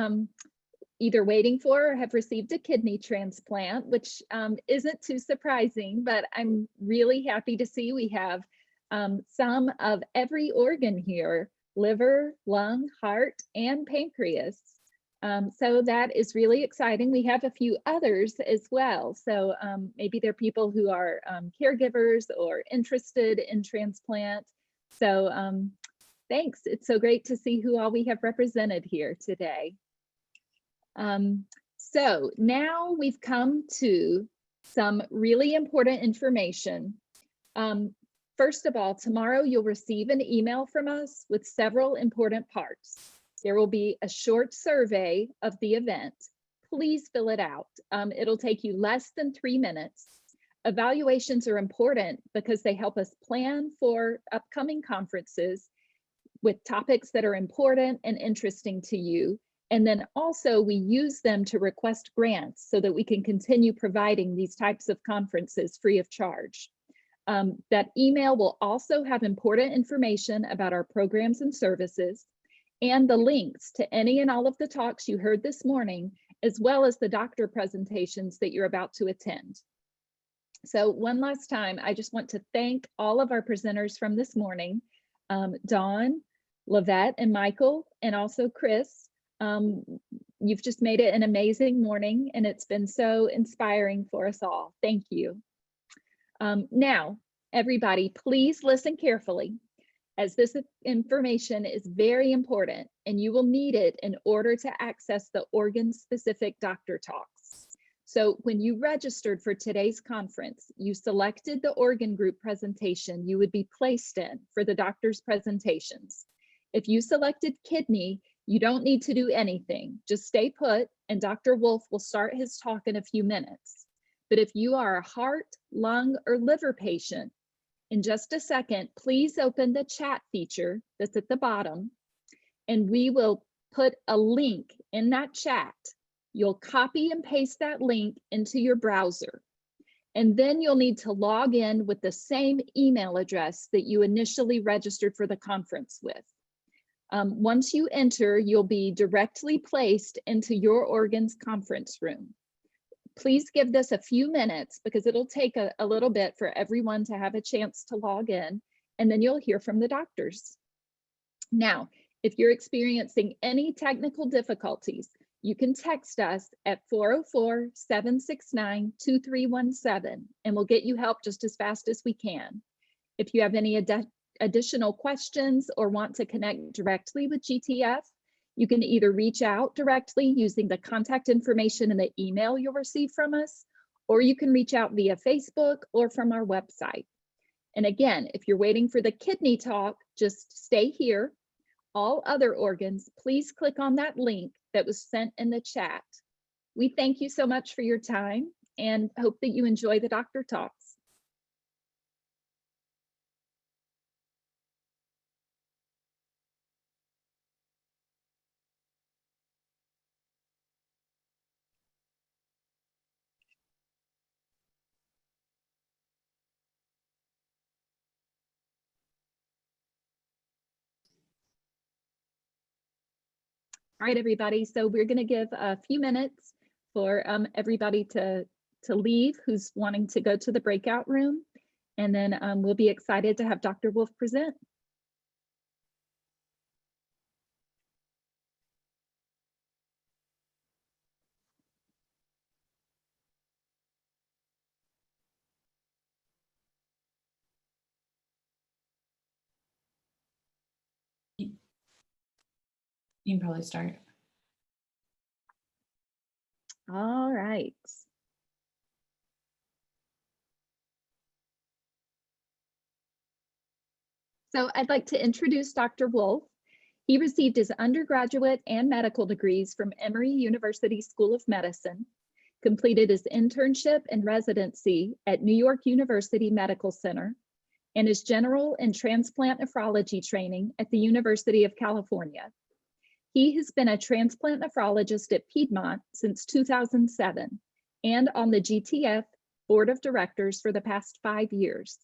either waiting for or have received a kidney transplant, which isn't too surprising, but I'm really happy to see we have some of every organ here: liver, lung, heart, and pancreas. So that is really exciting. We have a few others as well. So maybe they're people who are caregivers or interested in transplant. So thanks. It's so great to see who all we have represented here today. So now we've come to Some really important information. First of all, tomorrow you'll receive an email from us with several important parts. There will be a short survey of the event. Please fill it out. It'll take you less than 3 minutes. Evaluations are important because they help us plan for upcoming conferences with topics that are important and interesting to you. And then also we use them to request grants so that we can continue providing these types of conferences free of charge. That email will also have important information about our programs and services and the links to any and all of the talks you heard this morning, as well as the doctor presentations that you're about to attend. So one last time, I just want to thank all of our presenters from this morning, Dawn, Lovette, and Michael, and also Chris. You've just made it an amazing morning, and it's been so inspiring for us all. Thank you. Now, everybody, please listen carefully, as this information is very important, and you will need it in order to access the organ-specific doctor talks. So when you registered for today's conference, you selected the organ group presentation you would be placed in for the doctor's presentations. If you selected kidney, you don't need to do anything. Just stay put, and Dr. Wolf will start his talk in a few minutes. But if you are a heart, lung, or liver patient, in just a second, please open the chat feature that's at the bottom, and we will put a link in that chat. You'll copy and paste that link into your browser, and then you'll need to log in with the same email address that you initially registered for the conference with. Once you enter, you'll be directly placed into your organs conference room. Please give this a few minutes because it'll take a little bit for everyone to have a chance to log in, and then you'll hear from the doctors. Now, if you're experiencing any technical difficulties, you can text us at 404-769-2317, and we'll get you help just as fast as we can. If you have any additional questions or want to connect directly with GTF, you can either reach out directly using the contact information in the email you'll receive from us, or you can reach out via Facebook or from our website. And again, if you're waiting for the kidney talk, just stay here. All other organs, please click on that link that was sent in the chat. We thank you so much for your time and hope that you enjoy the doctor talks. All right, everybody. So we're going to give a few minutes for everybody to leave who's wanting to go to the breakout room. And then we'll be excited to have Dr. Wolf present. You can probably start. All right. So I'd like to introduce Dr. Wolf. He received his undergraduate and medical degrees from Emory University School of Medicine, completed his internship and residency at New York University Medical Center, and his general and transplant nephrology training at the University of California. He has been a transplant nephrologist at Piedmont since 2007 and on the GTF Board of Directors for the past 5 years.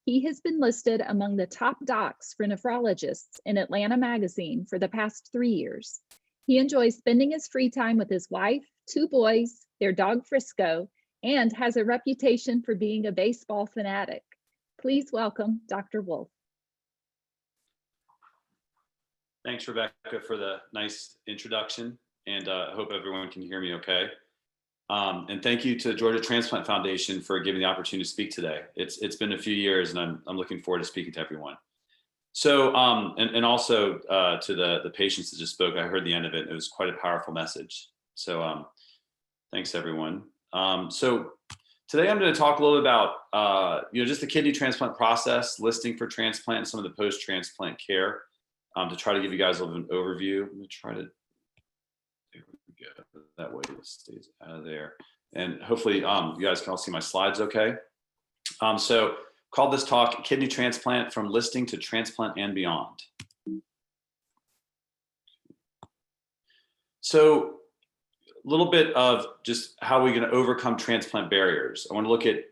He has been listed among the top docs for nephrologists in Atlanta Magazine for the past 3 years. He enjoys spending his free time with his wife, 2 boys, their dog Frisco, and has a reputation for being a baseball fanatic. Please welcome Dr. Wolf. Thanks, Rebecca, for the nice introduction, and I hope everyone can hear me okay. And thank you to Georgia Transplant Foundation for giving the opportunity to speak today. It's been a few years, and I'm looking forward to speaking to everyone. So, and also to the patients that just spoke, I heard the end of it. It was quite a powerful message. So thanks, everyone. So Today, I'm going to talk a little bit about, just the kidney transplant process, listing for transplant, and some of the post-transplant care to try to give you guys a little bit of an overview. I'm going to try to, there we go, that way it stays out of there. And hopefully you guys can all see my slides okay. So called this talk, Kidney Transplant from Listing to Transplant and Beyond. So a little bit of just how we're going to overcome transplant barriers. I want to look at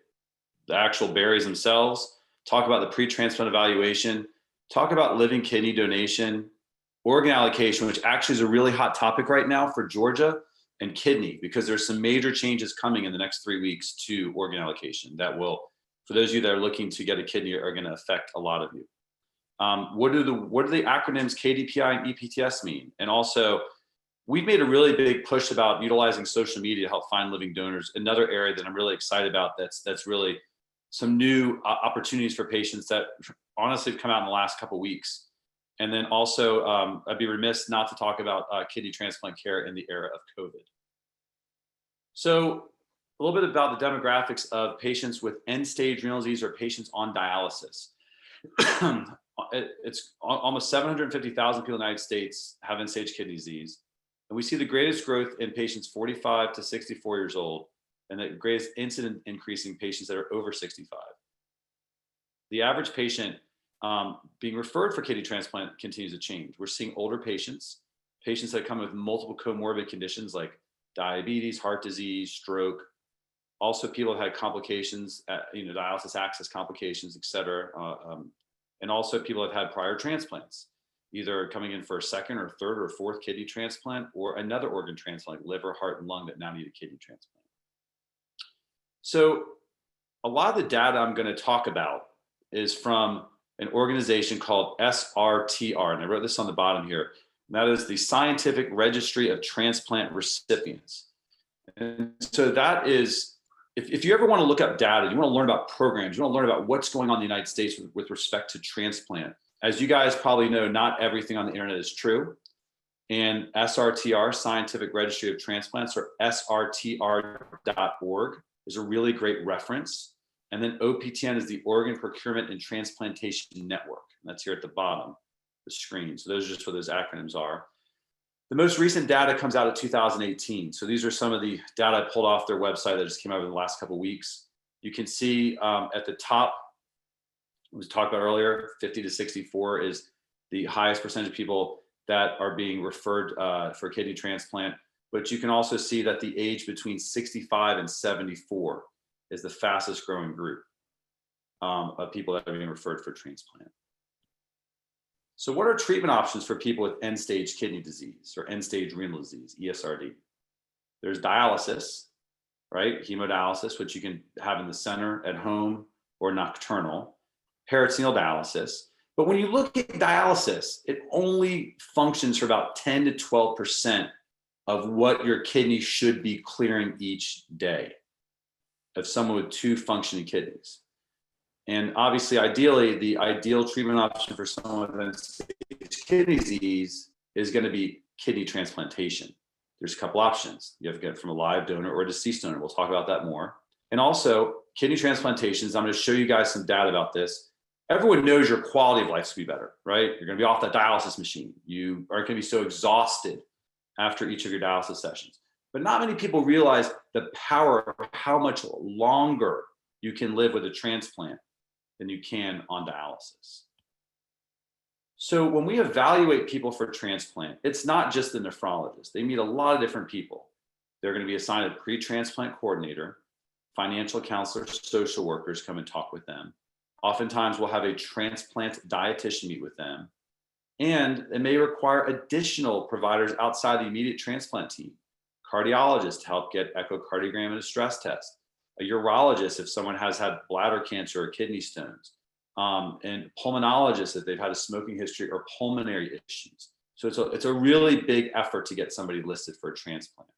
the actual barriers themselves, talk about the pre-transplant evaluation, talk about living kidney donation, organ allocation, which actually is a really hot topic right now for Georgia, and kidney, because there's some major changes coming in the next 3 weeks to organ allocation that will, for those of you that are looking to get a kidney, are going to affect a lot of you. What do the acronyms KDPI and EPTS mean? And also, we've made a really big push about utilizing social media to help find living donors. Another area that I'm really excited about that's really some new opportunities for patients that honestly have come out in the last couple of weeks. And then also, I'd be remiss not to talk about kidney transplant care in the era of COVID. So a little bit about the demographics of patients with end-stage renal disease or patients on dialysis. It's almost 750,000 people in the United States have end-stage kidney disease. And we see the greatest growth in patients 45 to 64 years old, and the greatest incident increasing patients that are over 65. The average patient being referred for kidney transplant continues to change. We're seeing older patients that come with multiple comorbid conditions like diabetes, heart disease, stroke. Also, people have had complications, dialysis access complications, et cetera. And also people have had prior transplants, either coming in for a second or third or fourth kidney transplant or another organ transplant, like liver, heart, and lung that now need a kidney transplant. So a lot of the data I'm going to talk about is from an organization called SRTR, and I wrote this on the bottom here. And that is the Scientific Registry of Transplant Recipients. And so that is, if you ever want to look up data, you want to learn about programs, you want to learn about what's going on in the United States with respect to transplant. As you guys probably know, not everything on the internet is true. And SRTR, Scientific Registry of Transplants, or srtr.org, is a really great reference. And then OPTN is the Organ Procurement and Transplantation Network. And that's here at the bottom of the screen. So those are just what those acronyms are. The most recent data comes out of 2018. So these are some of the data I pulled off their website that just came out in the last couple of weeks. You can see at the top, we talked about earlier, 50 to 64 is the highest percentage of people that are being referred for kidney transplant. But you can also see that the age between 65 and 74 is the fastest growing group of people that are being referred for transplant. So what are treatment options for people with end-stage kidney disease or end-stage renal disease, ESRD? There's dialysis, right? Hemodialysis, which you can have in the center, at home, or nocturnal. Peritoneal dialysis. But when you look at dialysis, it only functions for about 10 to 12% of what your kidney should be clearing each day of someone with 2 functioning kidneys. And obviously, ideally, the ideal treatment option for someone with end-stage kidney disease is going to be kidney transplantation. There's a couple options. You have to get it from a live donor or a deceased donor. We'll talk about that more. And also, kidney transplantations, I'm going to show you guys some data about this. Everyone knows your quality of life is going to be better, right? You're going to be off that dialysis machine. You aren't going to be so exhausted after each of your dialysis sessions. But not many people realize the power of how much longer you can live with a transplant than you can on dialysis. So when we evaluate people for transplant, it's not just the nephrologist. They meet a lot of different people. They're going to be assigned a pre-transplant coordinator, financial counselors, social workers come and talk with them. Oftentimes we'll have a transplant dietitian meet with them. And it may require additional providers outside the immediate transplant team. Cardiologists to help get echocardiogram and a stress test. A urologist if someone has had bladder cancer or kidney stones. And pulmonologists if they've had a smoking history or pulmonary issues. So it's a really big effort to get somebody listed for a transplant.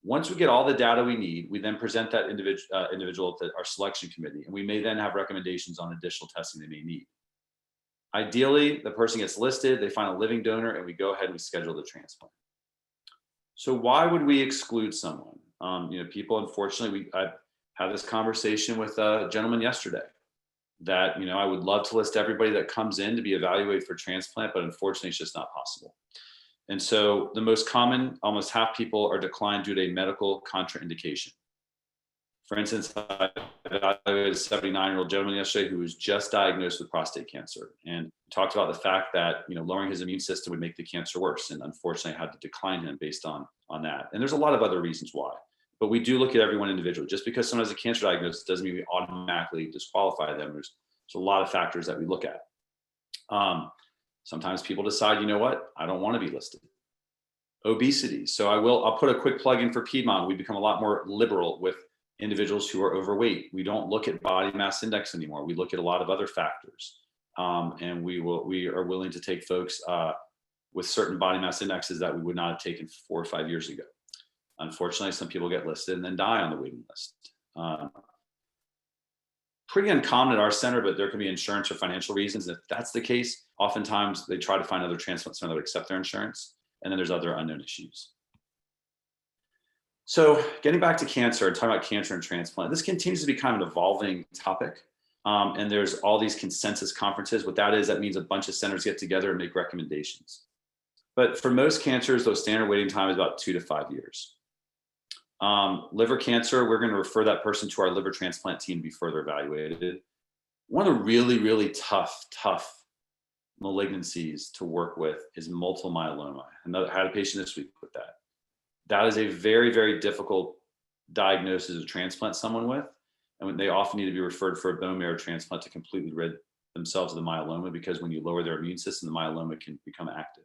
Once we get all the data we need, we then present that individual to our selection committee, and we may then have recommendations on additional testing they may need. Ideally, the person gets listed, they find a living donor, and we go ahead and we schedule the transplant. So why would we exclude someone? People, unfortunately, I've had this conversation with a gentleman yesterday that, I would love to list everybody that comes in to be evaluated for transplant, but unfortunately it's just not possible. And so the most common, almost half people are declined due to a medical contraindication. For instance, I evaluated a 79-year-old gentleman yesterday who was just diagnosed with prostate cancer, and talked about the fact that lowering his immune system would make the cancer worse, and unfortunately I had to decline him based on that. And there's a lot of other reasons why, but we do look at everyone individually. Just because someone has a cancer diagnosis doesn't mean we automatically disqualify them. There's a lot of factors that we look at. Sometimes people decide, I don't want to be listed. Obesity. So I'll put a quick plug in for Piedmont. We've become a lot more liberal with individuals who are overweight. We don't look at body mass index anymore. We look at a lot of other factors. And we are willing to take folks with certain body mass indexes that we would not have taken 4 or 5 years ago. Unfortunately, some people get listed and then die on the waiting list. Pretty uncommon at our center, but there can be insurance or financial reasons. If that's the case, oftentimes they try to find other transplant centers that accept their insurance. And then there's other unknown issues. So getting back to cancer and talking about cancer and transplant, this continues to be kind of an evolving topic. And there's all these consensus conferences. What that means a bunch of centers get together and make recommendations. But for most cancers, those standard waiting time is about 2 to 5 years. Liver cancer, we're going to refer that person to our liver transplant team to be further evaluated. One of the really, really tough malignancies to work with is multiple myeloma. I had a patient this week with that. That is a very, very difficult diagnosis to transplant someone with. And they often need to be referred for a bone marrow transplant to completely rid themselves of the myeloma, because when you lower their immune system, the myeloma can become active.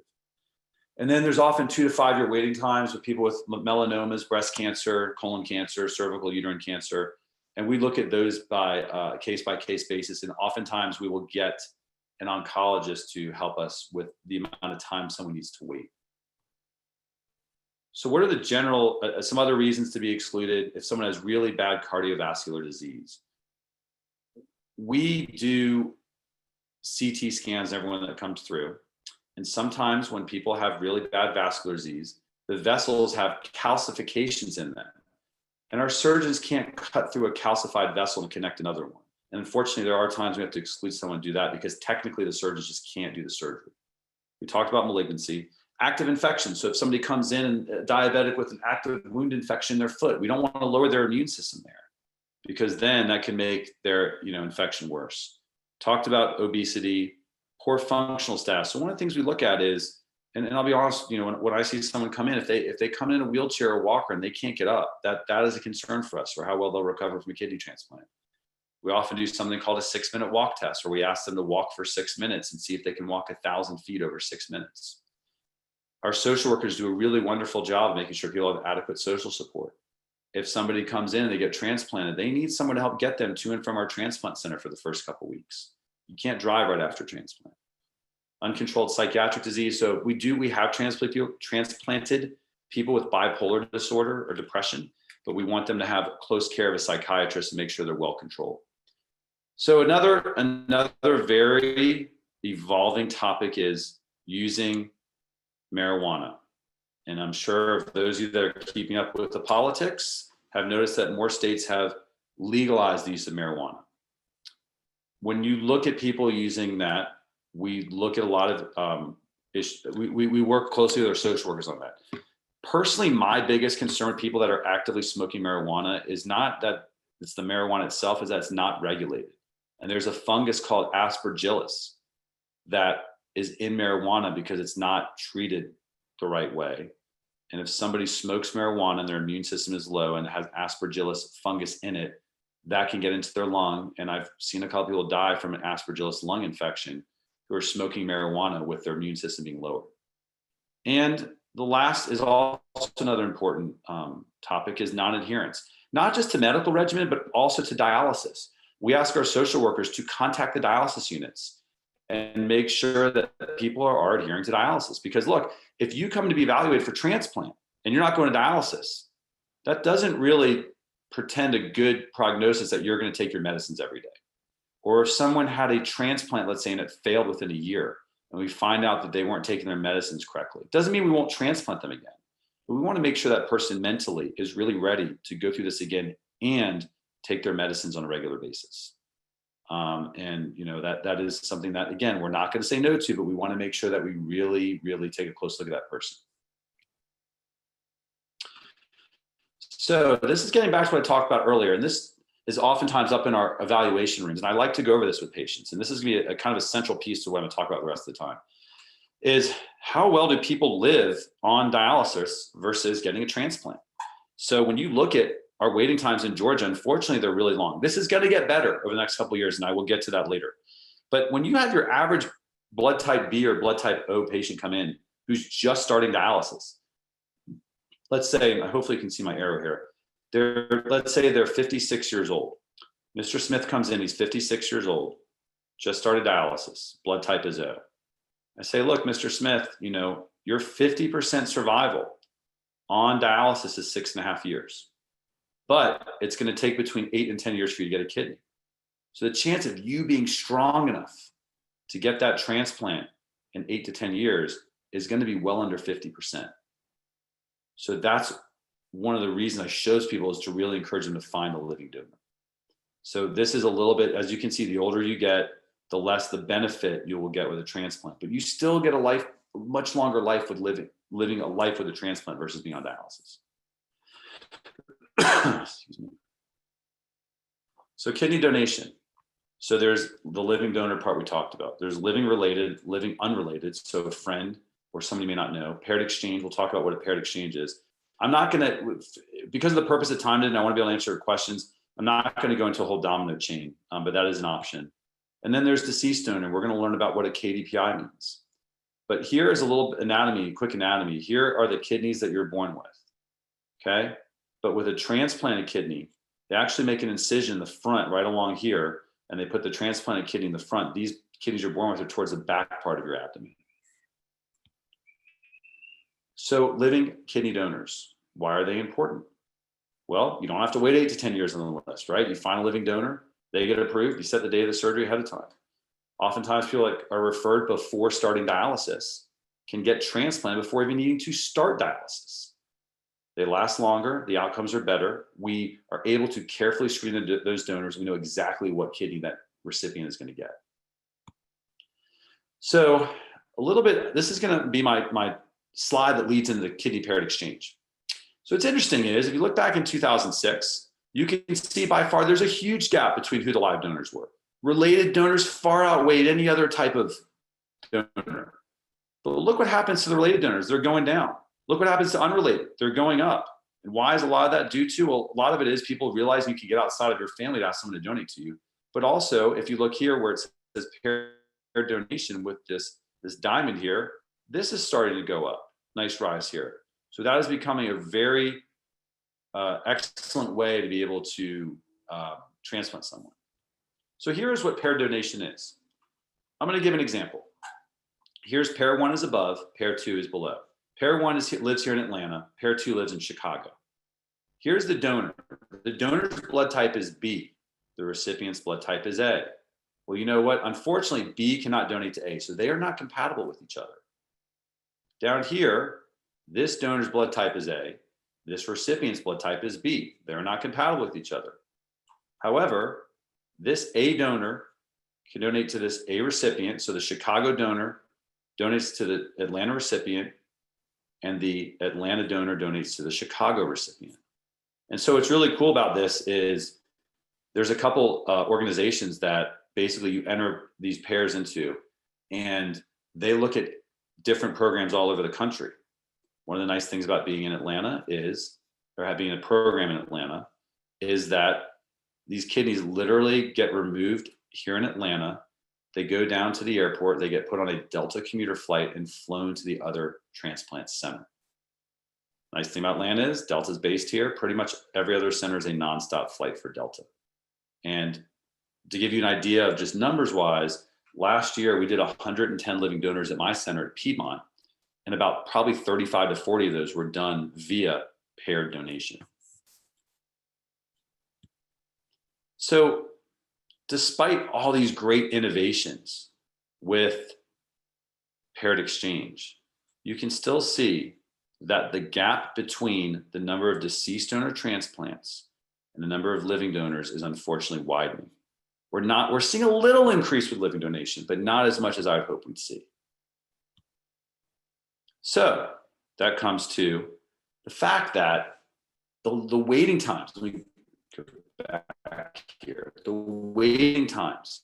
And then there's often 2 to 5 year waiting times with people with melanomas, breast cancer, colon cancer, cervical uterine cancer. And we look at those by a case-by-case basis. And oftentimes we will get an oncologist to help us with the amount of time someone needs to wait. So what are the general, some other reasons to be excluded if someone has really bad cardiovascular disease? We do CT scans, everyone that comes through. And sometimes when people have really bad vascular disease, the vessels have calcifications in them. And our surgeons can't cut through a calcified vessel and connect another one. And unfortunately, there are times we have to exclude someone to do that because technically the surgeons just can't do the surgery. We talked about malignancy. Active infection. So if somebody comes in diabetic with an active wound infection in their foot, we don't want to lower their immune system there, because then that can make their infection worse. Talked about obesity, poor functional status. So one of the things we look at is, and I'll be honest, when I see someone come in, if they come in a wheelchair or walker and they can't get up, that is a concern for us for how well they'll recover from a kidney transplant. We often do something called a 6-minute walk test, where we ask them to walk for 6 minutes and see if they can walk 1,000 feet over 6 minutes. Our social workers do a really wonderful job of making sure people have adequate social support. If somebody comes in and they get transplanted, they need someone to help get them to and from our transplant center for the first couple of weeks. You can't drive right after transplant. Uncontrolled psychiatric disease. So we have transplanted people with bipolar disorder or depression, but we want them to have close care of a psychiatrist and make sure they're well controlled. So another very evolving topic is using marijuana. And I'm sure those of you that are keeping up with the politics have noticed that more states have legalized the use of marijuana. When you look at people using that, we look at a lot of issues. We work closely with our social workers on that. Personally, my biggest concern with people that are actively smoking marijuana is not that it's the marijuana itself, is that it's not regulated. And there's a fungus called aspergillus that is in marijuana because it's not treated the right way. And if somebody smokes marijuana and their immune system is low and has aspergillus fungus in it, that can get into their lung. And I've seen a couple people die from an aspergillus lung infection who are smoking marijuana with their immune system being lowered. And the last is also another important topic is non-adherence, not just to medical regimen, but also to dialysis. We ask our social workers to contact the dialysis units and make sure that people are adhering to dialysis. Because look, if you come to be evaluated for transplant and you're not going to dialysis, that doesn't really pretend a good prognosis that you're going to take your medicines every day. Or if someone had a transplant, let's say, and it failed within a year, and we find out that they weren't taking their medicines correctly, it doesn't mean we won't transplant them again. But we want to make sure that person mentally is really ready to go through this again and take their medicines on a regular basis. And you know, that is something that, again, we're not going to say no to, but we want to make sure that we really, really take a close look at that person. So this is getting back to what I talked about earlier, and this is oftentimes up in our evaluation rooms. And I like to go over this with patients. And this is going to be a kind of a central piece to what I'm going to talk about the rest of the time, is how well do people live on dialysis versus getting a transplant? So when you look at our waiting times in Georgia, unfortunately, they're really long. This is going to get better over the next couple of years, and I will get to that later. But when you have your average blood type B or blood type O patient come in who's just starting dialysis, let's say, hopefully you can see my arrow here. Let's say they're 56 years old. Mr. Smith comes in, he's 56 years old, just started dialysis, blood type is O. I say, look, Mr. Smith, you know, your 50% survival on dialysis is 6.5 years, but it's going to take between 8 and 10 years for you to get a kidney. So the chance of you being strong enough to get that transplant in 8 to 10 years is going to be well under 50%. So that's one of the reasons I shows people, is to really encourage them to find a living donor. So this is a little bit, as you can see, the older you get, the less the benefit you will get with a transplant, but you still get a much longer life with living a life with a transplant versus being on dialysis. Excuse me. So kidney donation. So there's the living donor part we talked about. There's living related, living unrelated. So a friend or somebody may not know. Paired exchange, we'll talk about what a paired exchange is. I'm not gonna, because of the purpose of time, and I wanna be able to answer your questions, I'm not gonna go into a whole domino chain, but that is an option. And then there's deceased donor. We're gonna learn about what a KDPI means. But here is a little anatomy, quick anatomy. Here are the kidneys that you're born with, okay? But with a transplanted kidney, they actually make an incision in the front right along here, and they put the transplanted kidney in the front. These kidneys you're born with are towards the back part of your abdomen. So living kidney donors, why are they important? Well, you don't have to wait 8 to 10 years on the list, right? You find a living donor, they get approved, you set the day of the surgery ahead of time. Oftentimes people are referred before starting dialysis, can get transplanted before even needing to start dialysis. They last longer, the outcomes are better. We are able to carefully screen those donors. We know exactly what kidney that recipient is going to get. So a little bit, this is going to be my slide that leads into the kidney paired exchange. So what's interesting is, if you look back in 2006, you can see by far there's a huge gap between who the live donors were. Related donors far outweighed any other type of donor. But look what happens to the related donors. They're going down. Look what happens to unrelated. They're going up. And why is a lot of that due to? Well, a lot of it is people realizing you can get outside of your family to ask someone to donate to you. But also, if you look here where it says paired donation with this diamond here, this is starting to go up. Nice rise here. So that is becoming a very excellent way to be able to transplant someone. So here is what paired donation is. I'm going to give an example. Here's pair 1 is above, pair 2 is below. Pair 1 lives here in Atlanta, pair 2 lives in Chicago. Here's the donor. The donor's blood type is B. The recipient's blood type is A. Well, you know what? Unfortunately, B cannot donate to A, so they are not compatible with each other. Down here, this donor's blood type is A. This recipient's blood type is B. They're not compatible with each other. However, this A donor can donate to this A recipient. So the Chicago donor donates to the Atlanta recipient, and the Atlanta donor donates to the Chicago recipient. And so what's really cool about this is there's a couple organizations that basically you enter these pairs into, and they look at different programs all over the country. One of the nice things about being in Atlanta is, or having a program in Atlanta, is that these kidneys literally get removed here in Atlanta. They go down to the airport, they get put on a Delta commuter flight and flown to the other transplant center. Nice thing about Atlanta is Delta's based here. Pretty much every other center is a nonstop flight for Delta. And to give you an idea of just numbers wise, last year we did 110 living donors at my center at Piedmont, and about probably 35 to 40 of those were done via paired donation. So despite all these great innovations with paired exchange, you can still see that the gap between the number of deceased donor transplants and the number of living donors is unfortunately widening. We're seeing a little increase with living donation, but not as much as I would hope we'd see. So that comes to the fact that the waiting times, let me go back here, the waiting times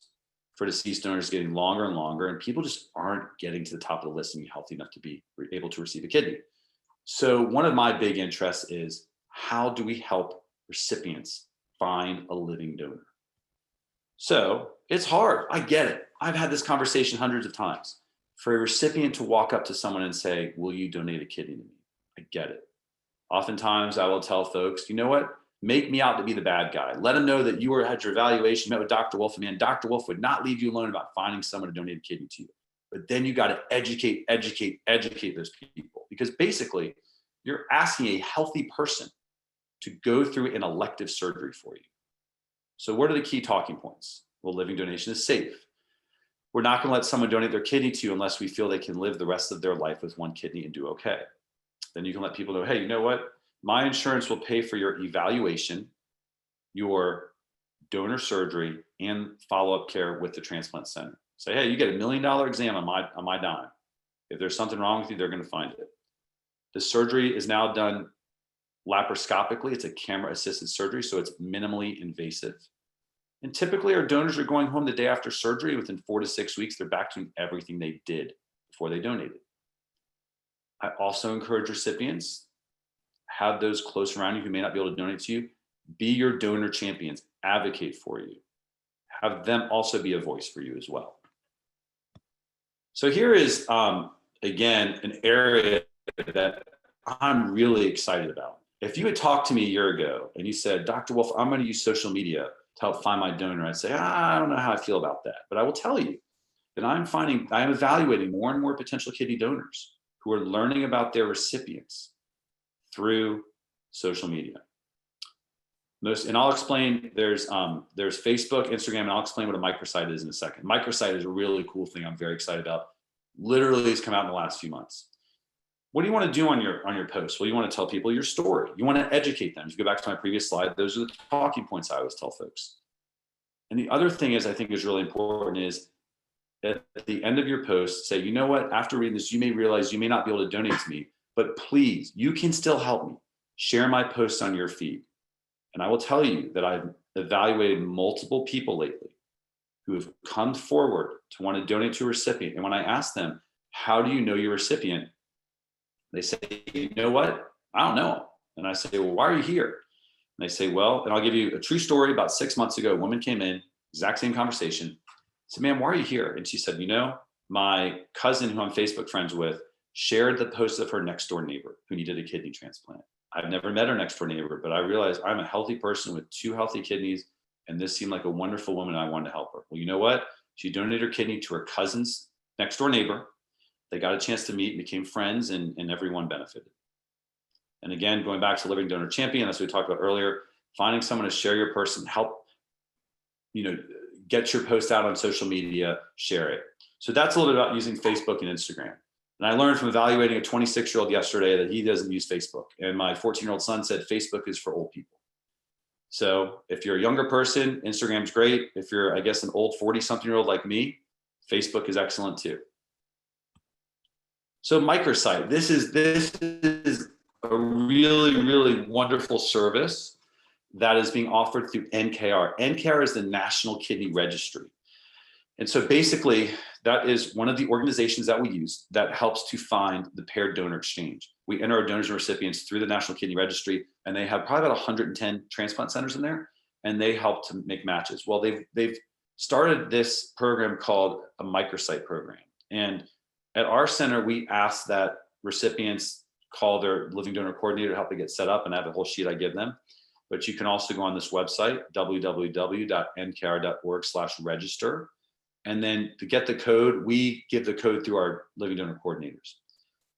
for deceased donors is getting longer and longer, and people just aren't getting to the top of the list and be healthy enough to be able to receive a kidney. So one of my big interests is, how do we help recipients find a living donor? So it's hard. I get it. I've had this conversation hundreds of times. For a recipient to walk up to someone and say, will you donate a kidney to me? I get it. Oftentimes I will tell folks, you know what? Make me out to be the bad guy. Let them know that you had your evaluation, met with Dr. Wolf, and man, Dr. Wolf would not leave you alone about finding someone to donate a kidney to you. But then you got to educate those people, because basically you're asking a healthy person to go through an elective surgery for you. So what are the key talking points? Well, living donation is safe. We're not going to let someone donate their kidney to you unless we feel they can live the rest of their life with one kidney and do okay. Then you can let people know, hey, you know what? My insurance will pay for your evaluation, your donor surgery, and follow-up care with the transplant center. Say, hey, you get $1 million exam on my dime. If there's something wrong with you, they're going to find it. The surgery is now done laparoscopically. It's a camera-assisted surgery, so it's minimally invasive. And typically our donors are going home the day after surgery. Within 4 to 6 weeks, they're back to everything they did before they donated. I also encourage recipients, have those close around you who may not be able to donate to you, be your donor champions, advocate for you. Have them also be a voice for you as well. So here is, again, an area that I'm really excited about. If you had talked to me a year ago and you said, Dr. Wolf, I'm going to use social media to help find my donor, I'd say, I don't know how I feel about that. But I will tell you that I'm evaluating more and more potential kidney donors who are learning about their recipients through social media. And I'll explain, there's Facebook, Instagram, and I'll explain what a microsite is in a second. Microsite is a really cool thing I'm very excited about. Literally, it's come out in the last few months. What do you want to do on your posts? Well, you want to tell people your story. You want to educate them. If you go back to my previous slide, those are the talking points I always tell folks. And the other thing I think is really important is at the end of your post, say, you know what, after reading this, you may realize you may not be able to donate to me, but please, you can still help me. Share my posts on your feed. And I will tell you that I've evaluated multiple people lately who have come forward to want to donate to a recipient. And when I ask them, how do you know your recipient? They say, you know what? I don't know. And I say, well, why are you here? And they say, well, and I'll give you a true story. About 6 months ago, a woman came in, exact same conversation. I said, ma'am, why are you here? And she said, you know, my cousin who I'm Facebook friends with shared the post of her next door neighbor who needed a kidney transplant. I've never met her next door neighbor, but I realized I'm a healthy person with 2 healthy kidneys, and this seemed like a wonderful woman. I wanted to help her. Well, you know what? She donated her kidney to her cousin's next door neighbor. They got a chance to meet and became friends, and everyone benefited. And again, going back to Living Donor Champion, as we talked about earlier, finding someone to share your person, help, get your post out on social media, share it. So that's a little bit about using Facebook and Instagram. And I learned from evaluating a 26-year-old yesterday that he doesn't use Facebook. And my 14-year-old son said Facebook is for old people. So if you're a younger person, Instagram's great. If you're, I guess, an old 40-something-year-old like me, Facebook is excellent too. So microsite, this is a really, really wonderful service that is being offered through NKR. NKR is the National Kidney Registry. And so basically, that is one of the organizations that we use that helps to find the paired donor exchange. We enter our donors and recipients through the National Kidney Registry, and they have probably about 110 transplant centers in there, and they help to make matches. Well, they've started this program called a microsite program. And at our center, we ask that recipients call their living donor coordinator to help them get set up, and I have a whole sheet I give them. But you can also go on this website, www.nkr.org/register. And then to get the code, we give the code through our living donor coordinators.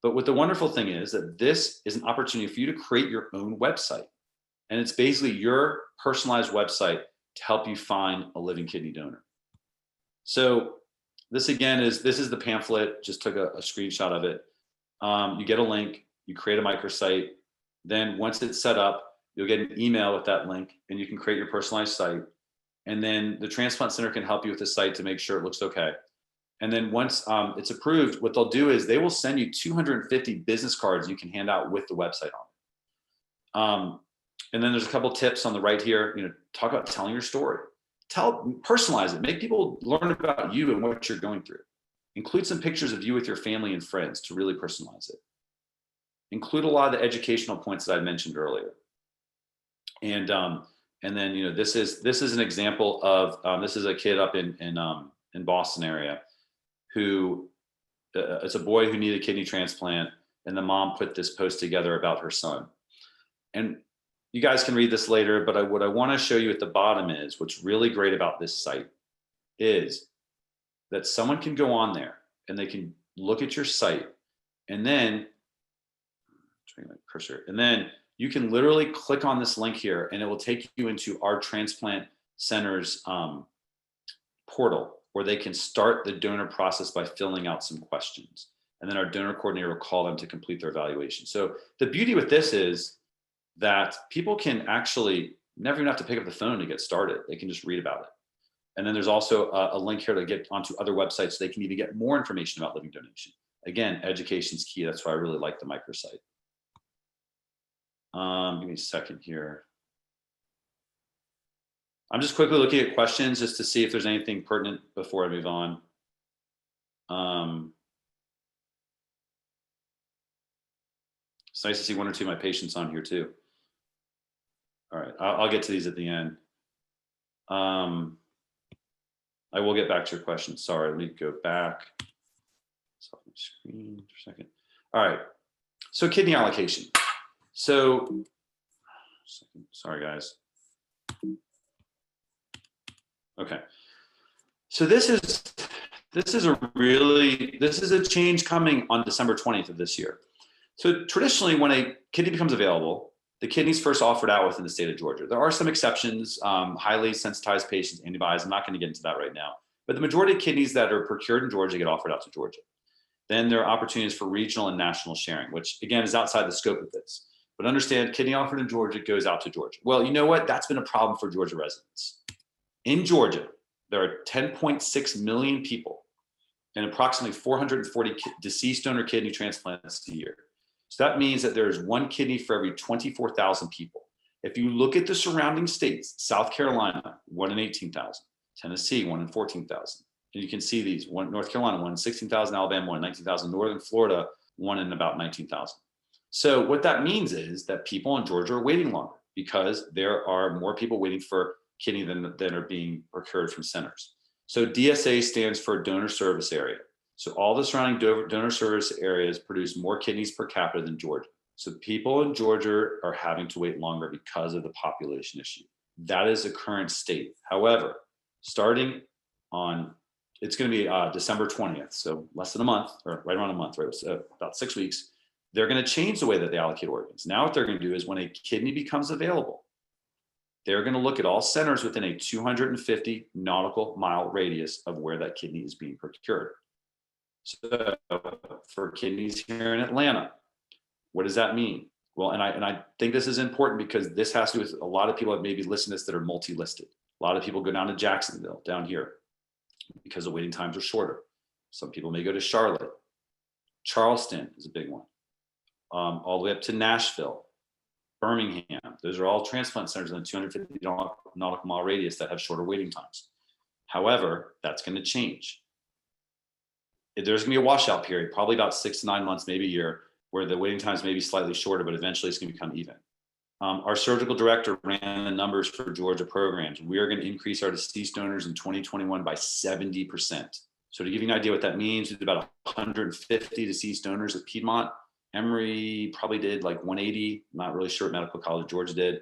But what the wonderful thing is that this is an opportunity for you to create your own website. And it's basically your personalized website to help you find a living kidney donor. So this again is the pamphlet, just took a screenshot of it. You get a link, you create a microsite. Then once it's set up, You'll get an email with that link, and you can create your personalized site. And then the transplant center can help you with the site to make sure it looks okay. And then once it's approved, what they'll do is they will send you 250 business cards you can hand out with the website on it. And then there's a couple tips on the right here. Talk about telling your story. Personalize it. Make people learn about you and what you're going through. Include some pictures of you with your family and friends to really personalize it. Include a lot of the educational points that I mentioned earlier. And then this is an example of this is a kid up in Boston area who it's a boy who needed a kidney transplant, and the mom put this post together about her son. And you guys can read this later, but what I want to show you at the bottom is what's really great about this site is that someone can go on there and they can look at your site, and then turn my cursor, and then you can literally click on this link here, and it will take you into our transplant center's portal, where they can start the donor process by filling out some questions. And then our donor coordinator will call them to complete their evaluation. So the beauty with this is that people can actually never even have to pick up the phone to get started. They can just read about it. And then there's also a link here to get onto other websites so they can even get more information about living donation. Again, education's key. That's why I really like the microsite. Give me a second here. I'm just quickly looking at questions just to see if there's anything pertinent before I move on. It's nice to see one or two of my patients on here too. All right, I'll get to these at the end. I will get back to your questions. Sorry, let me go back. Stop my screen for a second. All right, so kidney allocation. So, sorry guys. Okay, so this is a change coming on December 20th of this year. So traditionally, when a kidney becomes available, the kidney's first offered out within the state of Georgia. There are some exceptions, highly sensitized patients, antibodies. I'm not going to get into that right now, but the majority of kidneys that are procured in Georgia get offered out to Georgia. Then there are opportunities for regional and national sharing, which again is outside the scope of this. But understand, kidney offered in Georgia goes out to Georgia. Well, you know what? That's been a problem for Georgia residents. In Georgia, there are 10.6 million people and approximately 440 deceased donor kidney transplants a year. So that means that there is one kidney for every 24,000 people. If you look at the surrounding states, South Carolina, 1 in 18,000, Tennessee, 1 in 14,000. And you can see these, North Carolina, 1 in 16,000, Alabama, 1 in 19,000, Northern Florida, 1 in about 19,000. So what that means is that people in Georgia are waiting longer because there are more people waiting for kidney than are being procured from centers. So DSA stands for donor service area. So all the surrounding donor service areas produce more kidneys per capita than Georgia. So people in Georgia are having to wait longer because of the population issue. That is the current state. However, starting on, it's going to be December 20th, so less than a month, or right around a month, right? So about 6 weeks. They're going to change the way that they allocate organs. Now what they're going to do is when a kidney becomes available, they're going to look at all centers within a 250 nautical mile radius of where that kidney is being procured. So for kidneys here in Atlanta, what does that mean? Well, and I think this is important because this has to do with a lot of people that maybe listen to this that are multi-listed. A lot of people go down to Jacksonville, down here, because the waiting times are shorter. Some people may go to Charlotte. Charleston is a big one. All the way up to Nashville, Birmingham. Those are all transplant centers in the 250 nautical mile radius that have shorter waiting times. However, that's going to change. There's going to be a washout period, probably about 6 to 9 months, maybe a year, where the waiting times may be slightly shorter, but eventually it's going to become even. Our surgical director ran the numbers for Georgia programs. We are going to increase our deceased donors in 2021 by 70%. So to give you an idea what that means, we did about 150 deceased donors at Piedmont. Emory probably did like 180, not really sure what Medical College of Georgia did,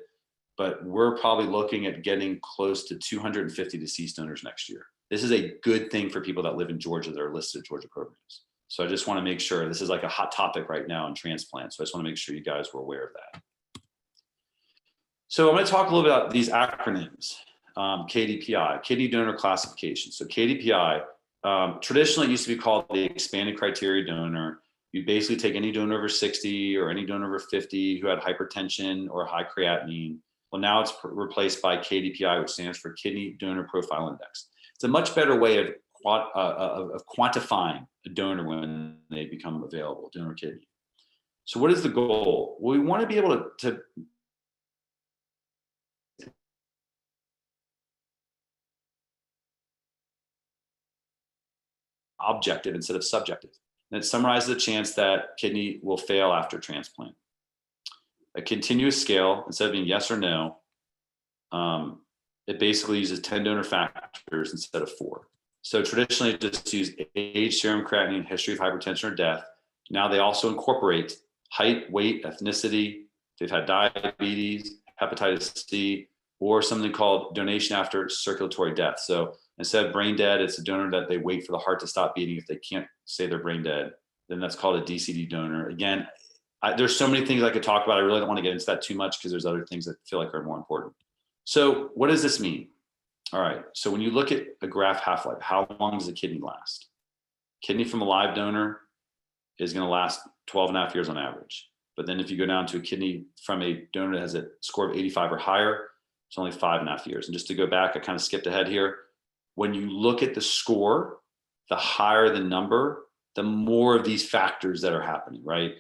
but we're probably looking at getting close to 250 deceased donors next year. This is a good thing for people that live in Georgia that are listed at Georgia programs. So I just want to make sure, this is like a hot topic right now in transplant. So I just want to make sure you guys were aware of that. So I'm going to talk a little bit about these acronyms. KDPI, Kidney Donor Classification. So KDPI, traditionally it used to be called the Expanded Criteria Donor. You basically take any donor over 60 or any donor over 50 who had hypertension or high creatinine. Well, now it's replaced by KDPI, which stands for Kidney Donor Profile Index. It's a much better way of quantifying a donor when they become available, donor kidney. So what is the goal? Well, we want to be able to objective instead of subjective. And it summarizes the chance that kidney will fail after transplant. A continuous scale, instead of being yes or no, it basically uses 10 donor factors instead of 4. So traditionally, it just used age, serum creatinine, history of hypertension or death. Now they also incorporate height, weight, ethnicity, if they've had diabetes, hepatitis C, or something called donation after circulatory death. So instead of brain dead, it's a donor that they wait for the heart to stop beating if they can't say they're brain dead. Then that's called a DCD donor. Again, there's so many things I could talk about. I really don't want to get into that too much because there's other things that feel like are more important. So what does this mean? All right, so when you look at a graph half-life, how long does a kidney last? Kidney from a live donor is going to last 12 and a half years on average. But then if you go down to a kidney from a donor that has a score of 85 or higher, it's only 5.5 years. And just to go back, I kind of skipped ahead here. When you look at the score, the higher the number, the more of these factors that are happening, right?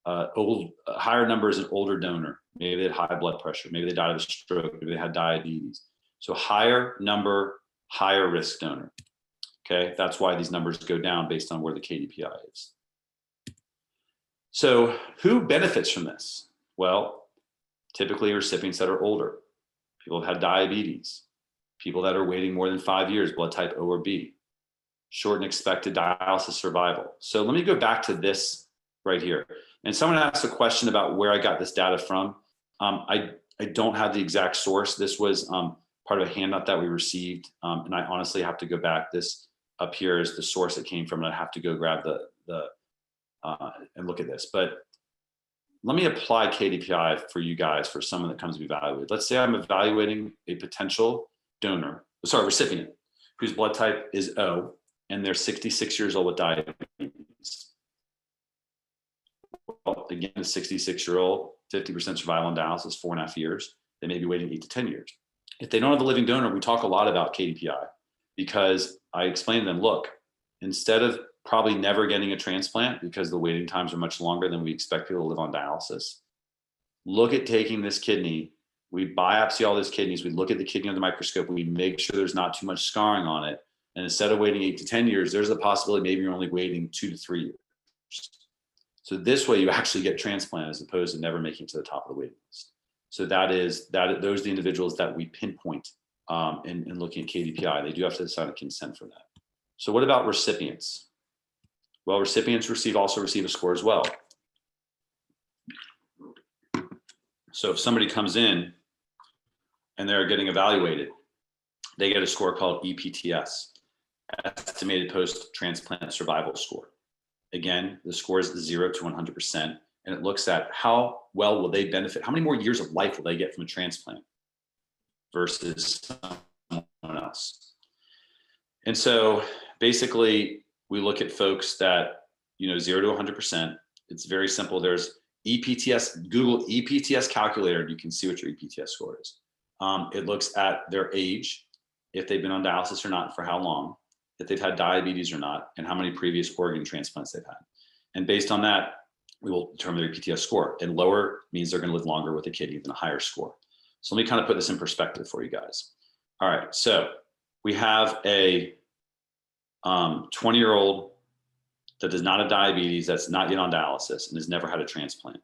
Higher number is an older donor. Maybe they had high blood pressure. Maybe they died of a stroke. Maybe they had diabetes. So higher number, higher risk donor. Okay, that's why these numbers go down based on where the KDPI is. So who benefits from this? Well, typically recipients that are older, people who have had diabetes, people that are waiting more than 5 years, blood type O or B, shortened expected dialysis survival. So let me go back to this right here. And someone asked a question about where I got this data from. I don't have the exact source. This was part of a handout that we received. And I honestly have to go back. This up here is the source it came from, and I have to go grab and look at this. But let me apply KDPI for you guys for someone that comes to be evaluated. Let's say I'm evaluating a potential recipient whose blood type is O, and they're 66 years old with diabetes. Well, again, a 66-year-old, 50% survival on dialysis, 4.5 years. They may be waiting 8 to 10 years. If they don't have a living donor, we talk a lot about KDPI because I explain to them, look, instead of probably never getting a transplant because the waiting times are much longer than we expect people to live on dialysis, look at taking this kidney. We biopsy all those kidneys. We look at the kidney under the microscope. We make sure there's not too much scarring on it. And instead of waiting 8 to 10 years, there's a possibility maybe you're only waiting 2 to 3 years. So this way you actually get transplant as opposed to never making it to the top of the waiting list. So those are the individuals that we pinpoint in looking at KDPI. They do have to sign a consent for that. So what about recipients? Well, recipients also receive a score as well. So if somebody comes in and they're getting evaluated, they get a score called EPTS, Estimated Post-Transplant Survival Score. Again, the score is 0 to 100%, and it looks at how well will they benefit, how many more years of life will they get from a transplant versus someone else. And so basically, we look at folks that, 0 to 100%. It's very simple. There's EPTS, Google EPTS calculator, and you can see what your EPTS score is. It looks at their age, if they've been on dialysis or not, for how long, if they've had diabetes or not, and how many previous organ transplants they've had. And based on that, we will determine their EPTS score. And lower means they're going to live longer with a kidney than a higher score. So let me kind of put this in perspective for you guys. All right, so we have a 20-year-old that does not have diabetes, that's not yet on dialysis, and has never had a transplant.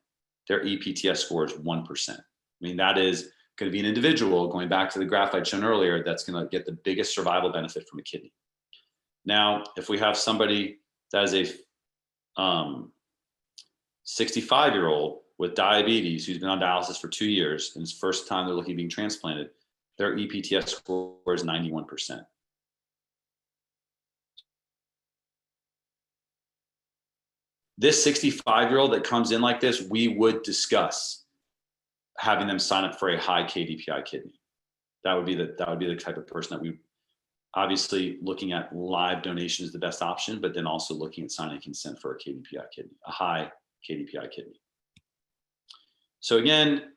Their EPTS score is 1%. I mean, that is going to be an individual, going back to the graph I'd shown earlier, that's going to get the biggest survival benefit from a kidney. Now, if we have somebody that is a 65-year-old with diabetes who's been on dialysis for 2 years, and it's the first time they're looking at being transplanted, their EPTS score is 91%. This 65-year-old that comes in like this, we would discuss having them sign up for a high KDPI kidney. That would be the type of person that we Obviously, looking at live donation is the best option, but then also looking at signing consent for a KDPI kidney, a high KDPI kidney. So again,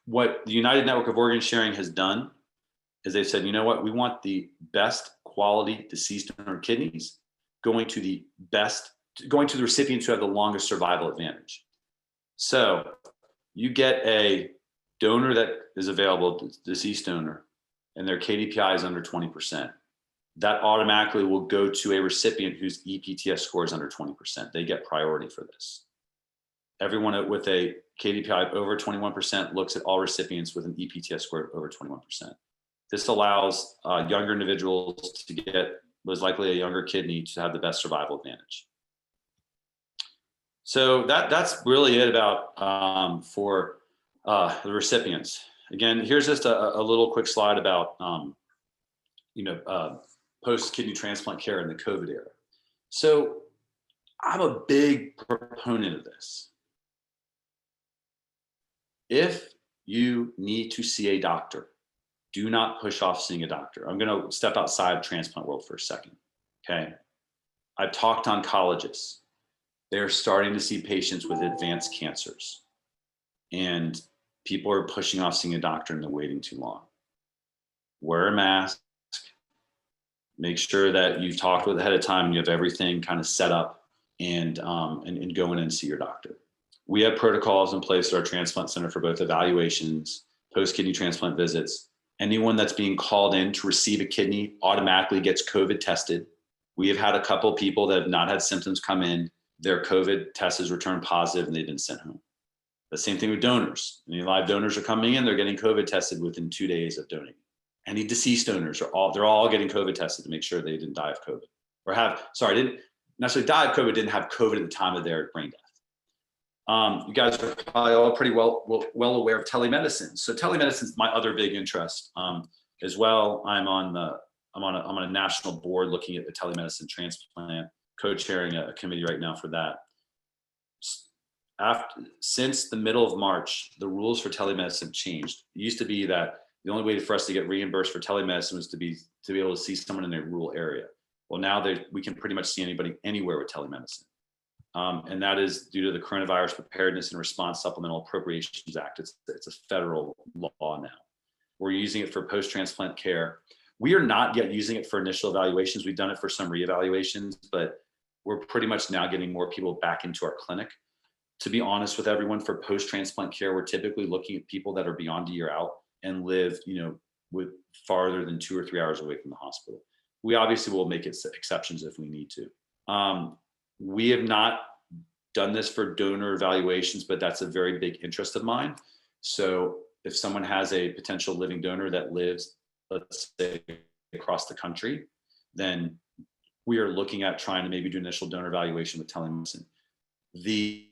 what the United Network of Organ Sharing has done is they said, you know what, we want the best quality deceased donor kidneys going to the recipients who have the longest survival advantage. So you get a donor that is available, deceased donor, and their KDPI is under 20%. That automatically will go to a recipient whose EPTS score is under 20%. They get priority for this. Everyone with a KDPI over 21% looks at all recipients with an EPTS score over 21%. This allows younger individuals to get, most likely a younger kidney, to have the best survival advantage. So that's really it about for the recipients. Again, here's just a little quick slide about post-kidney transplant care in the COVID era. So I'm a big proponent of this. If you need to see a doctor, do not push off seeing a doctor. I'm going to step outside transplant world for a second. Okay. I've talked to oncologists. They're starting to see patients with advanced cancers, and people are pushing off seeing a doctor and they're waiting too long. Wear a mask. Make sure that you've talked with ahead of time and you have everything kind of set up, and go in and see your doctor. We have protocols in place at our transplant center for both evaluations, post-kidney transplant visits. Anyone that's being called in to receive a kidney automatically gets COVID tested. We have had a couple people that have not had symptoms come in, their COVID test has returned positive and they've been sent home. The same thing with donors. Any live donors are coming in, they're getting COVID tested within 2 days of donating. Any deceased donors they're all getting COVID tested to make sure they didn't die of COVID, or didn't necessarily die of COVID, didn't have COVID at the time of their brain death. You guys are probably all pretty well aware of telemedicine. So telemedicine is my other big interest as well. I'm on a national board looking at the telemedicine transplant, co-chairing a committee right now for that. Since the middle of March, the rules for telemedicine changed. It used to be that the only way for us to get reimbursed for telemedicine was to be able to see someone in a rural area. Well, now we can pretty much see anybody anywhere with telemedicine. And that is due to the Coronavirus Preparedness and Response Supplemental Appropriations Act. It's a federal law now. We're using it for post-transplant care. We are not yet using it for initial evaluations. We've done it for some reevaluations, but we're pretty much now getting more people back into our clinic. To be honest with everyone, for post-transplant care, we're typically looking at people that are beyond a year out and live, with farther than 2 or 3 hours away from the hospital. We obviously will make exceptions if we need to. We have not done this for donor evaluations, but that's a very big interest of mine. So if someone has a potential living donor that lives, let's say, across the country, then we are looking at trying to maybe do initial donor evaluation with telemedicine. The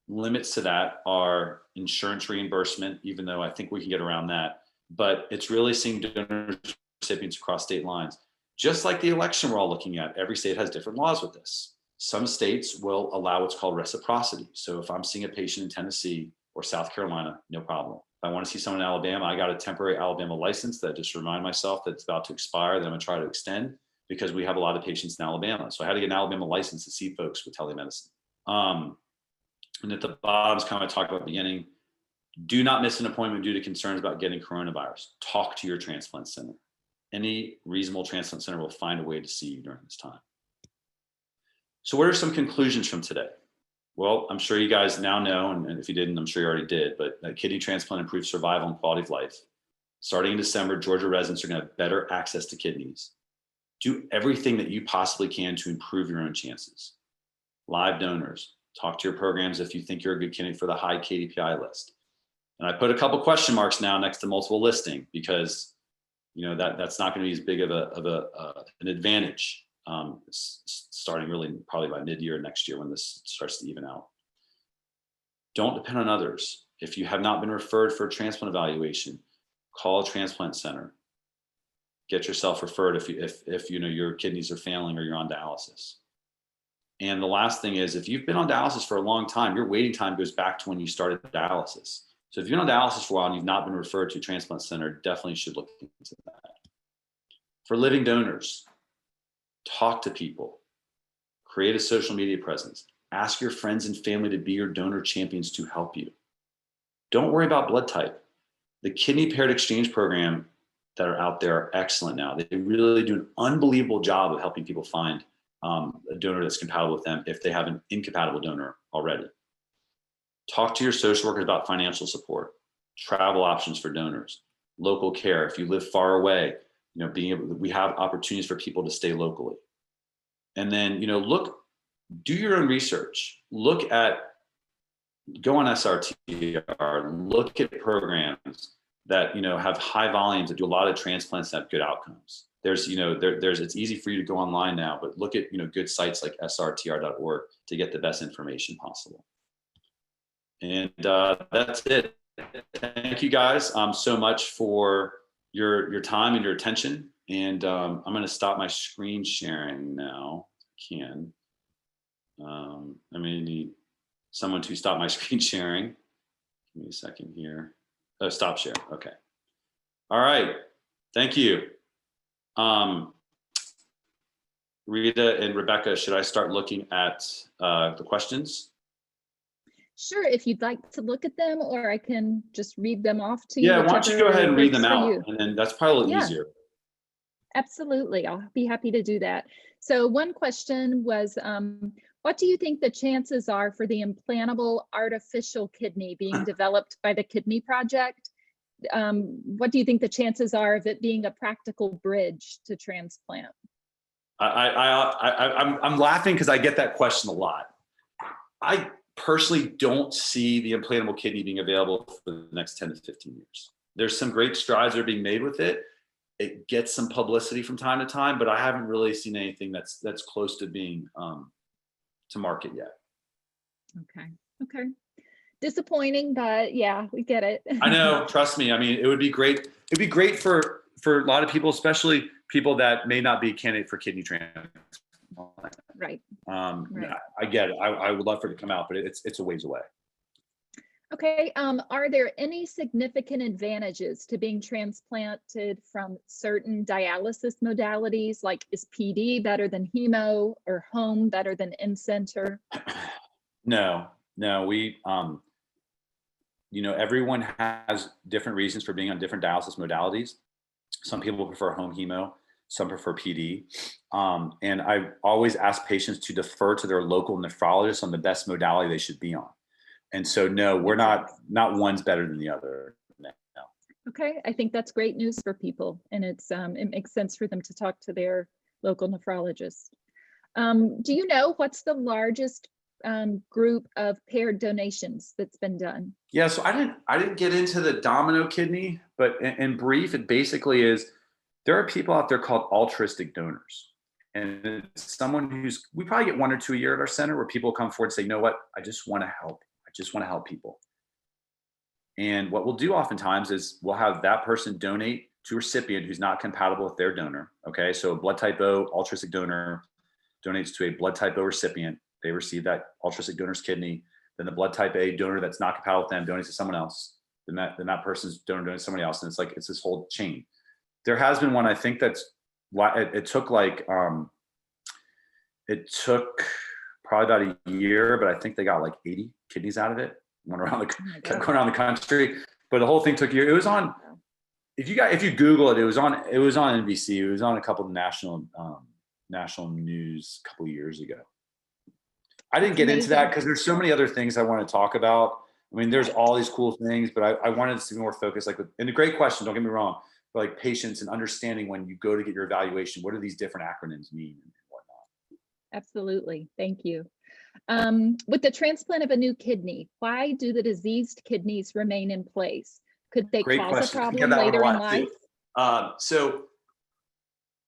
limits to that are insurance reimbursement, even though I think we can get around that, but it's really seeing donor recipients across state lines. Just like the election we're all looking at, every state has different laws with this. Some states will allow what's called reciprocity. So if I'm seeing a patient in Tennessee or South Carolina, no problem. If I want to see someone in Alabama, I got a temporary Alabama license that just remind myself that it's about to expire, that I'm gonna try to extend, because we have a lot of patients in Alabama. So I had to get an Alabama license to see folks with telemedicine. And at the bottom is kind of talked about at the beginning, do not miss an appointment due to concerns about getting coronavirus. Talk to your transplant center. Any reasonable transplant center will find a way to see you during this time. So what are some conclusions from today? Well, I'm sure you guys now know, and if you didn't, I'm sure you already did, but kidney transplant improves survival and quality of life. Starting in December, Georgia residents are going to have better access to kidneys. Do everything that you possibly can to improve your own chances. Live donors. Talk to your programs if you think you're a good candidate for the high KDPI list. And I put a couple question marks now next to multiple listing, because that's not going to be as big of an advantage starting really probably by mid-year next year when this starts to even out. Don't depend on others. If you have not been referred for a transplant evaluation, call a transplant center. Get yourself referred if your kidneys are failing or you're on dialysis. And the last thing is, if you've been on dialysis for a long time, your waiting time goes back to when you started dialysis. So if you've been on dialysis for a while and you've not been referred to a transplant center, definitely should look into that. For living donors, talk to people, create a social media presence, ask your friends and family to be your donor champions to help you. Don't worry about blood type. The kidney paired exchange program that are out there are excellent now. They really do an unbelievable job of helping people find a donor that's compatible with them if they have an incompatible donor already. Talk to your social workers about financial support, travel options for donors, local care. If you live far away, we have opportunities for people to stay locally. And then, do your own research. Go on SRTR and look at programs that, have high volumes, that do a lot of transplants and have good outcomes. It's easy for you to go online now, but look at, good sites like srtr.org to get the best information possible. And that's it. Thank you guys so much for your time and your attention. And I'm going to stop my screen sharing now. I can. I'm going to need someone to stop my screen sharing. Give me a second here. Oh, stop share. Okay. All right. Thank you. Rita and Rebecca, should I start looking at the questions? Sure, if you'd like to look at them, or I can just read them off to you. Yeah, why don't you go ahead and read them out, you. And then that's probably a little easier. Absolutely, I'll be happy to do that. So one question was, what do you think the chances are for the implantable artificial kidney being developed by the Kidney Project? What do you think the chances are of it being a practical bridge to transplant? I'm laughing because I get that question a lot. I personally don't see the implantable kidney being available for the next 10 to 15 years. There's some great strides that are being made with it. It gets some publicity from time to time, but I haven't really seen anything that's close to being to market yet. Okay. Disappointing, but yeah, we get it. I know, trust me. I mean, it would be great. It'd be great for a lot of people, especially people that may not be a candidate for kidney transplant. Right. Right. I get it. I would love for it to come out, but it's a ways away. Okay. Are there any significant advantages to being transplanted from certain dialysis modalities? Like, is PD better than hemo, or home better than in-center? No. We, everyone has different reasons for being on different dialysis modalities. Some people prefer home hemo, some prefer PD. And I always ask patients to defer to their local nephrologist on the best modality they should be on. And so, no, we're not one's better than the other. No. Okay, I think that's great news for people, and it makes sense for them to talk to their local nephrologist. Do you know what's the largest group of paired donations that's been done? Yeah, so I didn't get into the domino kidney, but in brief, it basically is, there are people out there called altruistic donors. And it's someone we probably get 1 or 2 a year at our center, where people come forward and say, you know what, I just want to help. I just want to help people. And what we'll do oftentimes is we'll have that person donate to a recipient who's not compatible with their donor. Okay, so a blood type O altruistic donor donates to a blood type O recipient. They receive that altruistic donor's kidney. Then the blood type A donor that's not compatible with them donates to someone else. Then that person's donor donates to somebody else. And it's this whole chain. There has been one, I think it took probably about a year, but I think they got like 80 kidneys out of it. Went around kept going around the country, but the whole thing took a year. It was on, if you Google it, it was on NBC. It was on a couple of national news a couple of years ago. I didn't get into that because there's so many other things I want to talk about. I mean, there's all these cool things, but I wanted to be more focused, and a great question, don't get me wrong, but like patience and understanding when you go to get your evaluation, what do these different acronyms mean and whatnot. Absolutely, thank you. With the transplant of a new kidney, why do the diseased kidneys remain in place? Could they cause a problem later in life? So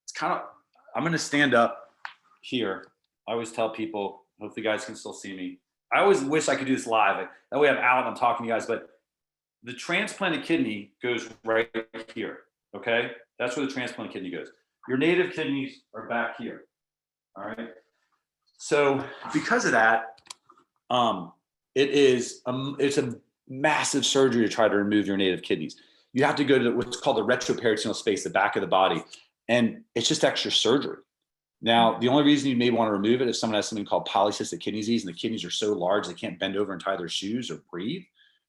it's kind of, I'm going to stand up here. I always tell people, hopefully you guys can still see me. I always wish I could do this live. That way I'm out and I'm talking to you guys, but the transplanted kidney goes right here, okay? That's where the transplanted kidney goes. Your native kidneys are back here, all right? So because of that, it's a massive surgery to try to remove your native kidneys. You have to go to what's called the retroperitoneal space, the back of the body. And it's just extra surgery. Now, the only reason you may want to remove it is someone has something called polycystic kidney disease, and the kidneys are so large they can't bend over and tie their shoes or breathe.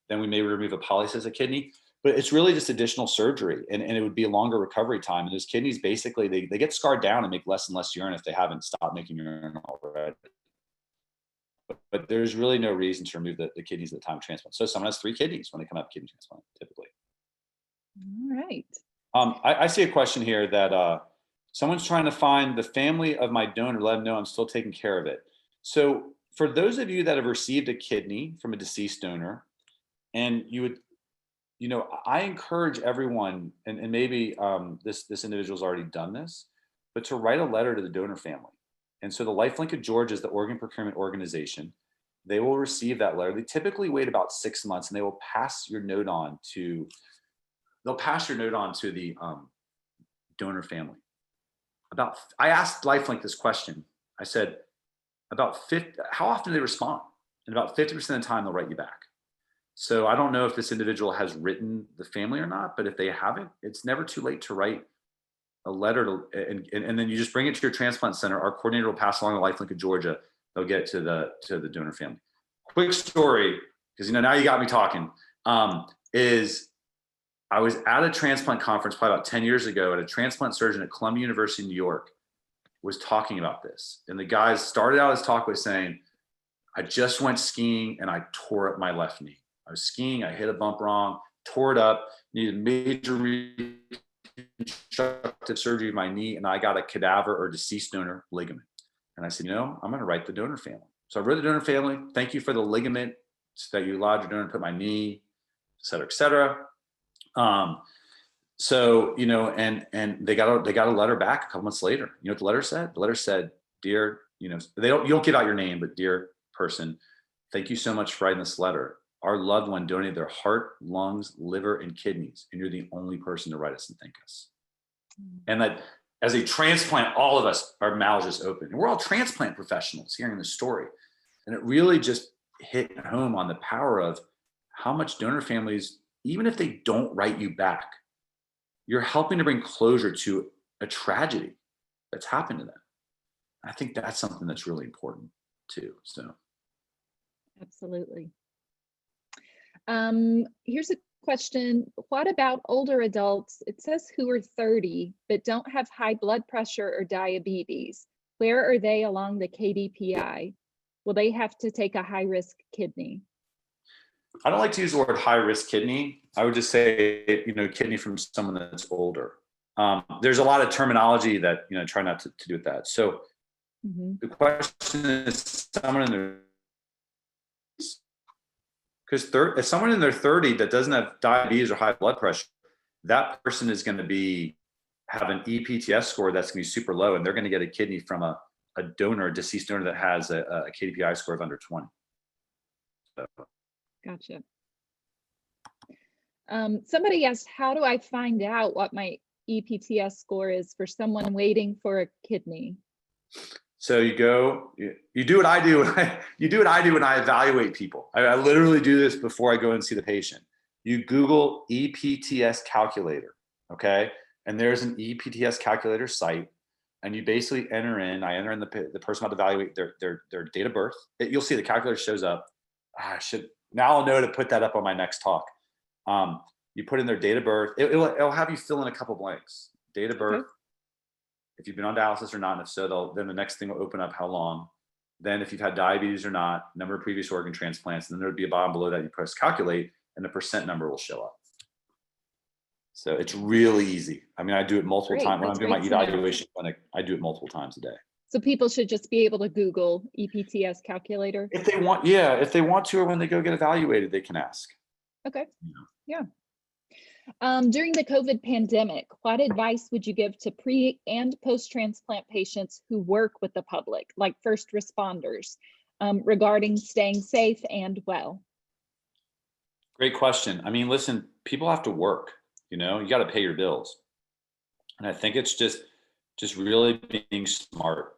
Then we may remove a polycystic kidney. But it's really just additional surgery, and it would be a longer recovery time. And those kidneys, basically, they get scarred down and make less and less urine if they haven't stopped making urine already. But there's really no reason to remove the kidneys at the time of transplant. So someone has 3 kidneys when they come out of kidney transplant, typically. All right. I see a question here that someone's trying to find the family of my donor, let them know I'm still taking care of it. So for those of you that have received a kidney from a deceased donor, and you would, I encourage everyone, and maybe this individual's already done this, but to write a letter to the donor family. And so the Lifelink of Georgia is the organ procurement organization. They will receive that letter. They typically wait about 6 months, and they will pass your note on to the donor family. I asked Lifelink this question. I said, how often do they respond? And about 50% of the time, they'll write you back. So I don't know if this individual has written the family or not, but if they haven't, it's never too late to write a letter and then you just bring it to your transplant center. Our coordinator will pass along the Lifelink of Georgia. They'll get it to the donor family. Quick story, because now you got me talking, is I was at a transplant conference probably about 10 years ago, and a transplant surgeon at Columbia University in New York was talking about this. And the guys started out his talk by saying, I just went skiing and I tore up my left knee. I was skiing, I hit a bump wrong, tore it up, needed major reconstructive surgery of my knee, and I got a cadaver or deceased donor ligament. And I said, I'm going to write the donor family. So I wrote the donor family. Thank you for the ligament that you allowed your donor to put my knee, et cetera, et cetera. So, and they got a letter back a couple months later. You know what the letter said? The letter said, dear, you don't give out your name, but dear person, thank you so much for writing this letter. Our loved one donated their heart, lungs, liver, and kidneys, and you're the only person to write us and thank us. And that as a transplant, all of us, our mouths just open. And we're all transplant professionals hearing this story. And it really just hit home on the power of how much donor families, even if they don't write you back, you're helping to bring closure to a tragedy that's happened to them. I think that's something that's really important too. So. Absolutely. Here's a question. What about older adults? It says who are 30, but don't have high blood pressure or diabetes. Where are they along the KDPI? Will they have to take a high-risk kidney? I don't like to use the word high-risk kidney. I would just say, kidney from someone that's older. There's a lot of terminology that, try not to do with that. So the question is someone in their, because if someone in their 30 that doesn't have diabetes or high blood pressure, that person is going to have an EPTS score that's going to be super low, and they're going to get a kidney from a donor, a deceased donor that has a KDPI score of under 20. So. Gotcha. Somebody asked, how do I find out what my EPTS score is for someone waiting for a kidney? So you do what I do. You do what I do when I evaluate people. I literally do this before I go and see the patient. You Google EPTS calculator, okay? And there's an EPTS calculator site, and you basically I enter in the person about to evaluate their date of birth. You'll see the calculator shows up. Now I'll know to put that up on my next talk. You put in their date of birth. It'll have you fill in a couple blanks. Date of birth, if you've been on dialysis or not, and if so, then the next thing will open up how long. Then if you've had diabetes or not, number of previous organ transplants, and then there'll be a bottom below that you press calculate, and the percent number will show up. So it's really easy. I mean, I do it multiple times. When I'm doing my evaluation clinic, I do it multiple times a day. So people should just be able to Google EPTS calculator? If they want, yeah. If they want to, or when they go get evaluated, they can ask. Okay, yeah. During the COVID pandemic, what advice would you give to pre and post-transplant patients who work with the public, like first responders, regarding staying safe and well? Great question. I mean, listen, people have to work, you got to pay your bills. And I think it's just really being smart,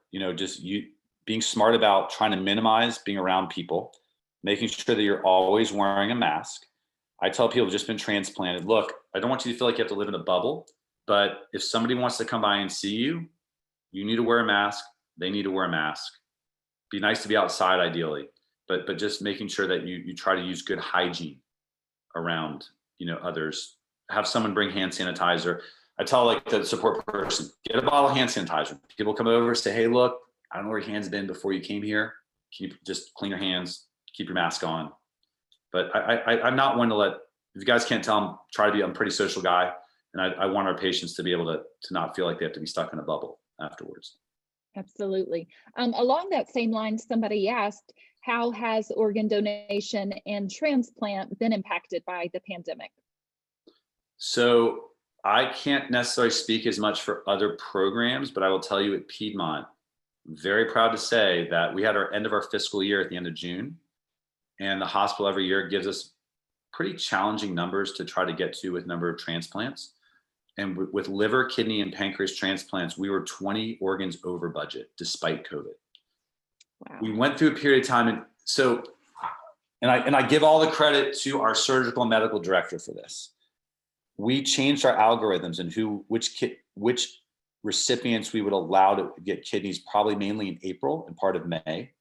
being smart about trying to minimize being around people, making sure that you're always wearing a mask. I tell people who've just been transplanted, look, I don't want you to feel like you have to live in a bubble. But if somebody wants to come by and see you, you need to wear a mask. They need to wear a mask. Be nice to be outside ideally, but just making sure that you try to use good hygiene around, others. Have someone bring hand sanitizer. I tell like the support person, get a bottle of hand sanitizer. People come over, say, hey, look, I don't know where your hands been before you came here. Can you just clean your hands, keep your mask on? But I'm not one to let, if you guys can't tell, I'm a pretty social guy. And I want our patients to be able to not feel like they have to be stuck in a bubble afterwards. Absolutely. Along that same line, somebody asked, how has organ donation and transplant been impacted by the pandemic? So I can't necessarily speak as much for other programs, but I will tell you at Piedmont, I'm very proud to say that we had our end of our fiscal year at the end of June. And the hospital every year gives us pretty challenging numbers to try to get to with number of transplants. And with liver, kidney, and pancreas transplants, we were 20 organs over budget despite COVID. Wow. We went through a period of time, and I give all the credit to our surgical and medical director for this. We changed our algorithms and which recipients we would allow to get kidneys, probably mainly in April and part of May.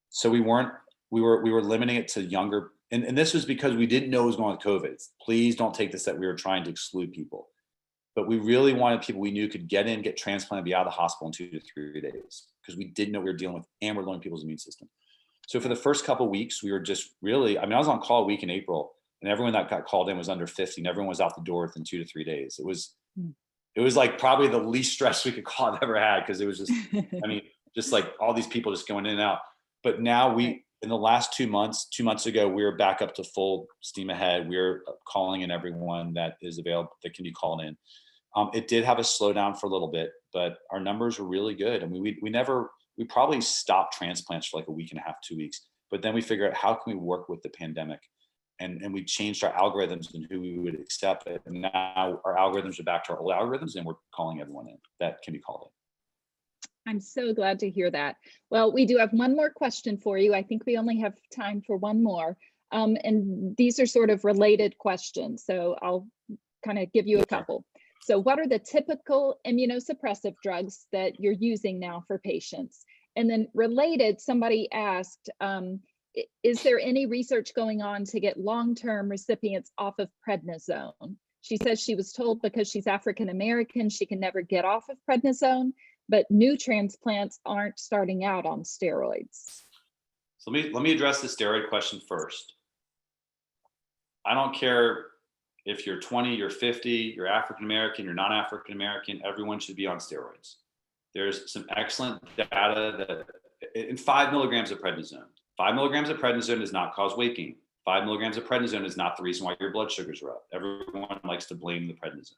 So we were limiting it to younger, and this was because we didn't know what was going on with COVID. Please don't take this that we were trying to exclude people. But we really wanted people we knew could get transplanted, be out of the hospital in 2 to 3 days, because we didn't know what we were dealing with, and we're lowering people's immune system. So for the first couple of weeks, we were just really, I was on call a week in April, and everyone that got called in was under 50, and everyone was out the door within 2 to 3 days. It was like probably the least stress we could call I've ever had, because it was just, just like all these people just going in and out. But now in the last 2 months, 2 months ago, we were back up to full steam ahead. We're calling in everyone that is available, that can be called in. It did have a slowdown for a little bit, but our numbers were really good. We probably stopped transplants for like a week and a half, 2 weeks, but then we figured out how can we work with the pandemic, and we changed our algorithms and who we would accept it. And now our algorithms are back to our old algorithms, and we're calling everyone in that can be called in. I'm so glad to hear that. Well, we do have one more question for you. I think we only have time for one more. And these are sort of related questions, so I'll kind of give you a couple. So what are the typical immunosuppressive drugs that you're using now for patients? And then related, somebody asked, is there any research going on to get long-term recipients off of prednisone? She says she was told because she's African-American, she can never get off of prednisone, but new transplants aren't starting out on steroids. So let me address the steroid question first. I don't care if you're 20, you're 50, you're African-American, you're not African-American, everyone should be on steroids. There's some excellent data that in 5 milligrams of prednisone. 5 milligrams of prednisone does not cause weight gain. 5 milligrams of prednisone is not the reason why your blood sugars are up. Everyone likes to blame the prednisone.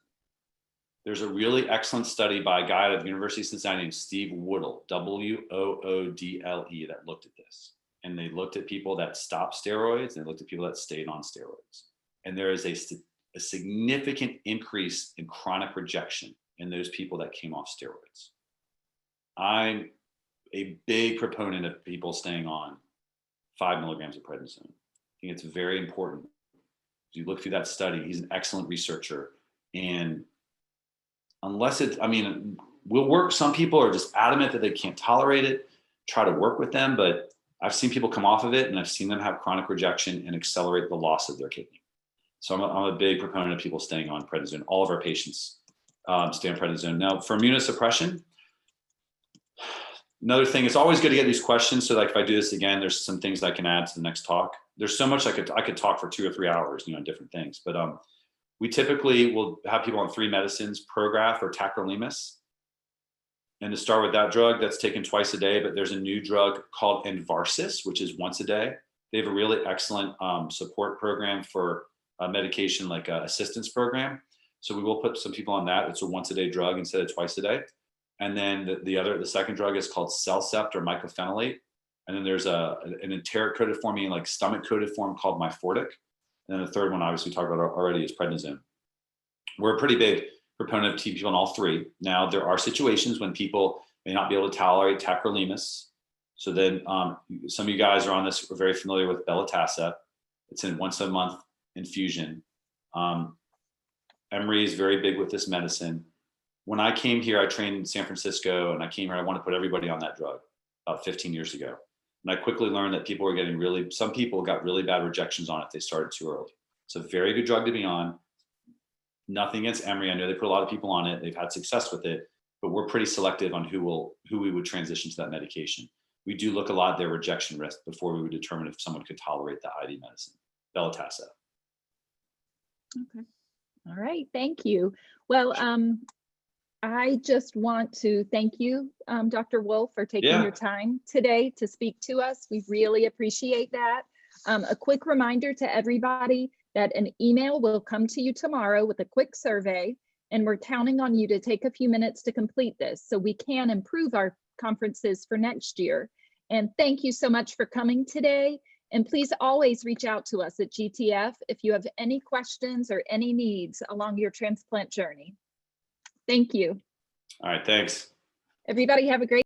There's a really excellent study by a guy at the University of Cincinnati named Steve Woodle, Woodle, that looked at this. And they looked at people that stopped steroids, and they looked at people that stayed on steroids. And there is a significant increase in chronic rejection in those people that came off steroids. I'm a big proponent of people staying on 5 milligrams of prednisone. I think it's very important. If you look through that study, he's an excellent researcher. And unless we'll work, some people are just adamant that they can't tolerate it, try to work with them, but I've seen people come off of it, and I've seen them have chronic rejection and accelerate the loss of their kidney. So I'm a big proponent of people staying on prednisone. All of our patients stay on prednisone. Now, for immunosuppression, another thing, it's always good to get these questions. So like if I do this again, there's some things I can add to the next talk. There's so much I could talk for 2 or 3 hours, on different things. But we typically will have people on 3 medicines, Prograf or tacrolimus. And to start with that drug, that's taken twice a day, but there's a new drug called Envarsus, which is once a day. They have a really excellent support program for medication, like a assistance program. So we will put some people on that. It's a once a day drug instead of twice a day. And then the second drug is called Cellcept or mycophenolate. And then there's an enteric coated form, meaning like stomach coated form, called Myfortic. And then the third one, obviously we talked about already, is prednisone. We're a pretty big proponent of keeping people on all 3. Now, there are situations when people may not be able to tolerate tacrolimus. So then some of you guys are on this, are very familiar with belatacept. It's in once a month infusion. And Emory is very big with this medicine. When I came here, I trained in San Francisco, and I came here, I want to put everybody on that drug about 15 years ago. And I quickly learned that people were getting some people got really bad rejections on it if they started too early. It's a very good drug to be on. Nothing against Emory. I know they put a lot of people on it. They've had success with it, but we're pretty selective on who we would transition to that medication. We do look a lot at their rejection risk before we would determine if someone could tolerate the ID medicine, Belatacept. Okay. All right. Thank you. Well, I just want to thank you, Dr. Wolf, for taking your time today to speak to us. We really appreciate that. A quick reminder to everybody that an email will come to you tomorrow with a quick survey, and we're counting on you to take a few minutes to complete this so we can improve our conferences for next year. And thank you so much for coming today. And please always reach out to us at GTF if you have any questions or any needs along your transplant journey. Thank you. All right, thanks. Everybody have a great